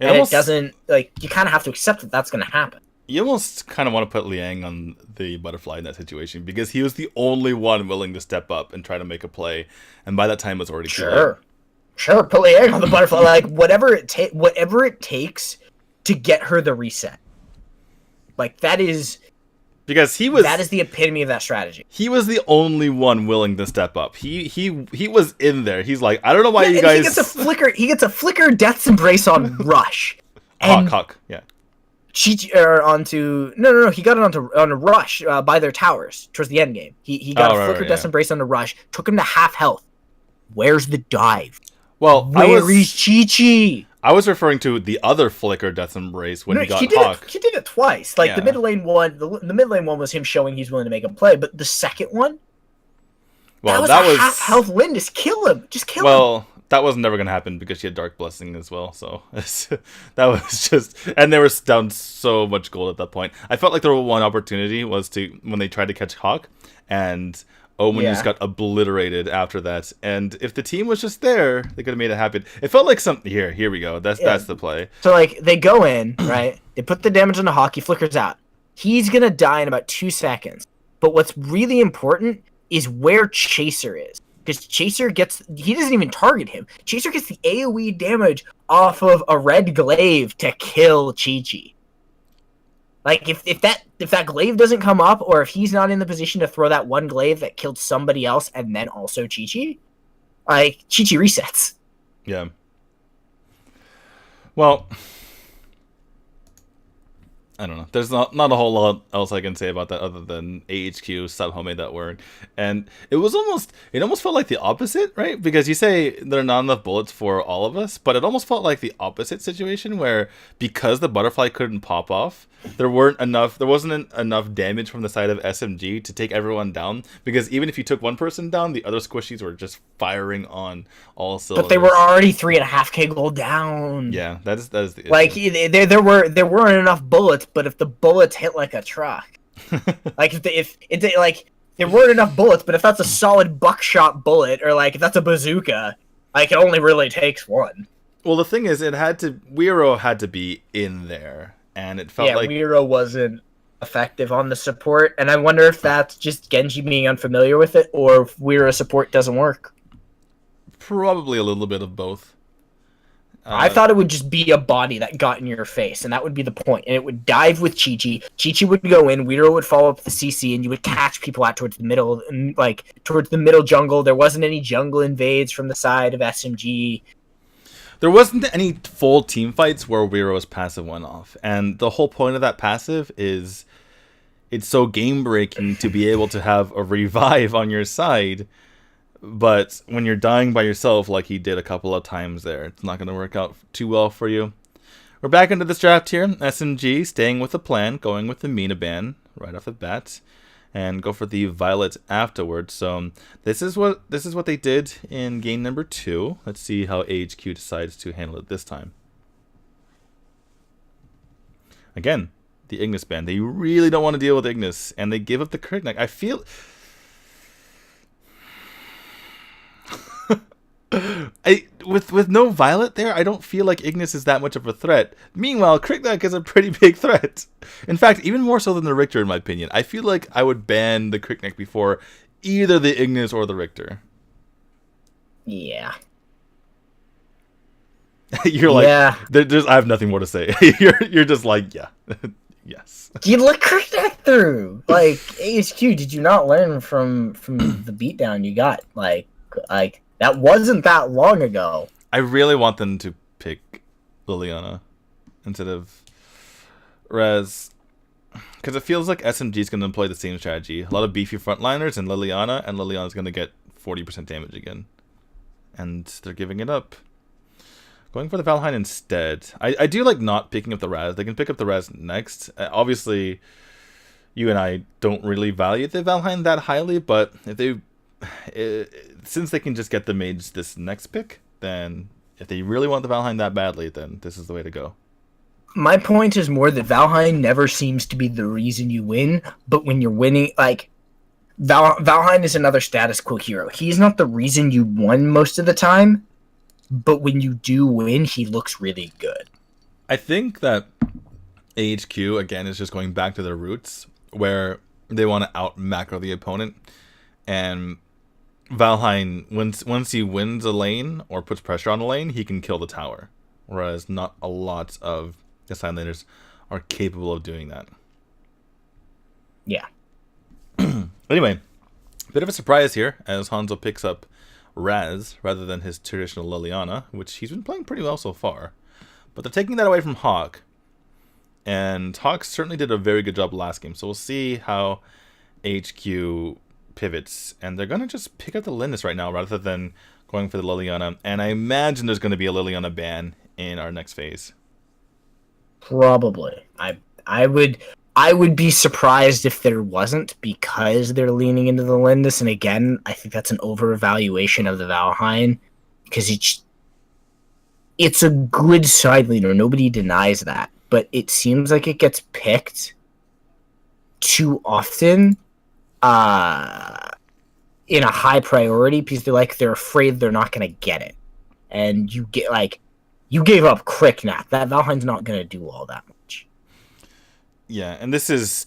S3: it doesn't like you kind of have to accept that that's gonna happen.
S2: You almost kind of want to put Liang on the butterfly in that situation because he was the only one willing to step up and try to make a play, and by that time it was already too late.
S3: Sure, put Liang on the butterfly, like whatever it takes to get her the reset. Like that is.
S2: Because that
S3: is the epitome of that strategy.
S2: He was the only one willing to step up. He was in there. He's like, I don't know why you guys.
S3: He gets a flicker Death's Embrace on Rush. And
S2: Hawk, yeah.
S3: Onto no. He got it onto Rush by their towers towards the end game. He got a flicker Death's Embrace onto Rush. Took him to half health. Where's the dive?
S2: Well,
S3: where is Chi-Chi?
S2: I was referring to the other flicker Death's Embrace when he got Hawk.
S3: He did it twice. Like the mid lane one, the mid lane one was him showing he's willing to make a play, but the second one, that was half health win. Just kill him.
S2: Well, that was never gonna happen because she had Dark Blessing as well. So that was just, and they were down so much gold at that point. I felt like there was one opportunity was to when they tried to catch Hawk, and Omen just got obliterated after that. And if the team was just there, they could have made it happen. It felt like something. Here we go. That's the play.
S3: So like they go in, right? They put the damage on the Hawk. He flickers out. He's gonna die in about 2 seconds. But what's really important is where Chaser is, because Chaser he doesn't even target him. Chaser gets the AoE damage off of a red glaive to kill Chi-Chi. Like, if that glaive doesn't come up, or if he's not in the position to throw that one glaive that killed somebody else and then also Chi-Chi, like, Chi-Chi resets.
S2: Yeah. Well, I don't know. There's not a whole lot else I can say about that other than AHQ somehow made that work. And it almost felt like the opposite, right? Because you say there are not enough bullets for all of us, but it almost felt like the opposite situation where because the butterfly couldn't pop off, there wasn't enough damage from the side of SMG to take everyone down. Because even if you took one person down, the other squishies were just firing on all cylinders.
S3: But they were already 3.5k gold down.
S2: Yeah, that is the issue.
S3: Like there weren't enough bullets, but if the bullets hit like a truck, like if there weren't enough bullets, but if that's a solid buckshot bullet, or like if that's a bazooka, like it only really takes one.
S2: Well, the thing is, Weiro had to be in there, and it felt like
S3: Weiro wasn't effective on the support, and I wonder if that's just Genji being unfamiliar with it, or if Weiro support doesn't work.
S2: Probably a little bit of both.
S3: I thought it would just be a body that got in your face, and that would be the point. And it would dive with Chi-Chi. Chi-Chi would go in, Weiro would follow up the CC, and you would catch people out towards the middle, and like towards the middle jungle. There wasn't any jungle invades from the side of SMG.
S2: There wasn't any full team fights where Weiro's passive went off, and the whole point of that passive is it's so game breaking to be able to have a revive on your side. But when you're dying by yourself, like he did a couple of times there, it's not going to work out too well for you. We're back into this draft here. SMG staying with the plan, going with the Mina ban right off the bat, and go for the Violet afterwards. So this is what they did in game number 2. Let's see how AHQ decides to handle it this time. Again, the Ignis ban. They really don't want to deal with Ignis, and they give up the crit neck. I feel. With no Violet there, I don't feel like Ignis is that much of a threat. Meanwhile, Crickneck is a pretty big threat. In fact, even more so than the Richter, in my opinion. I feel like I would ban the Crickneck before either the Ignis or the Richter.
S3: Yeah.
S2: You're like,
S3: yeah.
S2: I have nothing more to say. you're just like, yeah, yes.
S3: You let Crickneck through. Like AHQ, did you not learn from the beatdown you got? Like. That wasn't that long ago.
S2: I really want them to pick Liliana instead of Rez. Because it feels like SMG is going to employ the same strategy. A lot of beefy frontliners and Liliana's going to get 40% damage again. And they're giving it up. Going for the Valheim instead. I do like not picking up the Raz. They can pick up the Raz next. Obviously, you and I don't really value the Valheim that highly, but if they... since they can just get the mage this next pick, then if they really want the Valheim that badly, then this is the way to go.
S3: My point is more that Valheim never seems to be the reason you win, but when you're winning, like, Valheim is another status quo hero. He's not the reason you won most of the time, but when you do win, he looks really good.
S2: I think that AHQ, again, is just going back to their roots, where they want to out-macro the opponent, and Valheim, once he wins a lane or puts pressure on a lane, he can kill the tower. Whereas not a lot of the Sidelanders are capable of doing that.
S3: Yeah.
S2: Anyway, bit of a surprise here as Hanzo picks up Raz rather than his traditional Liliana, which he's been playing pretty well so far. But they're taking that away from Hawk. And Hawk certainly did a very good job last game. So we'll see how HQ pivots, and they're gonna just pick up the Lindis right now rather than going for the Liliana, and I imagine there's gonna be a Liliana ban in our next phase.
S3: Probably. I would be surprised if there wasn't, because they're leaning into the Lindis, and again, I think that's an over-evaluation of the Valheim, because it's a good side leader, nobody denies that, but it seems like it gets picked too often in a high priority, because they're afraid they're not going to get it. And you gave up Crickneck. That Valheim's not going to do all that much.
S2: Yeah, and this is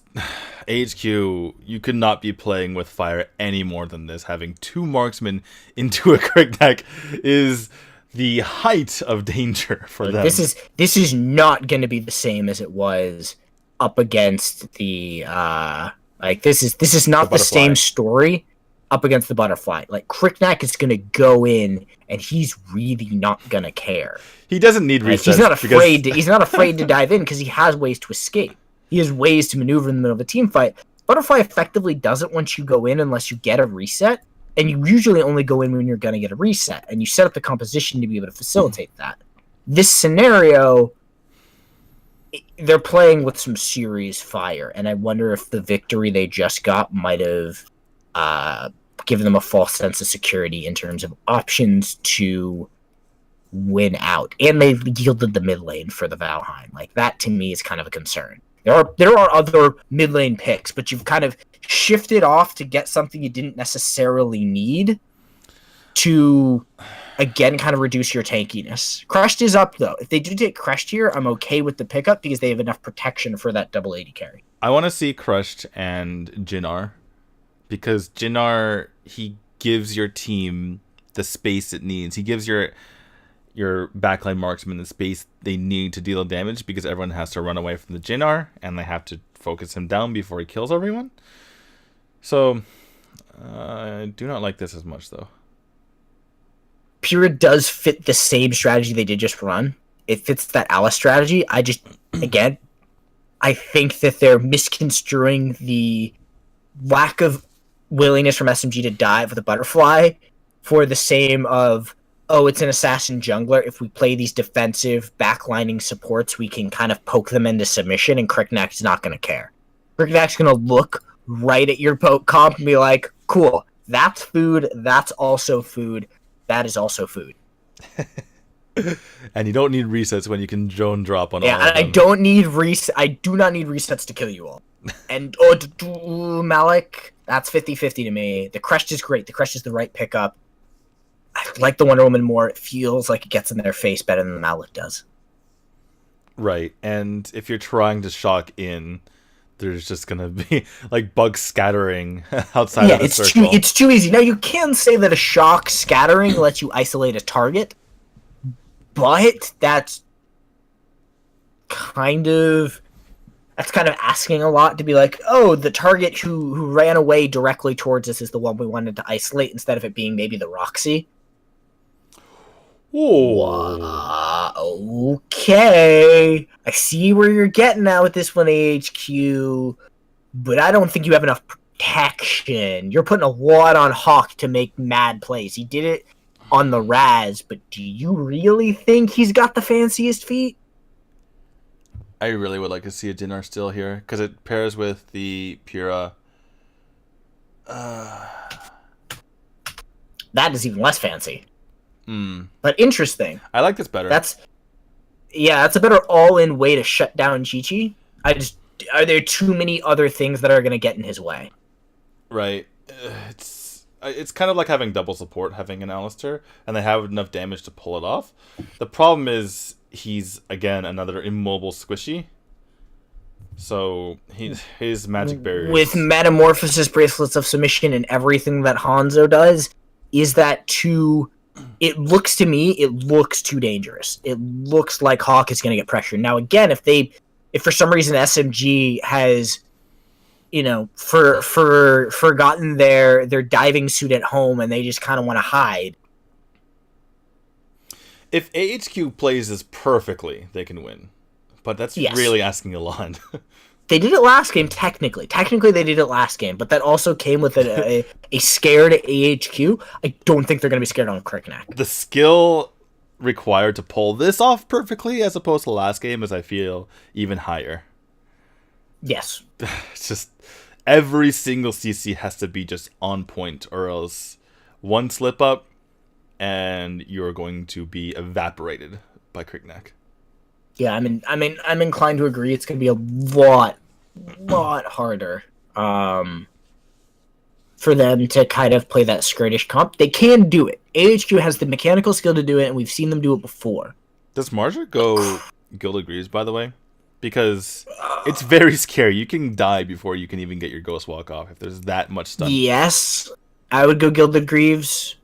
S2: AHQ. You could not be playing with fire any more than this. Having 2 marksmen into a Crickneck is the height of danger for them.
S3: This is not going to be the same as it was up against the this is not the same story up against the butterfly. Like, Crickneck is gonna go in and he's really not gonna care.
S2: He doesn't need resets.
S3: He's not afraid to dive in because he has ways to escape. He has ways to maneuver in the middle of a team fight. Butterfly effectively doesn't want you go in unless you get a reset, and you usually only go in when you're going to get a reset, and you set up the composition to be able to facilitate that. This scenario, they're playing with some serious fire, and I wonder if the victory they just got might have given them a false sense of security in terms of options to win out. And they yielded the mid lane for the Valheim. Like, that to me is kind of a concern. There are other mid lane picks, but you've kind of shifted off to get something you didn't necessarily need to, again, kind of reduce your tankiness. Crushed is up, though. If they do take Crushed here, I'm okay with the pickup because they have enough protection for that double 80 carry.
S2: I want to see Crushed and Jinnar, because Jinnar, he gives your team the space it needs. He gives your backline marksman the space they need to deal damage, because everyone has to run away from the Jinnar, and they have to focus him down before he kills everyone. So, I do not like this as much, though.
S3: Pura does fit the same strategy they did just run. It fits that Alice strategy. I think that they're misconstruing the lack of willingness from SMG to dive with a butterfly for the same of, oh, it's an assassin jungler. If we play these defensive backlining supports, we can kind of poke them into submission, and Cricknack's not going to care. Cricknack's going to look right at your poke comp and be like, cool, that's food, that's also food, that is also food.
S2: And you don't need resets when you can drone drop on all of them.
S3: I do not need resets to kill you all. And Malik, that's 50-50 to me. The Crest is great. The Crest is the right pickup. I like the Wonder Woman more. It feels like it gets in their face better than the Malik does.
S2: Right, and if you're trying to shock in, there's just gonna be like bugs scattering outside of the circle.
S3: It's too easy. Now, you can say that a shock scattering lets you isolate a target, but that's kind of asking a lot to be like, oh, the target who ran away directly towards us is the one we wanted to isolate, instead of it being maybe the Roxy. Okay. I see where you're getting at with this one, AHQ, but I don't think you have enough protection. You're putting a lot on Hawk to make mad plays. He did it on the Raz, but do you really think he's got the fanciest feet?
S2: I really would like to see a Jinnar still here, because it pairs with the Pura.
S3: That is even less fancy.
S2: Mm.
S3: But interesting.
S2: I like this better.
S3: That's a better all-in way to shut down Chi-Chi. Are there too many other things that are going to get in his way?
S2: Right. It's kind of like having double support, having an Alistair, and they have enough damage to pull it off. The problem is he's, again, another immobile squishy. So his magic barrier,
S3: with Metamorphosis, Bracelets of Submission, and everything that Hanzo does, is that too... It looks to me, it looks too dangerous. It looks like Hawk is going to get pressured. Now, again, if for some reason SMG has, forgotten their diving suit at home and they just kind of want to hide.
S2: If AHQ plays this perfectly, they can win. But that's really asking a lot.
S3: They did it last game, technically. Technically, they did it last game, but that also came with a scared AHQ. I don't think they're going to be scared on Cricknack.
S2: The skill required to pull this off perfectly, as opposed to last game, is, I feel, even higher.
S3: Yes.
S2: It's just every single CC has to be just on point, or else one slip up, and you're going to be evaporated by Cricknack.
S3: Yeah, I'm inclined to agree. It's going to be a lot harder for them to kind of play that skirtish comp. They can do it. AHQ has the mechanical skill to do it, and we've seen them do it before.
S2: Does Marja go Gilded Greaves, by the way? Because it's very scary. You can die before you can even get your Ghost Walk off if there's that much stun.
S3: Yes, I would go Gilded Greaves.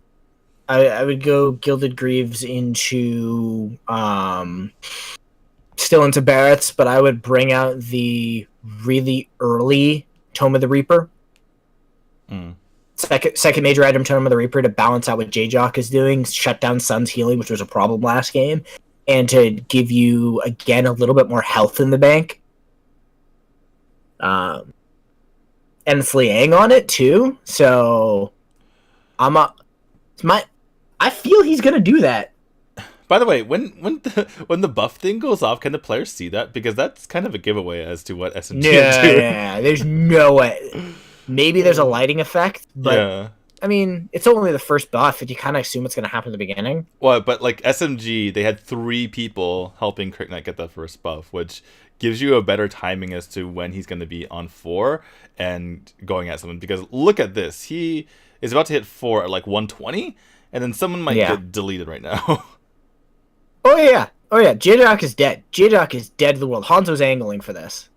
S3: I would go Gilded Greaves into... still into Barrett's, but I would bring out the really early Tome of the Reaper. Second major item, Tome of the Reaper, to balance out what J-Jock is doing, shut down Sun's healing, which was a problem last game, and to give you, again, a little bit more health in the bank. And it's Liang on it too. So I feel he's gonna do that.
S2: By the way, when the buff thing goes off, can the players see that? Because that's kind of a giveaway as to what SMG do.
S3: Yeah, there's no way. Maybe there's a lighting effect, but
S2: Yeah.
S3: I mean, it's only the first buff, and you kind of assume it's going to happen at the beginning.
S2: Well, but like SMG, they had 3 people helping Cricknet get that first buff, which gives you a better timing as to when he's going to be on 4 and going at someone. Because look at this. He is about to hit 4 at like 120, and then someone might get deleted right now.
S3: Oh yeah. J-Doc is dead. J-Doc is dead to the world. Hanzo's angling for this.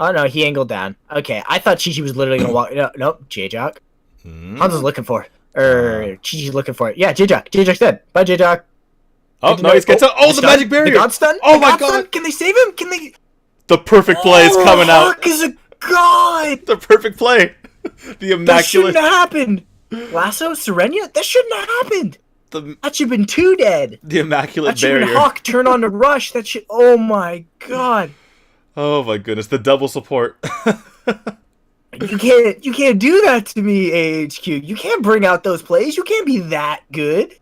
S3: Oh no, he angled down. Okay, I thought Chi-Chi was literally going to walk... No, nope, J-Doc. Hanzo's looking for it. Chi-Chi's looking for it. Yeah, J-Doc. J-Doc's dead. Bye, J-Doc.
S2: Oh, no, he's gets out. Oh, the magic barrier.
S3: The God stun?
S2: Oh my god.
S3: Can they save him? Can they...
S2: The perfect play is coming out.
S3: Hark is a god!
S2: The perfect play. The immaculate...
S3: That shouldn't have happened. Lasso? Serenia? That shouldn't have happened. That should have been 2 dead.
S2: The immaculate
S3: that should
S2: barrier.
S3: Have been Hawk turn on the rush. That should... Oh my god.
S2: Oh my goodness. The double support.
S3: You can't do that to me, AHQ. You can't bring out those plays. You can't be that good.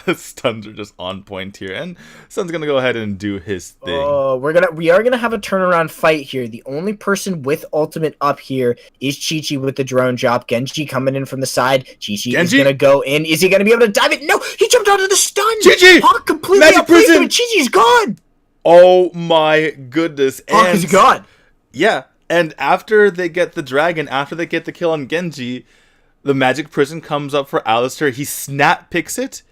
S2: The stuns are just on point here, and Sun's gonna go ahead and do his thing.
S3: Oh, we are gonna have a turnaround fight here. The only person with ultimate up here is Chi-Chi with the drone drop. Genji coming in from the side. Chi-Chi is gonna go in. Is he gonna be able to dive it? No, he jumped onto the stun.
S2: Chi-Chi!
S3: Hawk completely
S2: Magic
S3: outplayed
S2: prison!
S3: him, and Chi-Chi's gone.
S2: Oh my goodness!
S3: Hawk is gone.
S2: Yeah, and after they get the dragon, after they get the kill on Genji, the magic prison comes up for Alistair. He snap picks it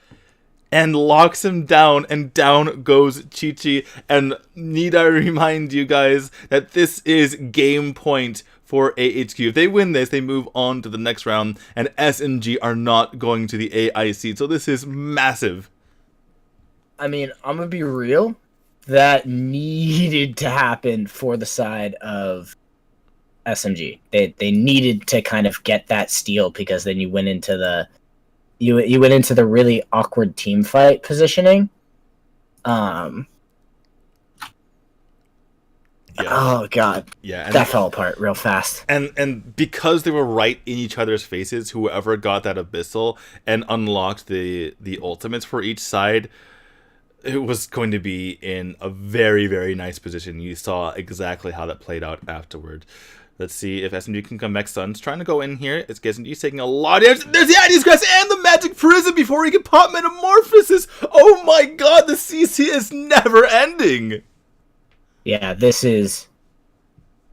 S2: and locks him down, and down goes Chi-Chi. And need I remind you guys that this is game point for AHQ. If they win this, they move on to the next round, and SMG are not going to the AIC. So this is massive.
S3: I mean, I'm gonna be real. That needed to happen for the side of SMG. They needed to kind of get that steal, because then you went into the you went into the really awkward team fight positioning.
S2: Yeah.
S3: Oh god.
S2: Yeah,
S3: that fell apart real fast.
S2: And because they were right in each other's faces, whoever got that abyssal and unlocked the ultimates for each side, it was going to be in a very, very nice position. You saw exactly how that played out afterward. Let's see if SMG can come back. Sun's trying to go in here. It's He's taking a lot of damage. There's the Ides Grass and the Magic Prison before he can pop Metamorphosis. Oh my god, the CC is never ending.
S3: Yeah, this is...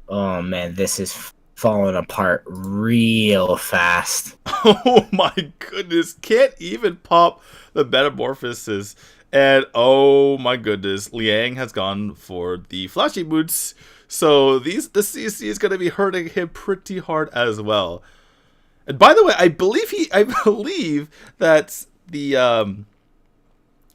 S3: Oh man, this is falling apart real fast.
S2: Oh my goodness. Can't even pop the Metamorphosis. And oh my goodness, Liang has gone for the flashy boots. So the CC is going to be hurting him pretty hard as well. And by the way, I believe that the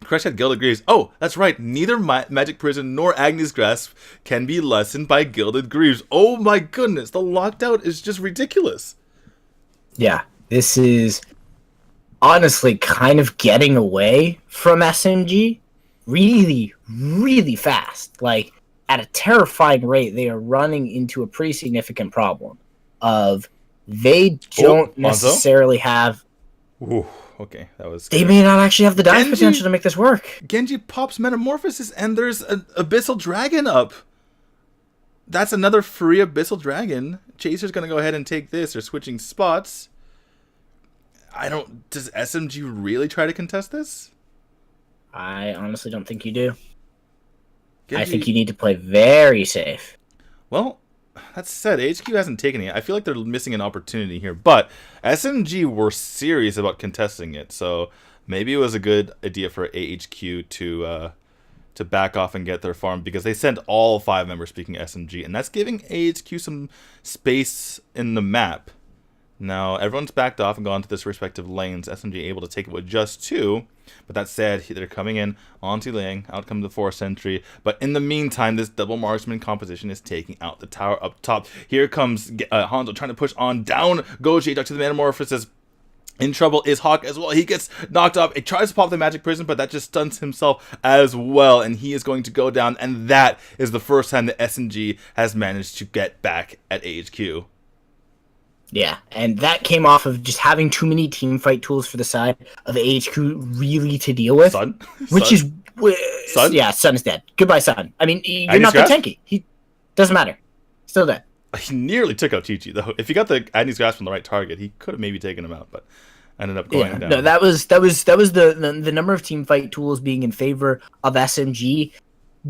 S2: Crush had Gilded Greaves. Oh, that's right. Neither Magic Prison nor Agnes Grasp can be lessened by Gilded Greaves. Oh my goodness, the lockdown is just ridiculous.
S3: Yeah, this is honestly kind of getting away from SMG really, really fast. Like, at a terrifying rate, they are running into a pretty significant problem of they don't necessarily have...
S2: Ooh, okay, that was
S3: good. They may not actually have the dive potential to make this work.
S2: Genji pops Metamorphosis, and there's an Abyssal Dragon up. That's another free Abyssal Dragon. Chaser's going to go ahead and take this. They're switching spots. Does SMG really try to contest this?
S3: I honestly don't think you do.
S2: Genji,
S3: I think you need to play very safe.
S2: Well, that said, AHQ hasn't taken it. I feel like they're missing an opportunity here. But SMG were serious about contesting it. So maybe it was a good idea for AHQ to back off and get their farm, because they sent all 5 members speaking SMG. And that's giving AHQ some space in the map. Now, everyone's backed off and gone to this respective lanes. SMG able to take it with just 2. But that said, they're coming in onto Liang. Out comes the Force Sentry. But in the meantime, this double marksman composition is taking out the tower up top. Here comes Hanzo trying to push on. Down goes J-Duck to the Metamorphosis. In trouble is Hawk as well. He gets knocked off. It tries to pop the magic prison, but that just stuns himself as well. And he is going to go down. And that is the first time that SMG has managed to get back at AHQ.
S3: Yeah, and that came off of just having too many team fight tools for the side of AHQ really to deal with.
S2: Sun?
S3: Which
S2: Sun?
S3: is...
S2: Sun?
S3: Yeah, Sun is dead. Goodbye, Sun. I mean, you're
S2: Agnes
S3: not that
S2: Grasp?
S3: tanky. He doesn't matter. Still dead.
S2: He nearly took out Chi-Chi, though. If he got the Agnes Grasp from the right target, he could have maybe taken him out, but ended up going down.
S3: No, that was the number of team fight tools being in favor of SMG,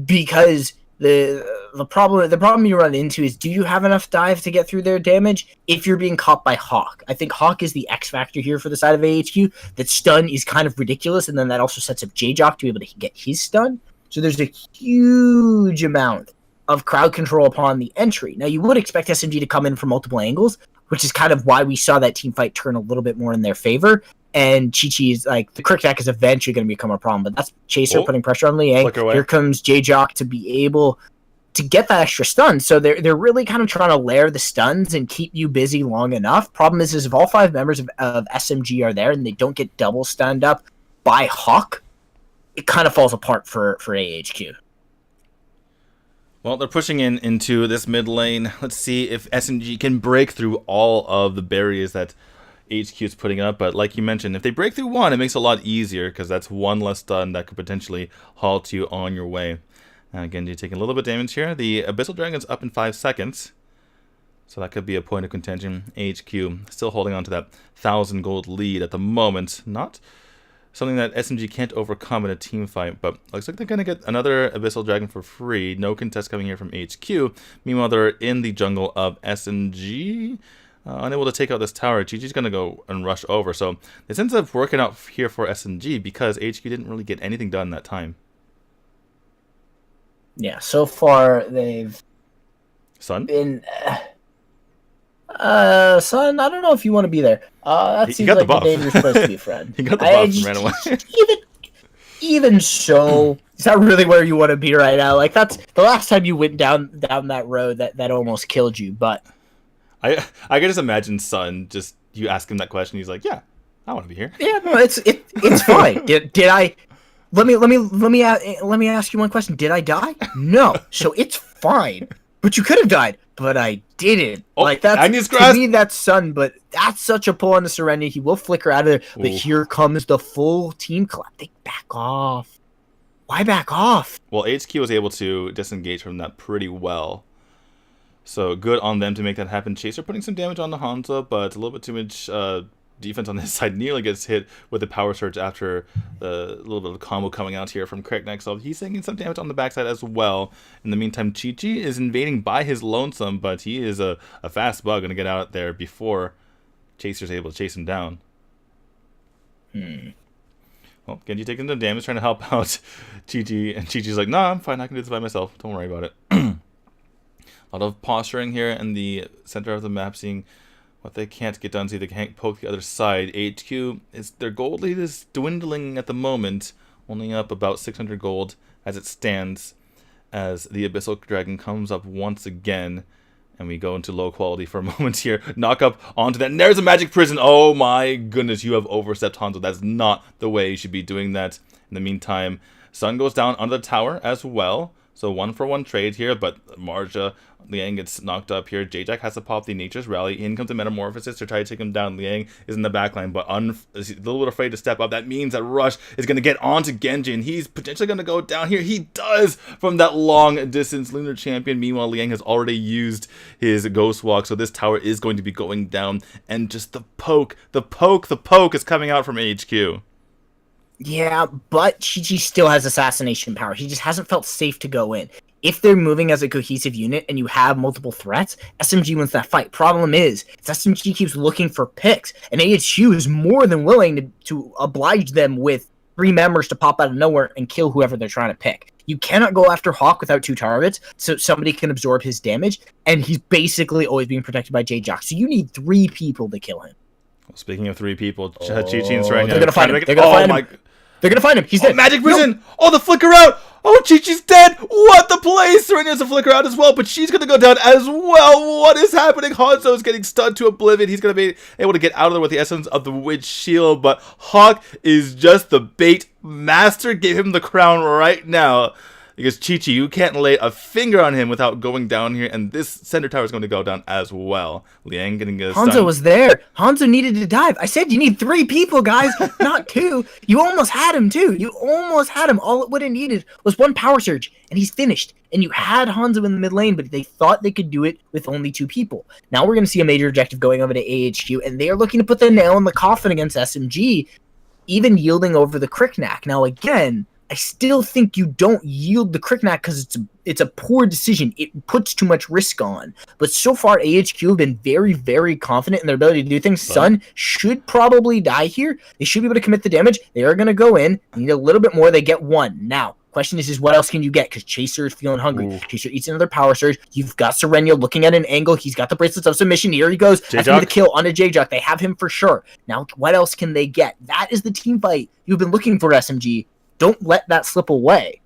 S3: because the problem you run into is, do you have enough dive to get through their damage if you're being caught by Hawk? I think Hawk is the X factor here for the side of AHQ. That stun is kind of ridiculous, and then that also sets up J-Jock to be able to get his stun. So there's a huge amount of crowd control upon the entry. Now, you would expect SMG to come in from multiple angles, which is kind of why we saw that team fight turn a little bit more in their favor. And Chi-Chi is like, the Crick Attack is eventually going to become a problem, but that's Chaser putting pressure on Liang. Here comes J-Jock to be able to get that extra stun. So they're really kind of trying to layer the stuns and keep you busy long enough. Problem is if all 5 members of SMG are there and they don't get double stunned up by Hawk, it kind of falls apart for AHQ.
S2: Well, they're pushing into this mid lane. Let's see if SMG can break through all of the barriers that AHQ is putting up. But like you mentioned, if they break through one, it makes it a lot easier, because that's one less stun that could potentially halt you on your way. And again, you're taking a little bit of damage here. The Abyssal Dragon's up in 5 seconds. So that could be a point of contention. AHQ still holding on to that 1,000 gold lead at the moment. Not something that SMG can't overcome in a team fight, but looks like they're going to get another Abyssal Dragon for free. No contest coming here from HQ. Meanwhile, they're in the jungle of SMG. Unable to take out this tower. GG's going to go and rush over. So this ends up working out here for SMG, because HQ didn't really get anything done that time.
S3: Yeah, so far they've
S2: Sun?
S3: been... Son, I don't know if you want to be there. That seems like the name you're supposed to be, Fred.
S2: He got the buff and ran away.
S3: Even so, is that really where you want to be right now? Like, that's the last time you went down that road that almost killed you. But
S2: I can just imagine Sun, just you ask him that question, he's like, yeah, I want to be here.
S3: yeah, no, it's fine. Did I? Let me ask you one question. Did I die? No. So it's fine. But you could have died, but I didn't.
S2: Oh,
S3: like, that's
S2: Agnes
S3: to
S2: Grasp.
S3: me, that's Sun, but that's such a pull on the Serenity. He will flicker out of there, but here comes the full team collapse. They back off. Why back off?
S2: Well, HQ was able to disengage from that pretty well. So good on them to make that happen. Chaser putting some damage on the Hanzo, but a little bit too much defense on his side. Nearly gets hit with the power surge after the little bit of combo coming out here from Craig next. So he's taking some damage on the backside as well. In the meantime, Chi-Chi is invading by his lonesome, but he is a fast bug, going to get out there before Chaser's able to chase him down. Well, Genji taking the damage, trying to help out Chi-Chi, and Chi-Chi's like, nah, I'm fine, I can do this by myself. Don't worry about it. A lot of posturing here in the center of the map, seeing what they can't get done, see they can't poke the other side. HQ, their gold lead is dwindling at the moment, only up about 600 gold as it stands, as the Abyssal Dragon comes up once again, and we go into low quality for a moment here. Knock up onto that, and there's a magic prison. Oh my goodness, you have overstepped, Hanzo. That's not the way you should be doing that. In the meantime, Sun goes down under the tower as well. So 1-for-1 trade here, but Marja, Liang gets knocked up here. J-Jack has to pop the Nature's Rally. In comes the Metamorphosis to try to take him down. Liang is in the backline, but is a little bit afraid to step up. That means that Rush is going to get onto Genji, and he's potentially going to go down here. He does from that long distance. Lunar Champion, meanwhile, Liang has already used his Ghost Walk, so this tower is going to be going down. And just the poke is coming out from HQ.
S3: Yeah, but Chi-Chi still has assassination power. He just hasn't felt safe to go in. If they're moving as a cohesive unit and you have multiple threats, SMG wins that fight. Problem is SMG keeps looking for picks, and AHQ is more than willing to oblige them with 3 members to pop out of nowhere and kill whoever they're trying to pick. You cannot go after Hawk without 2 targets, so somebody can absorb his damage, and he's basically always being protected by J-Jock. So you need 3 people to kill him.
S2: Speaking of 3 people, Chi-Chi's right now.
S3: They're going to find him. They're going to find him. They're gonna find him. He's
S2: Oh,
S3: dead.
S2: magic
S3: No.
S2: prison! Oh, the flicker out! Oh, Chi-Chi's dead! What the play? Serena's a flicker out as well, but she's gonna go down as well. What is happening? Hanzo is getting stunned to oblivion. He's gonna be able to get out of there with the essence of the Witch Shield, but Hawk is just the bait master. Give him the crown right now. Because Chi-Chi, you can't lay a finger on him without going down here, and this center tower is going to go down as well. Liang getting a
S3: Hanzo
S2: stun.
S3: was there. Hanzo needed to dive. I said you need 3 people, guys, not 2. You almost had him, too. You almost had him. All it would have needed was 1 power surge, and he's finished. And you had Hanzo in the mid lane, but they thought they could do it with only 2 people. Now we're going to see a major objective going over to AHQ, and they are looking to put the nail in the coffin against SMG, even yielding over the Cricknack. Now, again, I still think you don't yield the Cricknack because it's a poor decision. It puts too much risk on. But so far, AHQ have been very, very confident in their ability to do things. Sun should probably die here. They should be able to commit the damage. They are going to go in. They need a little bit more. They get 1. Now, question is what else can you get? Because Chaser is feeling hungry.
S2: Ooh.
S3: Chaser eats another power surge. You've got Serenia looking at an angle. He's got the bracelets of submission. Here he goes. That's gonna be the kill on a J-Jock. They have him for sure. Now, what else can they get? That is the team fight you've been looking for, SMG. Don't let that slip away.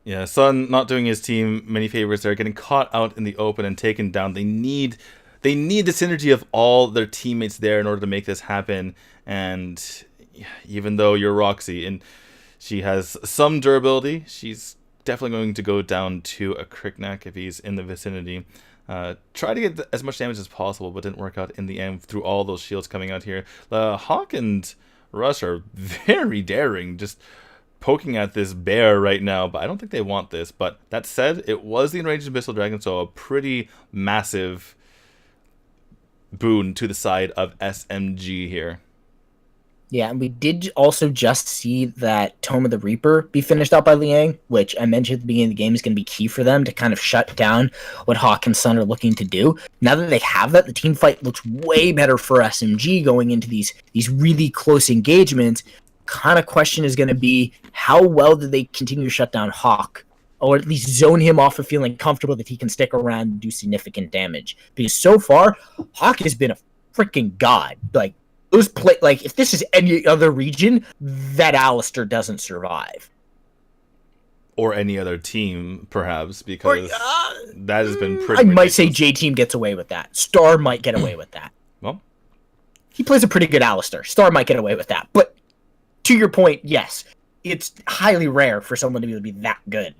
S2: Yeah, Sun not doing his team many favors there, getting caught out in the open and taken down. They need the synergy of all their teammates there in order to make this happen. And even though you're Roxy and she has some durability, she's definitely going to go down to a Cricknack if he's in the vicinity. Try to get as much damage as possible, but didn't work out in the end through all those shields coming out here. Hawk and Rush are very daring, just poking at this bear right now, but I don't think they want this. But that said, it was the Enraged Abyssal Dragon, so a pretty massive boon to the side of SMG here.
S3: Yeah, and we did also just see that Tome of the Reaper be finished out by Liang, which I mentioned at the beginning of the game is going to be key for them to kind of shut down what Hawk and Sun are looking to do. Now that they have that, the team fight looks way better for SMG going into these really close engagements. Kind of question is going to be, how well do they continue to shut down Hawk? Or at least zone him off of feeling comfortable that he can stick around and do significant damage. Because so far, Hawk has been a freaking god. Like, if this is any other region, that Alistair doesn't survive.
S2: Or any other team, perhaps, because that has been pretty
S3: I might
S2: ridiculous.
S3: say J-Team gets away with that. Star might get away with that.
S2: Well,
S3: He plays a pretty good Alistair. Star might get away with that. But to your point, yes, it's highly rare for someone to be able to be that good.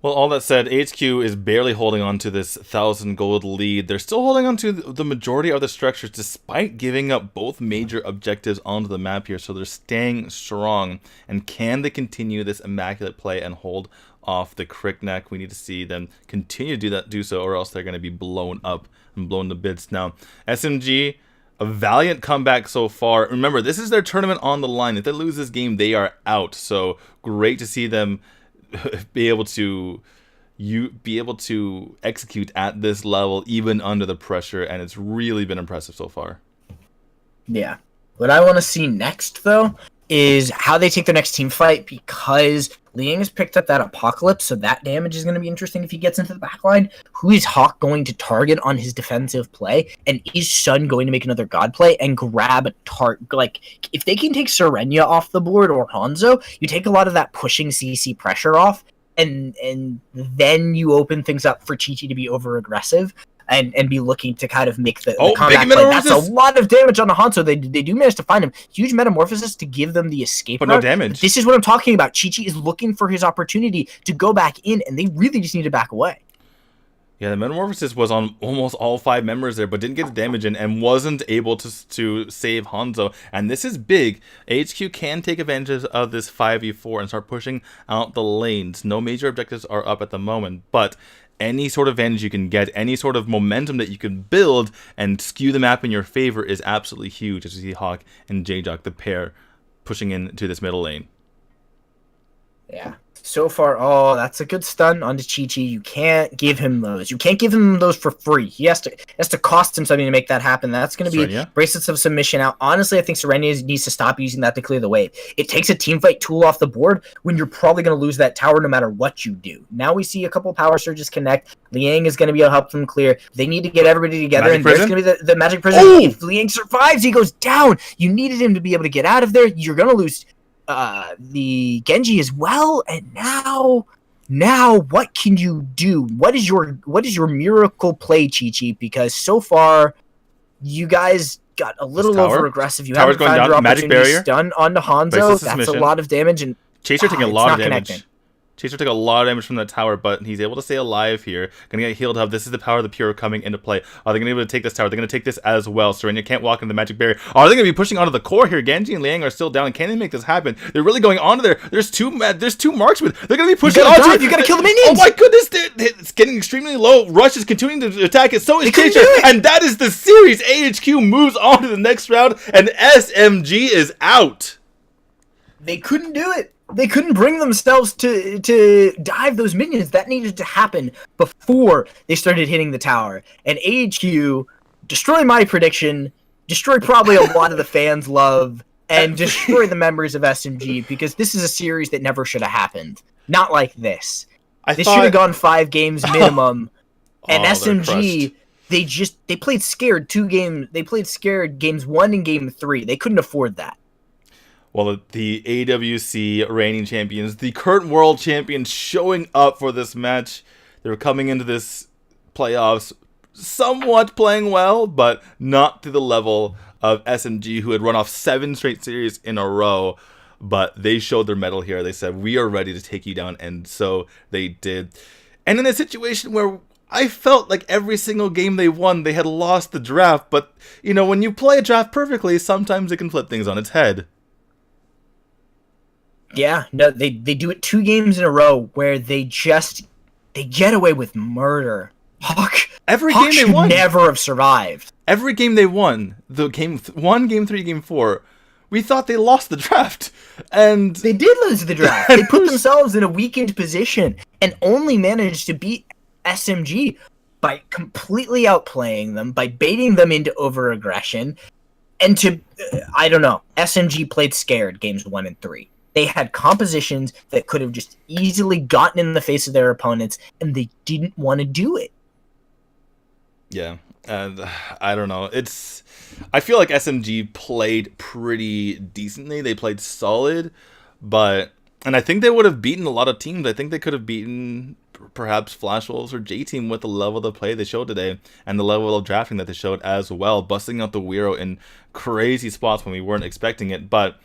S2: well, all that said, AHQ is barely holding on to this 1,000 gold lead. They're still holding on to the majority of the structures despite giving up both major objectives onto the map here. So they're staying strong. And can they continue this immaculate play and hold off the Cricknack? We need to see them continue to do so, or else they're going to be blown up and blown to bits. Now, SMG, a valiant comeback so far. Remember, this is their tournament on the line. If they lose this game, they are out. So great to see them be able to execute at this level even under the pressure, and it's really been impressive so far.
S3: Yeah. What I want to see next, though, is how they take their next team fight, because Liang has picked up that Apocalypse, so that damage is going to be interesting if he gets into the backline. Who is Hawk going to target on his defensive play? And is Sun going to make another God play and grab a target? Like, if they can take Serenia off the board or Hanzo, you take a lot of that pushing CC pressure off, and then you open things up for Chi-Chi to be over-aggressive. And be looking to kind of make the comeback play. That's a lot of damage on the Hanzo. They do manage to find him. Huge metamorphosis to give them the escape route.
S2: No damage.
S3: But this is what I'm talking about. Chi-Chi is looking for his opportunity to go back in, and they really just need to back away.
S2: Yeah, the metamorphosis was on almost all 5 members there, but didn't get the damage in and wasn't able to save Hanzo. And this is big. AHQ can take advantage of this 5v4 and start pushing out the lanes. No major objectives are up at the moment, but any sort of advantage you can get, any sort of momentum that you can build and skew the map in your favor is absolutely huge, as you see Hawk and J-Jock, the pair, pushing into this middle lane.
S3: Yeah. So far, oh, that's a good stun onto Chi-Chi. You can't give him those. You can't give him those for free. He has to cost him something to make that happen. That's going to be
S2: Serenia?
S3: bracelets of submission out. Honestly, I think Serenia needs to stop using that to clear the wave. It takes a team fight tool off the board when you're probably going to lose that tower no matter what you do. Now we see a couple power surges connect. Liang is going to be able to help them clear. They need to get everybody together,
S2: Magic
S3: and
S2: prison?
S3: there's going to be the magic prison.
S2: Oh!
S3: If Liang survives, he goes down. You needed him to be able to get out of there. You're going to lose the Genji as well, and now what can you do? What is your miracle play, Chi-Chi? Because so far you guys got a little over aggressive. You
S2: Tower's
S3: haven't
S2: going
S3: found
S2: down.
S3: your
S2: Magic
S3: opportunity.
S2: barrier.
S3: Stun onto Hanzo.
S2: Bracelets
S3: That's
S2: submission.
S3: a lot of damage, and
S2: Chaser taking a
S3: it's
S2: lot of
S3: not
S2: damage.
S3: connecting.
S2: Chaser took a lot of damage from that tower, but he's able to stay alive here. Gonna get healed up. This is the power of the Pure coming into play. Are they gonna be able to take this tower? They're gonna take this as well. Serena can't walk into the magic barrier. Are they gonna be pushing onto the core here? Genji and Liang are still down. Can they make this happen? They're really going onto there. There's two marksmen. They're gonna be pushing onto it.
S3: You gotta kill the minions.
S2: Oh my goodness! It's getting extremely low. Rush is continuing to attack it. So is Chaser, and that is the series. AHQ moves on to the next round, and SMG is out.
S3: They couldn't do it. They couldn't bring themselves to dive those minions. That needed to happen before they started hitting the tower. And AHQ, destroy my prediction, destroy probably a lot of the fans' love, and destroy the members of SMG, because this is a series that never should have happened. Not like this. This should have gone 5 games minimum. And SMG, they played scared 2 games. They played scared games 1 and game 3. They couldn't afford that.
S2: Well, the AWC reigning champions, the current world champions, showing up for this match. They were coming into this playoffs somewhat playing well, but not to the level of SMG, who had run off 7 straight series in a row. But they showed their mettle here. They said, we are ready to take you down, and so they did. And in a situation where I felt like every single game they won, they had lost the draft. But, you know, when you play a draft perfectly, sometimes it can flip things on its head.
S3: Yeah, no, they do it 2 games in a row where they get away with murder. Hawk
S2: Game they won,
S3: never have survived.
S2: Every game they won, the game 1, game 3, game 4, we thought they lost the draft, and
S3: they did lose the draft. They put themselves in a weakened position and only managed to beat SMG by completely outplaying them, by baiting them into over-aggression, and I don't know, SMG played scared games 1 and 3. They had compositions that could have just easily gotten in the face of their opponents, and they didn't want to do it.
S2: Yeah, and I don't know. I feel like SMG played pretty decently. They played solid, and I think they would have beaten a lot of teams. I think they could have beaten perhaps Flash Wolves or J-Team with the level of play they showed today and the level of drafting that they showed as well, busting out the Weiro in crazy spots when we weren't expecting it, but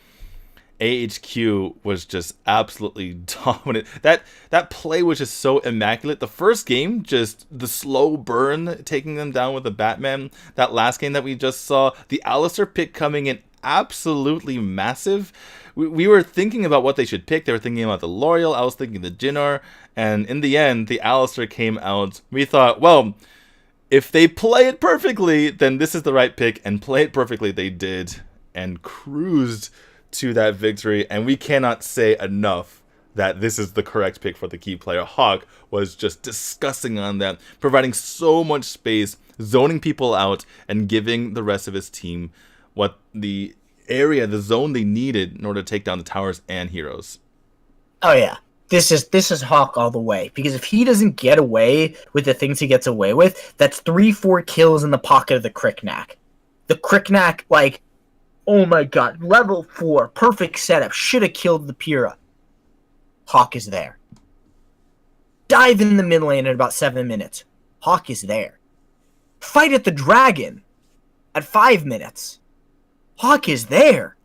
S2: AHQ was just absolutely dominant. That play was just so immaculate. The first game, just the slow burn, taking them down with the Batman. That last game that we just saw, the Alistar pick coming in absolutely massive. We were thinking about what they should pick. They were thinking about the L'Oreal. I was thinking the Jinnar. And in the end, the Alistar came out. We thought, well, if they play it perfectly, then this is the right pick. And play it perfectly, they did. And cruised to that victory, and we cannot say enough that this is the correct pick for the key player. Hawk was just disgusting on that, providing so much space, zoning people out, and giving the rest of his team what the zone they needed in order to take down the towers and heroes.
S3: Oh yeah, this is Hawk all the way, because if he doesn't get away with the things he gets away with, that's 3-4 kills in the pocket of the Cricknack. The Cricknack, like, oh my god, level 4, perfect setup, should have killed the Pyrrha. Hawk is there. Dive in the mid lane at about 7 minutes. Hawk is there. Fight at the dragon at 5 minutes. Hawk is there.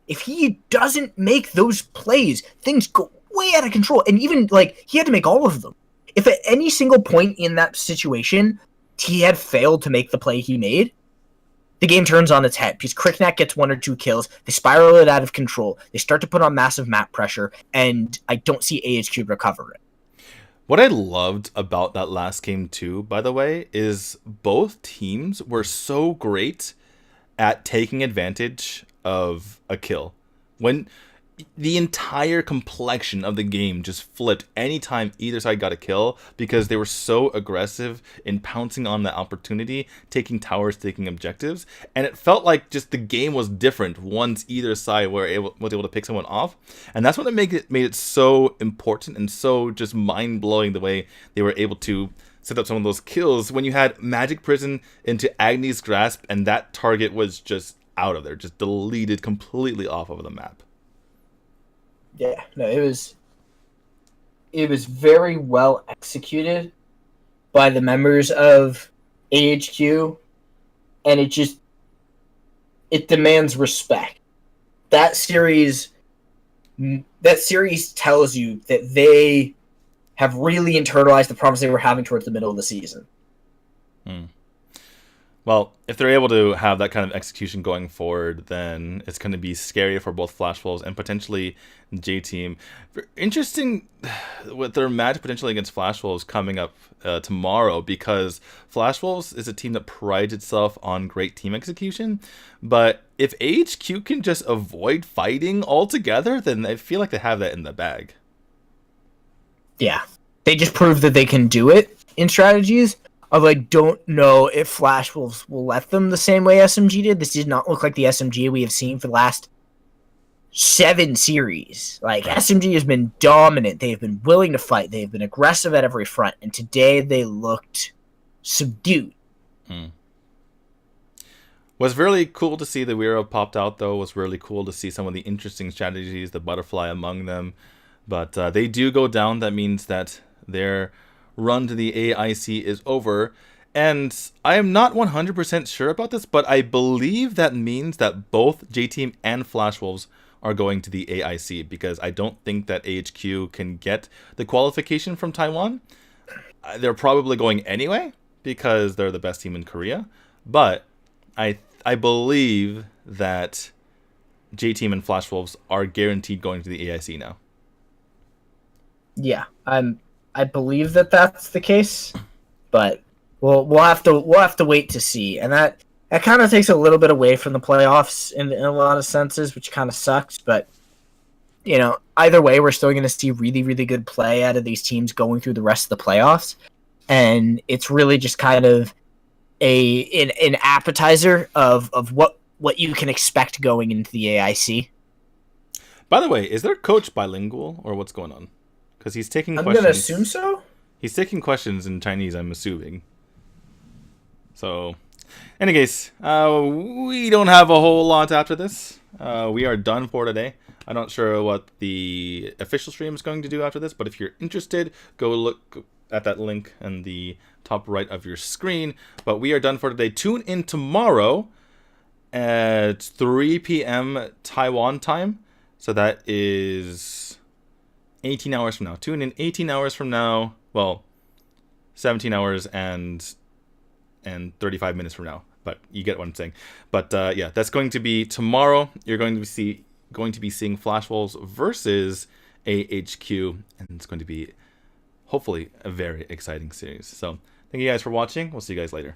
S3: If he doesn't make those plays, things go way out of control. And even, like, he had to make all of them. If at any single point in that situation he had failed to make the play he made, the game turns on its head, because Cricknack gets 1 or 2 kills, they spiral it out of control, they start to put on massive map pressure, and I don't see AHQ recover it.
S2: What I loved about that last game too, by the way, is both teams were so great at taking advantage of a kill. When the entire complexion of the game just flipped anytime either side got a kill because they were so aggressive in pouncing on the opportunity, taking towers, taking objectives, and it felt like just the game was different once either side was able to pick someone off, and that's what made it so important and so just mind-blowing the way they were able to set up some of those kills when you had Magic Prison into Agni's grasp and that target was just out of there, just deleted completely off of the map.
S3: Yeah, no, it was very well executed by the members of AHQ, and it demands respect. That series tells you that they have really internalized the problems they were having towards the middle of the season.
S2: Well, if they're able to have that kind of execution going forward, then it's going to be scary for both Flash Wolves and potentially J-Team. Interesting with their match potentially against Flash Wolves coming up tomorrow, because Flash Wolves is a team that prides itself on great team execution. But if AHQ can just avoid fighting altogether, then I feel like they have that in the bag.
S3: Yeah, they just proved that they can do it in strategies. I don't know if Flash Wolves will let them the same way SMG did. This did not look like the SMG we have seen for the last 7 series. SMG has been dominant. They have been willing to fight. They have been aggressive at every front. And today they looked subdued.
S2: Was really cool to see the Weiro popped out, though. Was really cool to see some of the interesting strategies, the butterfly among them. But they do go down. That means that they're run to the AIC is over, and I am not 100% sure about this, but I believe that means that both J-Team and Flash Wolves are going to the AIC, because I don't think that AHQ can get the qualification from Taiwan. They're probably going anyway because they're the best team in Korea, but I believe that J-Team and Flash Wolves are guaranteed going to the AIC now.
S3: Yeah, I believe that that's the case, but we'll have to wait to see, and that kind of takes a little bit away from the playoffs in a lot of senses, which kind of sucks. But either way, we're still going to see really, really good play out of these teams going through the rest of the playoffs, and it's really just kind of an appetizer of what you can expect going into the AIC.
S2: By the way, is their coach bilingual or what's going on? Because he's taking questions.
S3: I'm going to assume so.
S2: He's taking questions in Chinese, I'm assuming. So, in any case, we don't have a whole lot after this. We are done for today. I'm not sure what the official stream is going to do after this, but if you're interested, go look at that link in the top right of your screen. But we are done for today. Tune in tomorrow at 3 p.m. Taiwan time. So that is 18 hours from now. Tune in 18 hours from now. Well, 17 hours and 35 minutes from now. But you get what I'm saying. But yeah, that's going to be tomorrow. You're going to be seeing Flash Wolves versus AHQ, and it's going to be hopefully a very exciting series. So thank you guys for watching. We'll see you guys later.